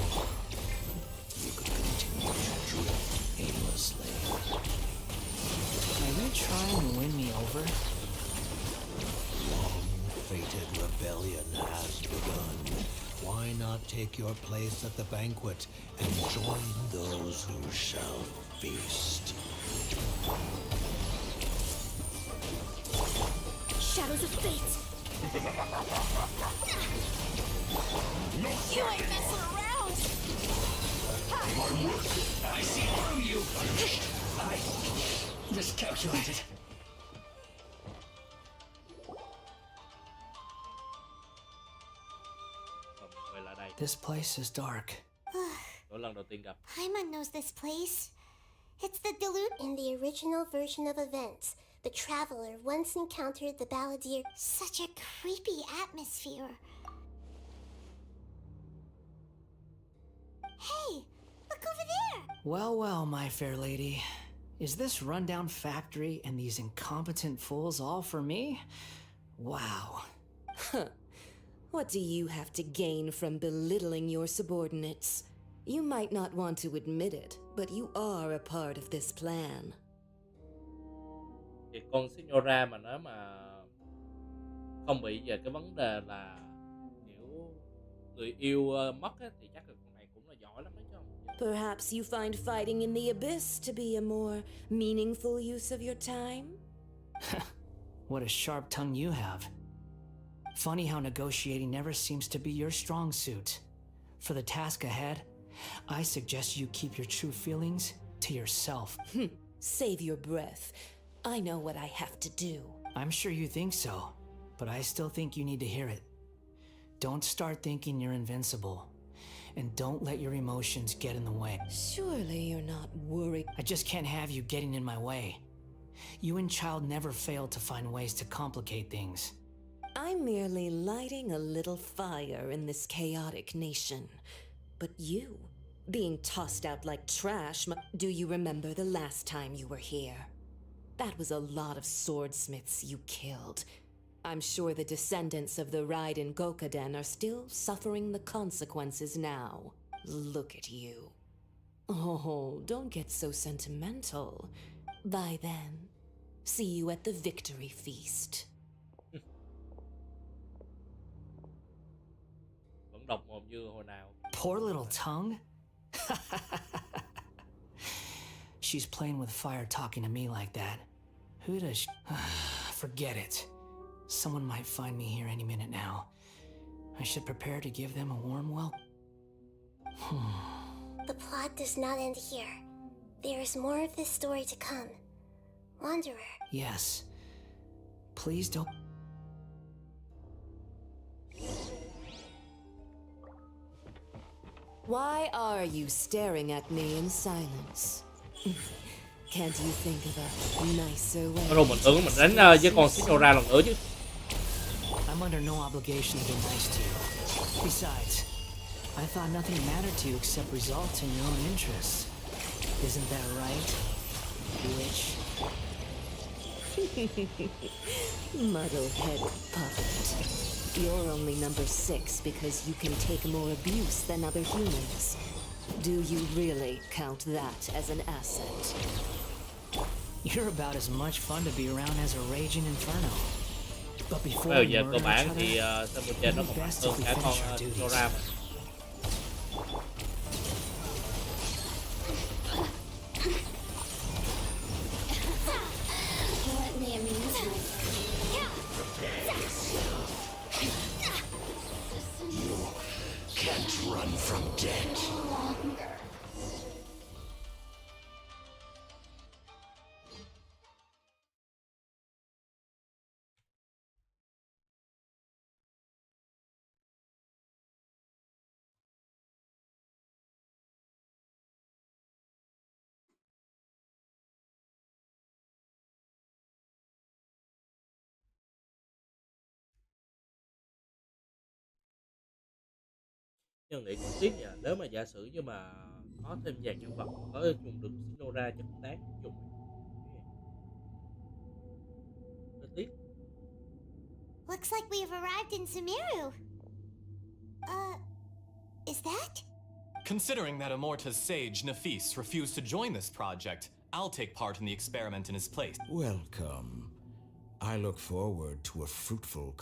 S17: you could continue to drift aimlessly.
S5: Are you trying to win me over?
S17: Long-fated rebellion has begun. Why not take your place at the banquet and join those who shall feast?
S2: shadows of fate. You ain't messing around.
S16: I see through you. I miscalculated.
S1: Quay lại đây.
S5: This place is dark.
S1: Đó lần đầu tiên gặp.
S6: Paimon knows this place. It's the
S2: In the original version of events, the traveler once encountered the balladeer.
S6: Such a creepy atmosphere. Hey, look over there!
S5: Well, well, my fair lady. Is this rundown factory and these incompetent fools all for me? Wow.
S18: What do you have to gain from belittling your subordinates? You might not want to admit it, but you are a part of this plan.
S1: Thì con Signora mà nếu mà không bị về cái vấn đề là kiểu người yêu mất á, thì chắc là con này cũng là giỏi lắm đấy chứ không?
S18: Perhaps you find fighting in the abyss to be a more meaningful use of your time?
S5: What a sharp tongue you have. Funny how negotiating never seems to be your strong suit. For the task ahead, I suggest you keep your true feelings to yourself.
S18: Save your breath. I know what I have to do.
S5: I'm sure you think so, but I still think you need to hear it. Don't start thinking you're invincible, and don't let your emotions get in the way.
S18: Surely you're not worried.
S5: I just can't have you getting in my way. You and Child never fail to find ways to complicate things.
S18: I'm merely lighting a little fire in this chaotic nation. But you, being tossed out like trash, do you remember the last time you were here? That was a lot of swordsmiths you killed. I'm sure the descendants of the Raiden Gokaden are still suffering the consequences now. Look at you. Oh, don't get so sentimental. Bye then. See you at the victory feast.
S1: Vẫn độc mồm như hồi nào.
S5: Poor little tongue. She's playing with fire talking to me like that. Who does forget it. Someone might find me here any minute now. I should prepare to give them a warm welcome.
S2: The plot does not end here. There is more of this story to come. Wanderer.
S5: Yes. Please don't.
S18: Why are you staring at me in silence? Can't you think of a nicer way?
S1: Rồi mình tưởng mình đánh với con Signora lần nữa chứ.
S5: I'm under no obligation to be nice to you. Besides, I thought nothing mattered to you except results in your own interests. Isn't that right, witch?
S18: Muddle-headed puppet. You're only number 6 because you can take more abuse than other humans. Do you really count that as an asset?
S5: You're about as much fun to be around as a raging inferno. But before
S1: Bây
S5: we
S1: giờ
S5: murder
S1: cơ
S5: each
S1: bản
S5: other,
S1: thì Samurai nó còn mạnh
S5: best
S1: hơn
S5: if we
S1: cả con
S5: finish our duties.
S1: Signora mà.
S2: Let me amuse myself.
S17: You can't run from death.
S1: Nhưng nghĩ cũng tiếc nha, nếu mà giả sử như mà có thêm dàn nhân vật có dùng được Signora chắc cũng đáng dùng. Rất tiếc.
S6: Looks like we've arrived in Sumeru. Is that?
S7: Considering that Immorta's sage, Nafis, refused to join this project, I'll take part in the experiment in his place.
S9: Welcome. I look forward to a fruitful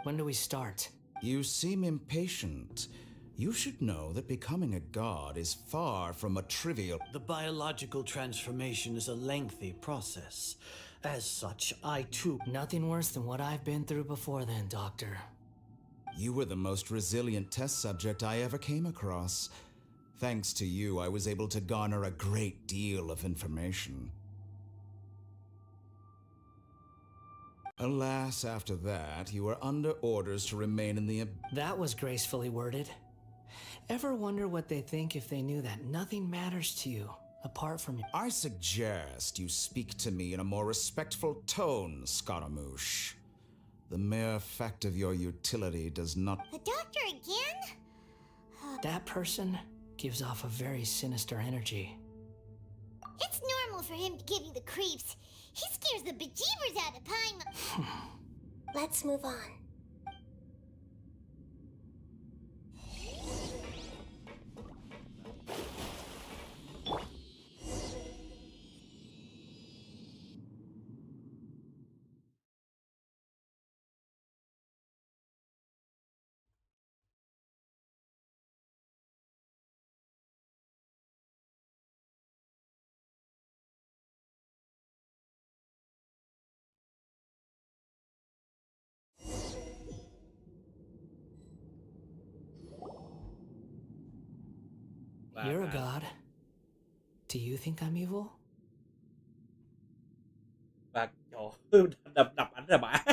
S5: When do we start?
S9: You seem impatient. You should know that becoming a god is far from a trivial...
S19: The biological transformation is a lengthy process.
S5: As such, I too... Nothing worse than what I've been through before then, Doctor.
S9: You were the most resilient test subject I ever came across. Thanks to you, I was able to garner a great deal of information. Alas, after that, you were under orders to remain in the...
S5: That was gracefully worded. Ever wonder what they think if they knew that nothing matters to you, apart from...
S9: I suggest you speak to me in a more respectful tone, Scaramouche. The mere fact of your utility does not...
S6: The doctor again?
S5: That person gives off a very sinister energy.
S6: It's normal for him to give you the creeps. He scares the bejeebers out of Paimon.
S2: Let's move on.
S5: You're a god. Do you think I'm evil?
S1: Và trời đập ảnh ra bả.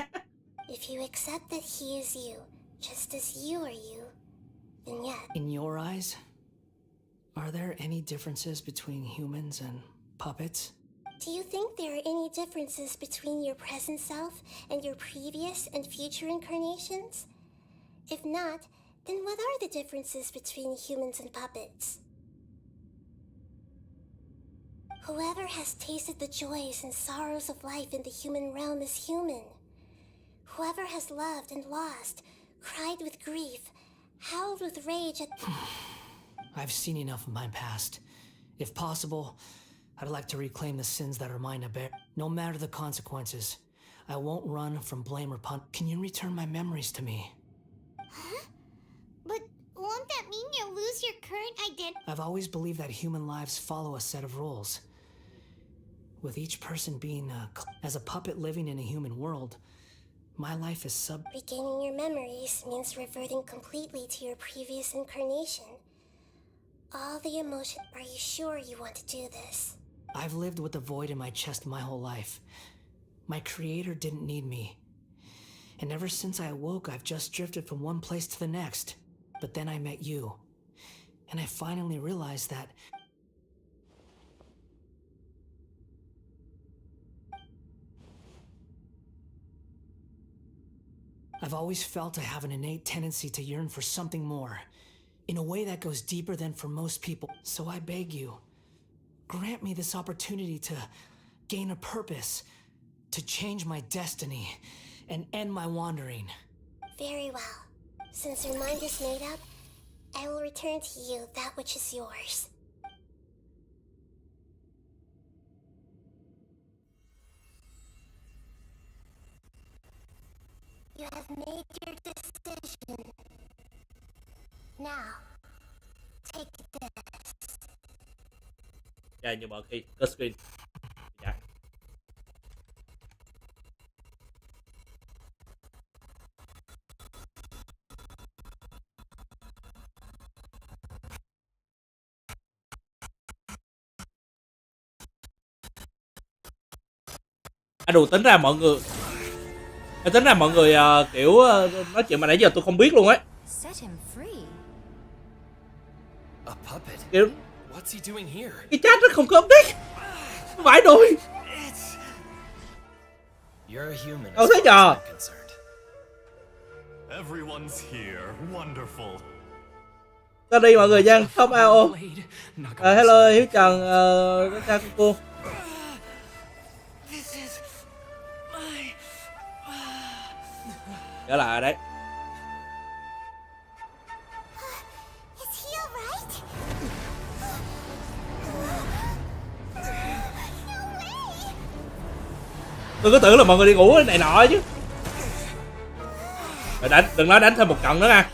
S2: If you accept that he is you, just as you are you, then yes.
S5: In your eyes, are there any differences between humans and puppets?
S2: Do you think there are any differences between your present self and your previous and future incarnations? If not, then what are the differences between humans and puppets? Whoever has tasted the joys and sorrows of life in the human realm is human. Whoever has loved and lost, cried with grief, howled with rage at...
S5: I've seen enough of my past. If possible, I'd like to reclaim the sins that are mine to bear. No matter the consequences, I won't run from blame or pun. Can you return my memories to me?
S6: Huh? But won't that mean you'll lose your current identity?
S5: I've always believed that human lives follow a set of rules. With each person being as a puppet living in a human world, my life is
S2: Regaining your memories means reverting completely to your previous incarnation. All the emotion. Are you sure you want to do this?
S5: I've lived with a void in my chest my whole life. My creator didn't need me. And ever since I awoke, I've just drifted from one place to the next. But then I met you. And I finally realized that... I've always felt I have an innate tendency to yearn for something more, in a way that goes deeper than for most people. So I beg you, grant me this opportunity to gain a purpose, to change my destiny, and end my wandering.
S2: Very well. Since your mind is made up, I will return to you that which is yours. You have made your decision. Now, take this.
S1: Dạ, nhưng mà khi có screen. Dạ. Đủ tính ra mọi người kiểu nói chuyện mà nãy giờ tôi không biết luôn ấy.
S8: Set him free. A puppet.
S1: Kiểu
S8: What's he doing here?
S1: cái chat nó không có update. Vãi đùi.
S8: You're a human.
S1: Đâu thế nhờ?
S7: Everyone's here. Wonderful.
S1: Ta đi mọi người nha. Không ao. Hello Hiếu Trần, các cô. Trở lại đấy.
S6: Is he alright?
S1: Tôi cứ tưởng là mọi người đi ngủ này nọ chứ. Rồi đánh, đừng nói đánh thêm một trận nữa nha.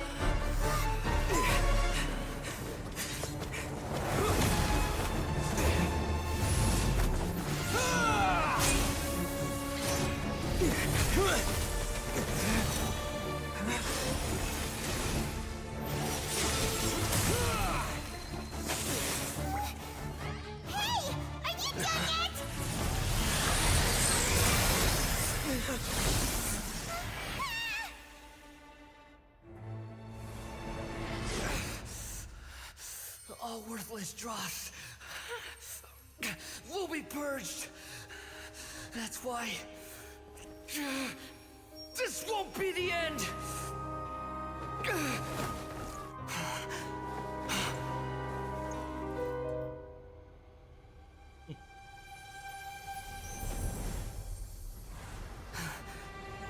S19: All worthless dross will be purged. That's why this won't be the end.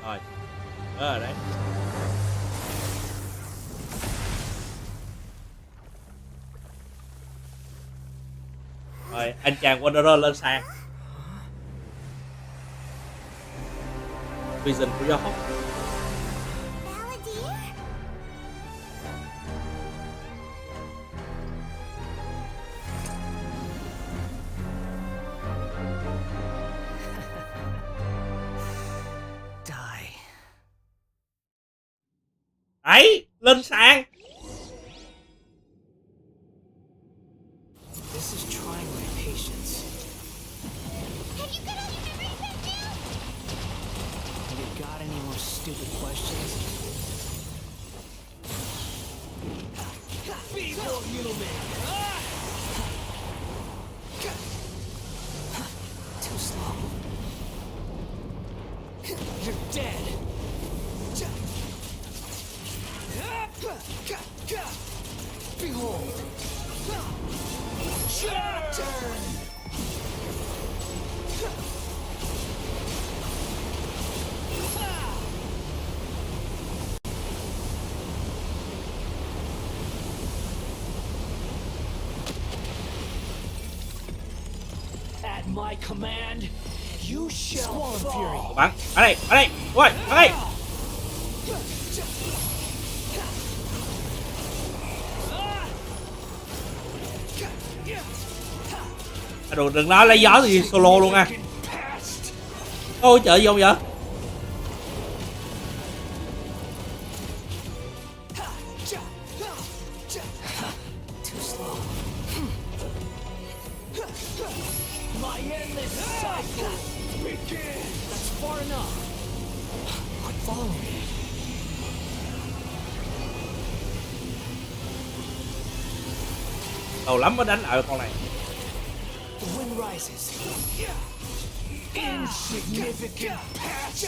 S1: Rồi, ở đấy. Rồi, anh chàng Wanderer lên sàn. Vision của gió. Đấy, lên sàn.
S5: This is trying my patience.
S6: Have you got all your memories back now?
S5: Have you got any more stupid questions?
S19: Feeble human!
S5: Too slow.
S19: You're dead! Behold! Turn!
S5: At my command, you shall fall.
S1: Bắn đây, ui, bắn đây. Đừng nói lấy gió thì solo luôn à. Ôi trời gì không vậy? Đầu lắm mới đánh lại con này.
S5: The wind rises. Insignificant past.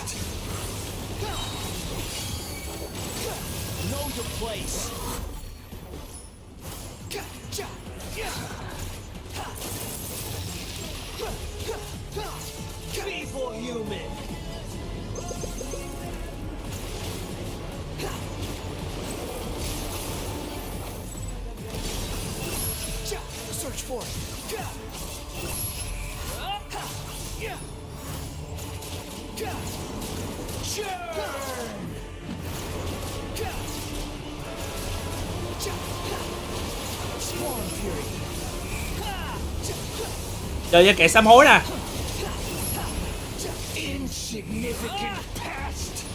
S5: Know your place. Feeble human. Search for it.
S1: Chơi với kẻ sám hối nè.
S19: Insignificant past.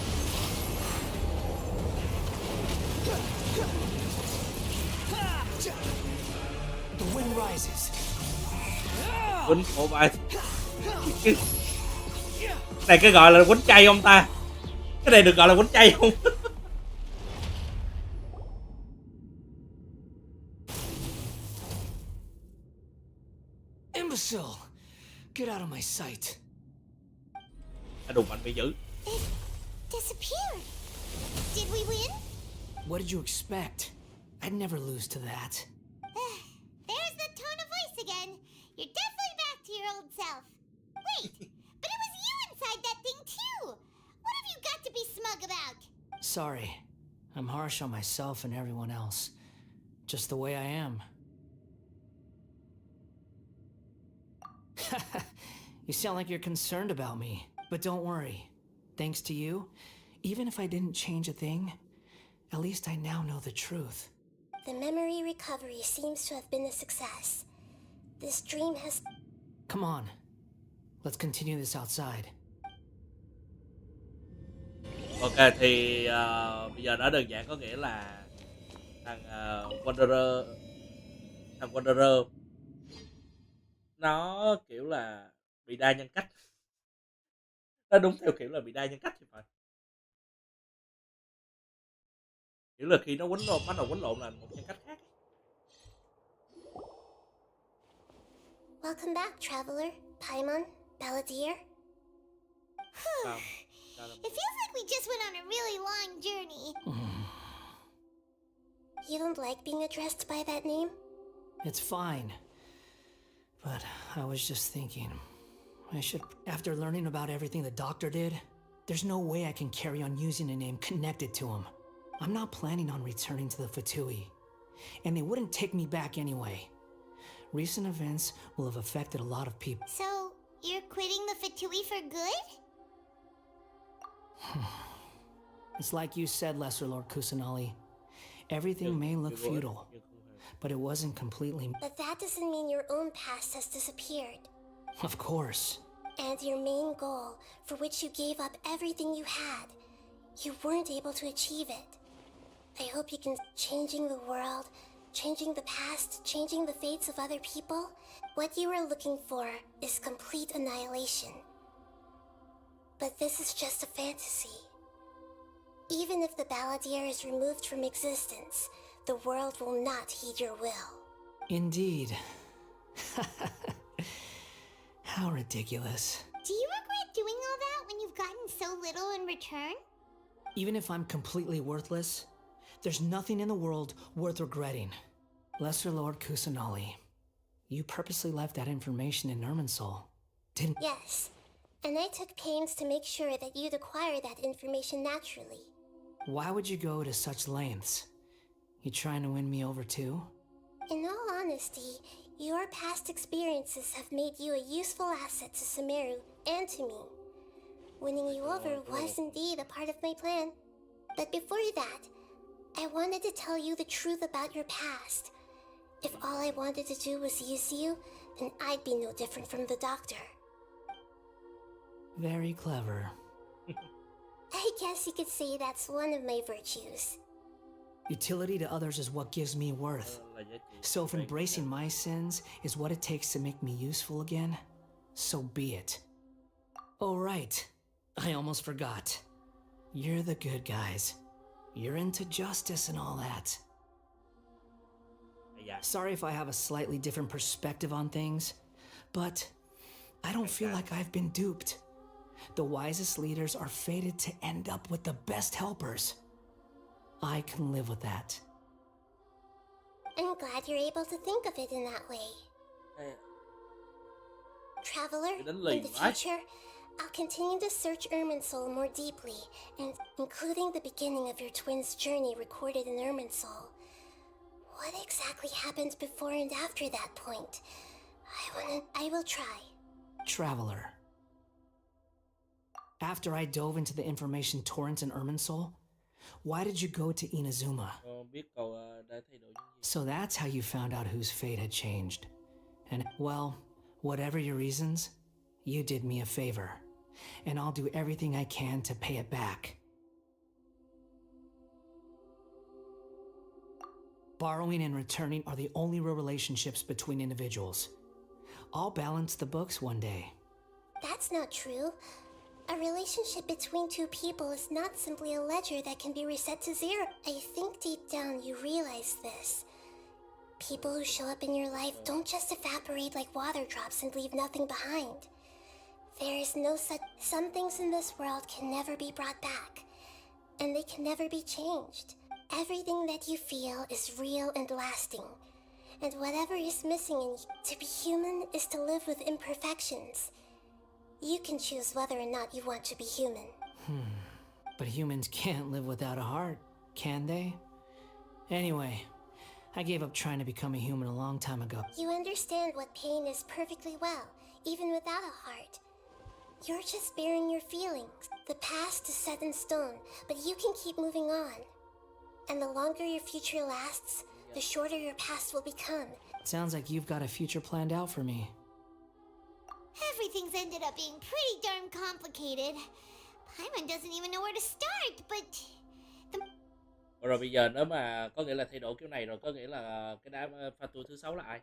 S5: The wind rises.
S1: Quýnh ủa bài. Này cái gọi là quýnh chay không ta? Cái này được gọi là quýnh chay không?
S5: Imbecile! Get out of my sight.
S1: Đùng mạnh bị dữ.
S6: It disappeared. Did we win?
S5: What did you expect? I'd never lose to that.
S6: There's the tone of voice again. You're definitely back to your old self. Wait, but it was you inside that thing too. What have you got to be smug about?
S5: Sorry. I'm harsh on myself and everyone else. Just the way I am. You sound like you're concerned about me. But don't worry. Thanks to you, even if I didn't change a thing, at least I now know the truth.
S2: The memory recovery seems to have been a success. This dream has...
S5: Come on. Let's continue this outside.
S1: Ok thì bây giờ nói đơn giản có nghĩa là thằng Wanderer thằng Wanderer nó kiểu là bị đa nhân cách, nó đúng theo kiểu là bị đa nhân cách thì phải, kiểu là khi nó quấn lộn, bắt đầu quấn lộn là một nhân cách khác.
S2: Welcome back, traveler, Paimon, Balladeer.
S6: It feels like we just went on a really long journey.
S2: You don't like being addressed by that name?
S5: It's fine. But I was just thinking, after learning about everything the doctor did, there's no way I can carry on using a name connected to him. I'm not planning on returning to the Fatui, and they wouldn't take me back anyway. Recent events will have affected a lot of people.
S6: So, you're quitting the Fatui for good?
S5: It's like you said, Lesser Lord Kusanali. Everything may look futile, but it wasn't completely...
S2: But that doesn't mean your own past has disappeared.
S5: Of course.
S2: And your main goal, for which you gave up everything you had, you weren't able to achieve it. I hope you can... Changing the world, changing the past, changing the fates of other people. What you were looking for is complete annihilation. But this is just a fantasy. Even if the Balladeer is removed from existence, the world will not heed your will.
S5: Indeed. How ridiculous.
S6: Do you regret doing all that when you've gotten so little in return?
S5: Even if I'm completely worthless, there's nothing in the world worth regretting. Lesser Lord Kusanali, you purposely left that information in Irminsul, didn't...
S2: Yes, and I took pains to make sure that you'd acquire that information naturally.
S5: Why would you go to such lengths? You trying to win me over too?
S2: In all honesty, your past experiences have made you a useful asset to Sumeru and to me. Winning you over was indeed a part of my plan. But before that, I wanted to tell you the truth about your past. If all I wanted to do was use you, then I'd be no different from the doctor.
S5: Very clever.
S2: I guess you could say that's one of my virtues.
S5: Utility to others is what gives me worth. So if embracing my sins is what it takes to make me useful again, so be it. Oh right, I almost forgot. You're the good guys. You're into justice and all that. Sorry if I have a slightly different perspective on things, but I don't feel like I've been duped. The wisest leaders are fated to end up with the best helpers. I can live with that.
S2: I'm glad you're able to think of it in that way. Traveler, in the future, I'll continue to search Irminsul more deeply, and including the beginning of your twins' journey recorded in Irminsul. What exactly happened before and after that point? I will try.
S5: Traveler. After I dove into the information torrents in Irminsul, why did you go to Inazuma? So that's how you found out whose fate had changed. And, well, whatever your reasons, you did me a favor. And I'll do everything I can to pay it back. Borrowing and returning are the only real relationships between individuals. I'll balance the books one day.
S2: That's not true. A relationship between two people is not simply a ledger that can be reset to zero. I think deep down you realize this. People who show up in your life don't just evaporate like water drops and leave nothing behind. There is no such... Some things in this world can never be brought back, and they can never be changed. Everything that you feel is real and lasting, and whatever is missing in you, to be human is to live with imperfections. You can choose whether or not you want to be human.
S5: But humans can't live without a heart, can they? Anyway, I gave up trying to become a human a long time ago.
S2: You understand what pain is perfectly well, even without a heart. You're just bearing your feelings. The past is set in stone, but you can keep moving on. And the longer your future lasts, the shorter your past will become.
S5: Sounds like you've got a future planned out for me.
S6: Everything's ended up being pretty darn complicated. Paimon doesn't even know where to start, but...
S1: Rồi bây giờ nếu mà có nghĩa là thay đổi kiểu này rồi, có nghĩa là cái đám pha tour thứ 6 là ai?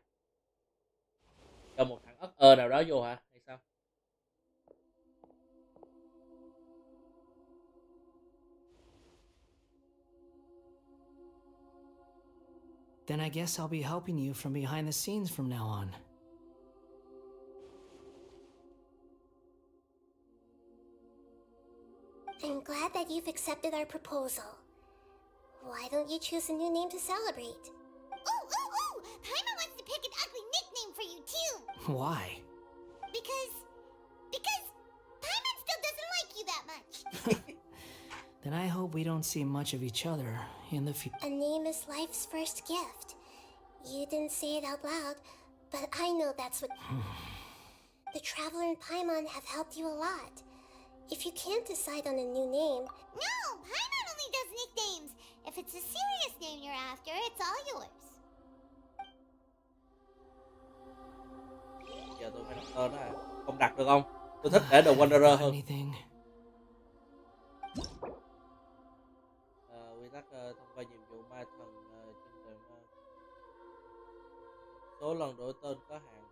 S1: Cho một thằng ất nào đó vô hả? Hay sao?
S5: Then I guess I'll be helping you from behind the scenes from now on.
S2: I'm glad that you've accepted our proposal. Why don't you choose a new name to celebrate?
S6: Ooh! Paimon wants to pick an ugly nickname for you too!
S5: Why?
S6: Because Paimon still doesn't like you that much!
S5: Then I hope we don't see much of each other in the future.
S2: A name is life's first gift. You didn't say it out loud, but I know that's what... The Traveler and Paimon have helped you a lot. If you can't decide on a new name...
S6: No! Paimon only does nicknames! If it's a serious name you're after, it's all yours.
S1: Giờ tôi phải đặt tên đó à? Không đặt được không? Tôi thích để The Wanderer hơn. Quy tắc thông qua nhiệm vụ ma thần trên tường số lần đổi tên có hạn.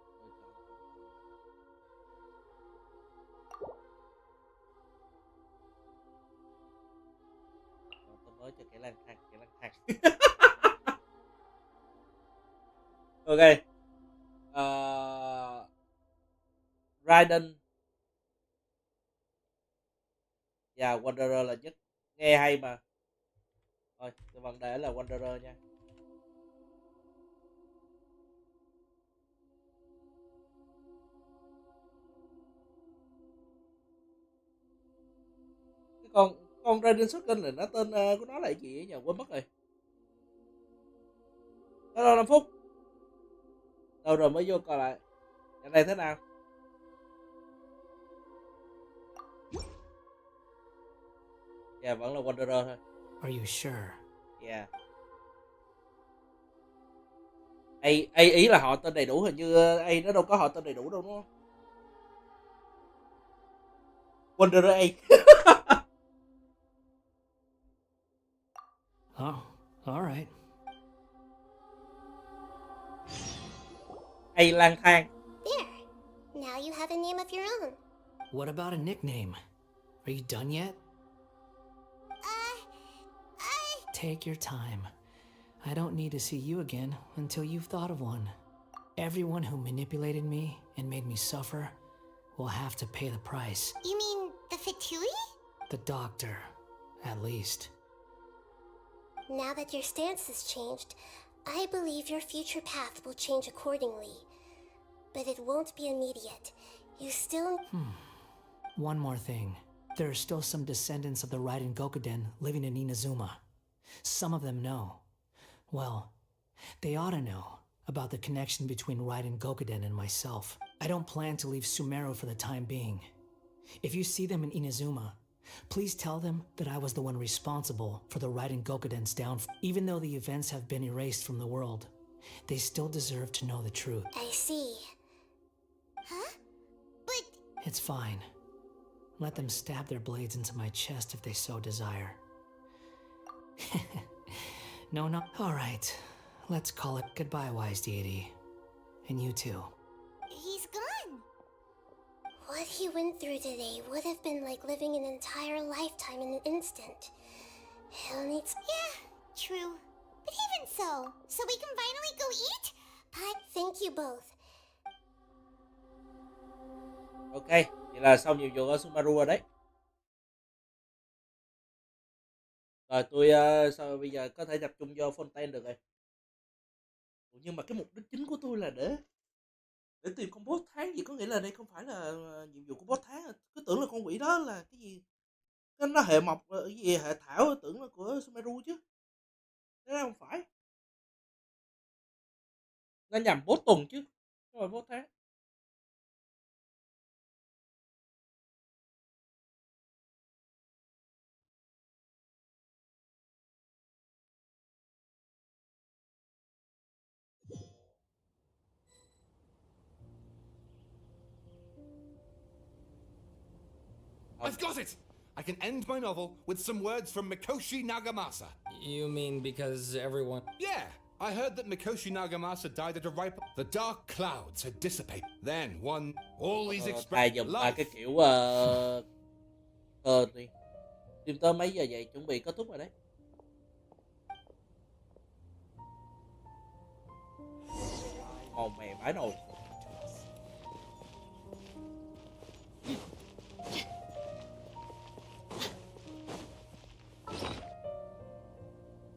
S1: Tôi mới cho kẻ lang thang. Ok. Raiden và Wanderer là nhất, nghe hay mà. Thôi tôi vẫn để là Wanderer nha. Cái con Raiden Shotgun này nó tên của nó là gì ấy nhỉ, quên mất rồi. Hello 5 phút. Đâu rồi mới vô coi lại. Dạo này thế nào? Yeah, vẫn là Wanderer thôi.
S5: Are you sure?
S1: Yeah. Ý là họ tên đầy đủ, hình như nó đâu có họ tên đầy đủ đâu đúng không? Wanderer
S5: Oh, all right.
S1: Lang thang.
S2: There. Now you have a name of your own.
S5: What about a nickname? Are you done yet? Take your time. I don't need to see you again until you've thought of one. Everyone who manipulated me and made me suffer will have to pay the price.
S6: You mean the Fatui?
S5: The doctor, at least.
S2: Now that your stance has changed, I believe your future path will change accordingly. But it won't be immediate. You still...
S5: One more thing. There are still some descendants of the Raiden Gokuden living in Inazuma. Some of them know. Well, they ought to know about the connection between Raiden Gokuden and myself. I don't plan to leave Sumeru for the time being. If you see them in Inazuma, please tell them that I was the one responsible for the Raiden Gokuden's downfall. Even though the events have been erased from the world, they still deserve to know the truth.
S2: I see.
S6: Huh? But...
S5: It's fine. Let them stab their blades into my chest if they so desire. No. All right. Let's call it goodbye, wise deity. And you too.
S6: He's gone.
S2: What he went through today would have been like living an entire lifetime in an instant. He'll need...
S6: Yeah, true. But even so we can finally go eat?
S2: But thank you both.
S1: Ok, vậy là xong nhiệm vụ ở Sumeru rồi đấy. Rồi tôi sao bây giờ có thể tập trung vô Fontaine được rồi. Nhưng mà cái mục đích chính của tôi là để tìm con boss tháng gì, có nghĩa là đây không phải là nhiệm vụ của boss tháng. Cứ tưởng là con quỷ đó là cái gì, nó hệ mộc cái gì hệ thảo, tưởng là của Sumeru chứ. Thế ra không phải. Nó nhằm boss tuần chứ, không phải boss tháng.
S3: I've got it! I can end my novel with some words from Mikoshi Nagamasa.
S4: You mean because everyone...
S3: Yeah, I heard that Mikoshi Nagamasa died at a ripe... The dark clouds had dissipated. Then all these
S1: Thầy
S3: expressions...
S1: dùng lại cái kiểu đi. Tìm tới mấy giờ vậy? Chuẩn bị kết thúc rồi đấy. Màu mè vãi nồi.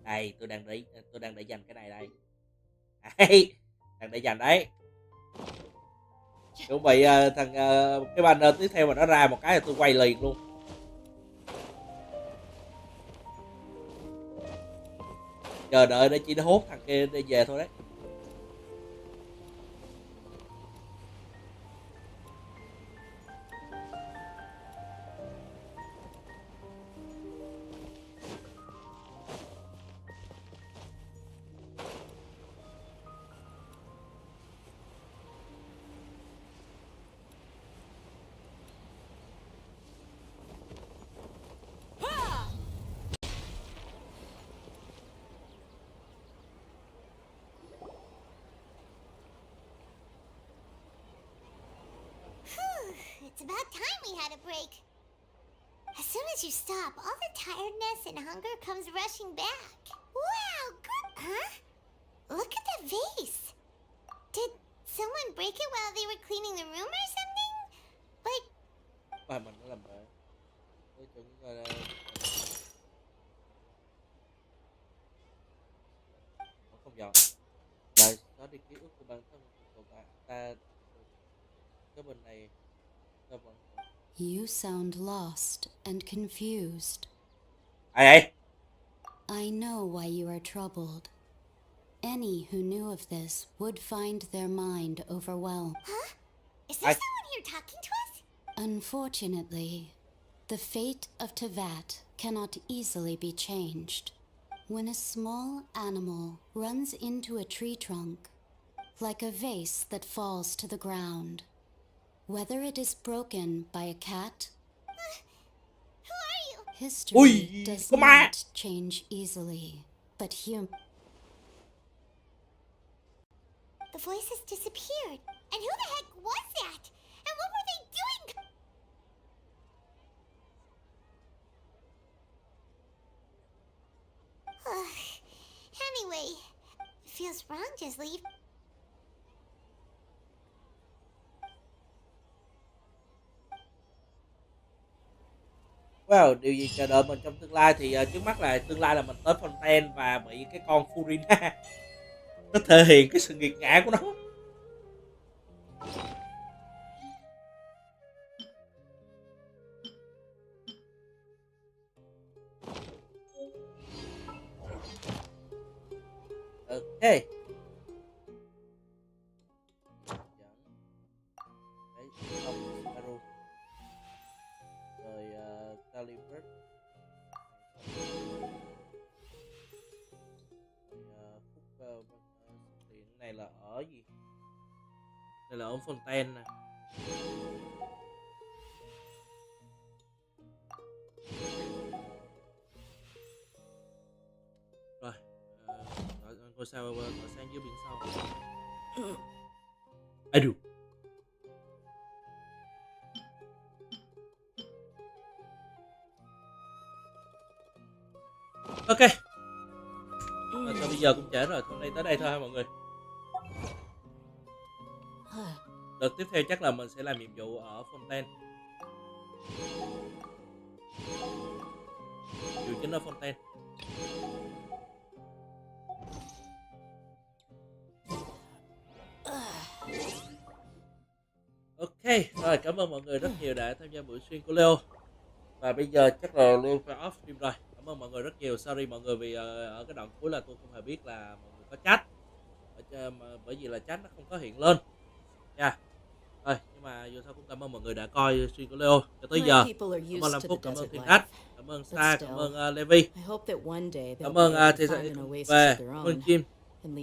S1: Đây, tôi đang để dành cái này đây. Đây, đang để dành đấy. Chuẩn bị cái banner tiếp theo mà nó ra một cái là tôi quay liền luôn. Chờ đợi để chỉ để hốt thằng kia để về thôi đấy.
S6: It's about time we had a break. As soon as you stop, all the tiredness and hunger comes rushing back. Wow, good, huh? Look at the vase. Did someone break it while they were cleaning the room or something? Like...
S1: Và mình nó làm bể. Tôi chuẩn gọi là... Không dọn. Lại đó đi ký ức của bản thân của ta cái bên này.
S12: You sound lost and confused.
S1: Ai vậy?
S12: I know why you are troubled. Any who knew of this would find their mind overwhelmed.
S6: Huh? Is there someone here talking to us?
S12: Unfortunately, the fate of Tevat cannot easily be changed. When a small animal runs into a tree trunk, like a vase that falls to the ground, whether it is broken by a cat,
S6: who are you?
S12: History does not change easily, but
S6: The voices disappeared. And who the heck was that? And what were they doing? Anyway, it feels wrong just leave.
S1: Wow, điều gì chờ đợi mình trong tương lai thì trước mắt là tương lai là mình tới Fontaine và bị cái con Furina nó thể hiện cái sự nghiệt ngã của nó. Ok. Sumeru. Rồi Calibert. Rồi hiện này là ở gì? Đây là ở Fontaine nè. Rồi ngôi sao tỏa sáng dưới biển sâu. Ai được. Ok. Thôi bây giờ cũng trễ rồi, hôm nay tới đây thôi ha mọi người. Đợt tiếp theo chắc là mình sẽ làm nhiệm vụ ở Fontaine. Điều chính ở Fontaine. Ok, rồi cảm ơn mọi người rất nhiều đã tham gia buổi stream của Leo. Và bây giờ chắc là Leo phải off stream rồi. Cảm ơn mọi người rất nhiều. Sorry mọi người vì ở cái đoạn cuối là tôi không hề biết là mọi người có chat. Bởi vì là chat nó không có hiện lên nha. Rồi, nhưng mà dù sao cũng cảm ơn mọi người đã coi stream của Leo cho tới giờ. Cảm ơn Lam Phúc, cảm ơn Thiên Khách, cảm ơn Sa, cảm ơn Levi, cảm ơn Thế giới về, cảm ơn Jim, cảm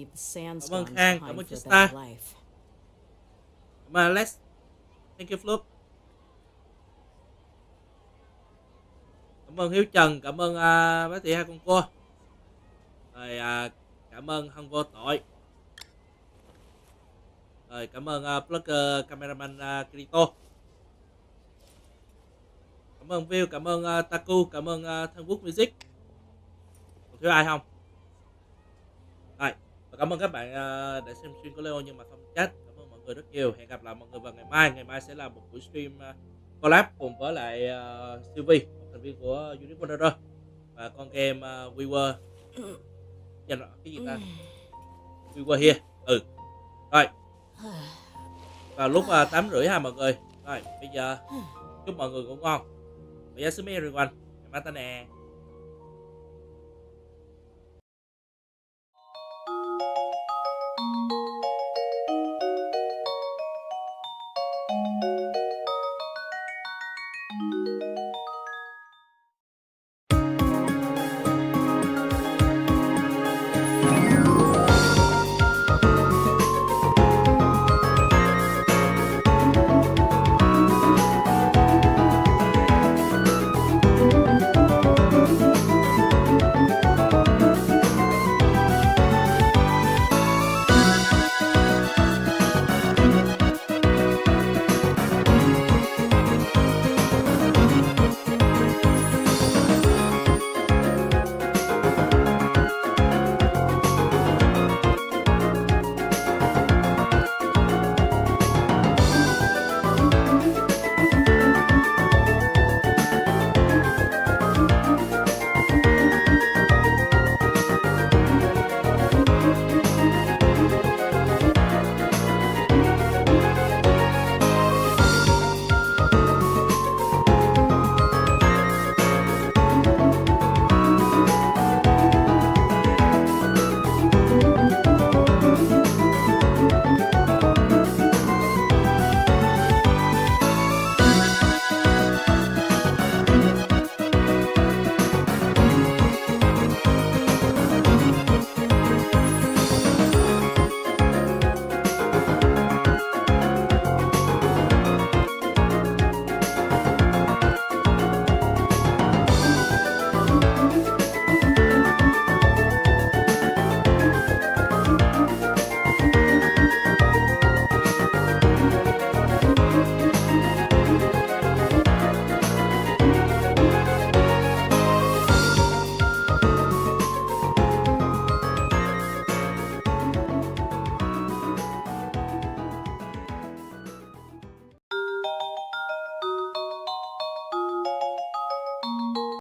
S1: ơn Khang, cảm ơn Chista, cảm ơn Alex, thank you Flip. Cảm ơn Hiếu Trần, cảm ơn bác Thị Hai con cô. Rồi cảm ơn Hân Vô Tội. Rồi cảm ơn blogger cameraman Kirito. Cảm ơn View, cảm ơn Taku, cảm ơn Thân Quốc Music. Còn thiếu ai không? Rồi, và cảm ơn các bạn đã xem stream của Leo nhưng mà không chat. Cảm ơn mọi người rất nhiều. Hẹn gặp lại mọi người vào ngày mai. Ngày mai sẽ là một buổi stream collab cùng với lại Sylvie, một thành viên của Unit Wonder và con game We Were cái gì ta? We Were Here. Rồi. Vào lúc 8:30 ha mọi người. Rồi, bây giờ chúc mọi người ngủ ngon. Bây giờ Sumeru everyone. Ngày mai ta nè.